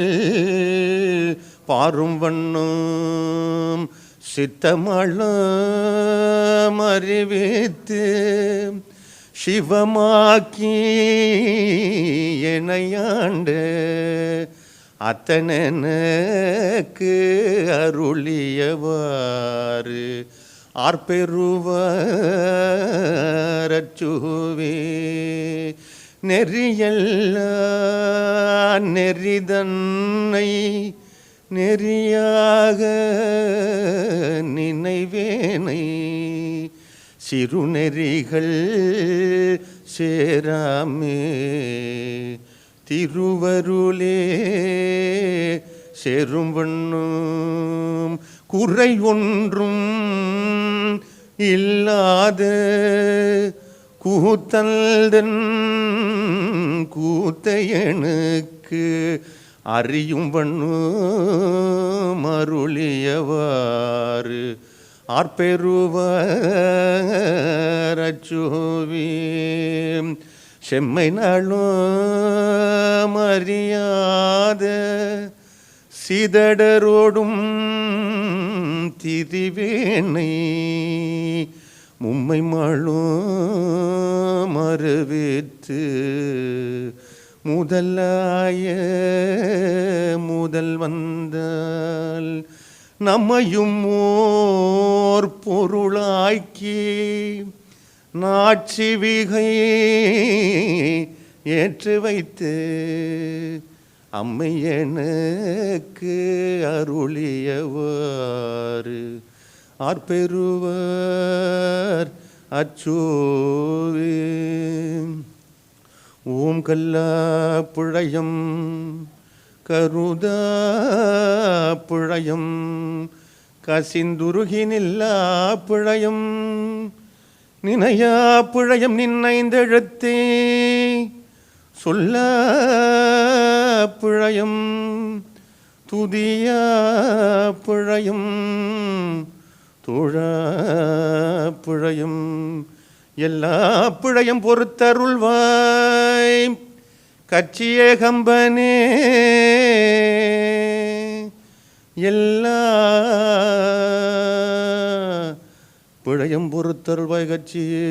பாரும் வண்ணம் சித்தமளம் அறிவித்து சிவமாக்கி எனையாண்ட அத்தனக்கு அருளியவாறு ஆர்பெருவரச்சுவே நெறியல்ல நெறிதன்னை நெறியாக நினைவேனை சிறுநெறிகள் சேராமே திருவருளே சேரும் வண்ணம் குறை ஒன்றும் இல்லாத கூத்தல்தன் கூத்தையனுக்கு அறியும் வண்ணம் அருளியவாறு ஆர்பெருவரச்சுவே செம்மை நாளும் அறியாத சிதடரோடும் திரிவேனை மும்மை மாளும் மறுவித்து முதலாய முதல் வந்தால் நம்மையும் ஓர் பொருளாக்கி நாட்சிவிகை ஏற்று வைத்து அம்மை எனக்கு அருளியவாறு ஆர்பெருவர் அச்சோவே ஓம் கல்லா புழையம் கருதா புழையம் கசிந்துருகினில்லா புழையம் நினையா புழையம் நின்னைந்தெழுத்தே சொல்ல புழையம் துதியா புழையம் தோழ புழையம் எல்லா புழையம் பொறுத்தருள்வாய் கட்சியே கம்பனே எல்லா புழையம் பொறுத்தருள்வாய் கட்சியே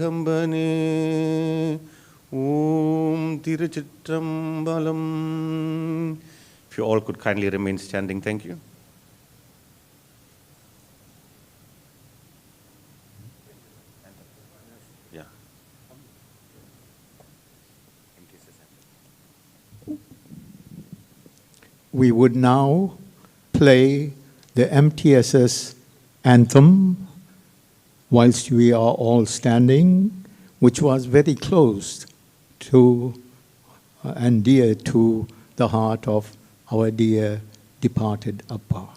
கம்பனே ஓம் திருச்சிற்றம்பலம். If you all could kindly remain standing, thank you. We would now play the MTSS anthem whilst we are all standing, which was very close to and dear to the heart of our dear departed Appa.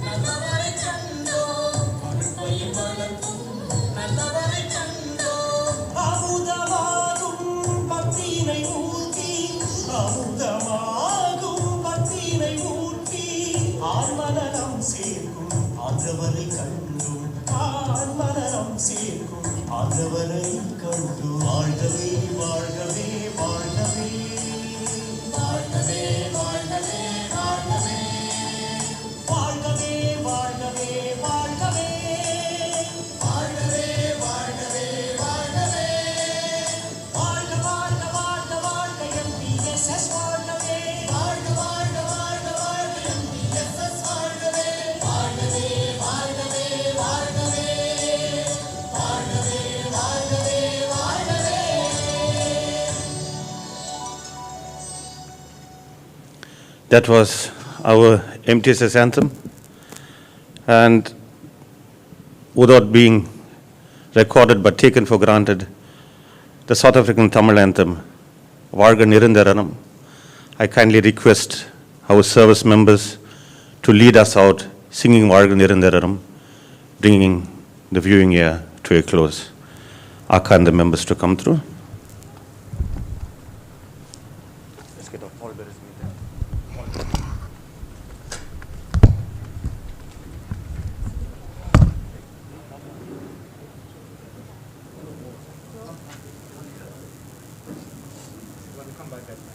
Namah That was our MTSS anthem, and without being recorded but taken for granted, the South African Tamil anthem, Varga Nirandaranam. I kindly request our service members to lead us out singing Varga Nirandaranam, bringing the viewing year to a close. Akka and the members to come through. Let's get our pallbearers meeting. Want to come back?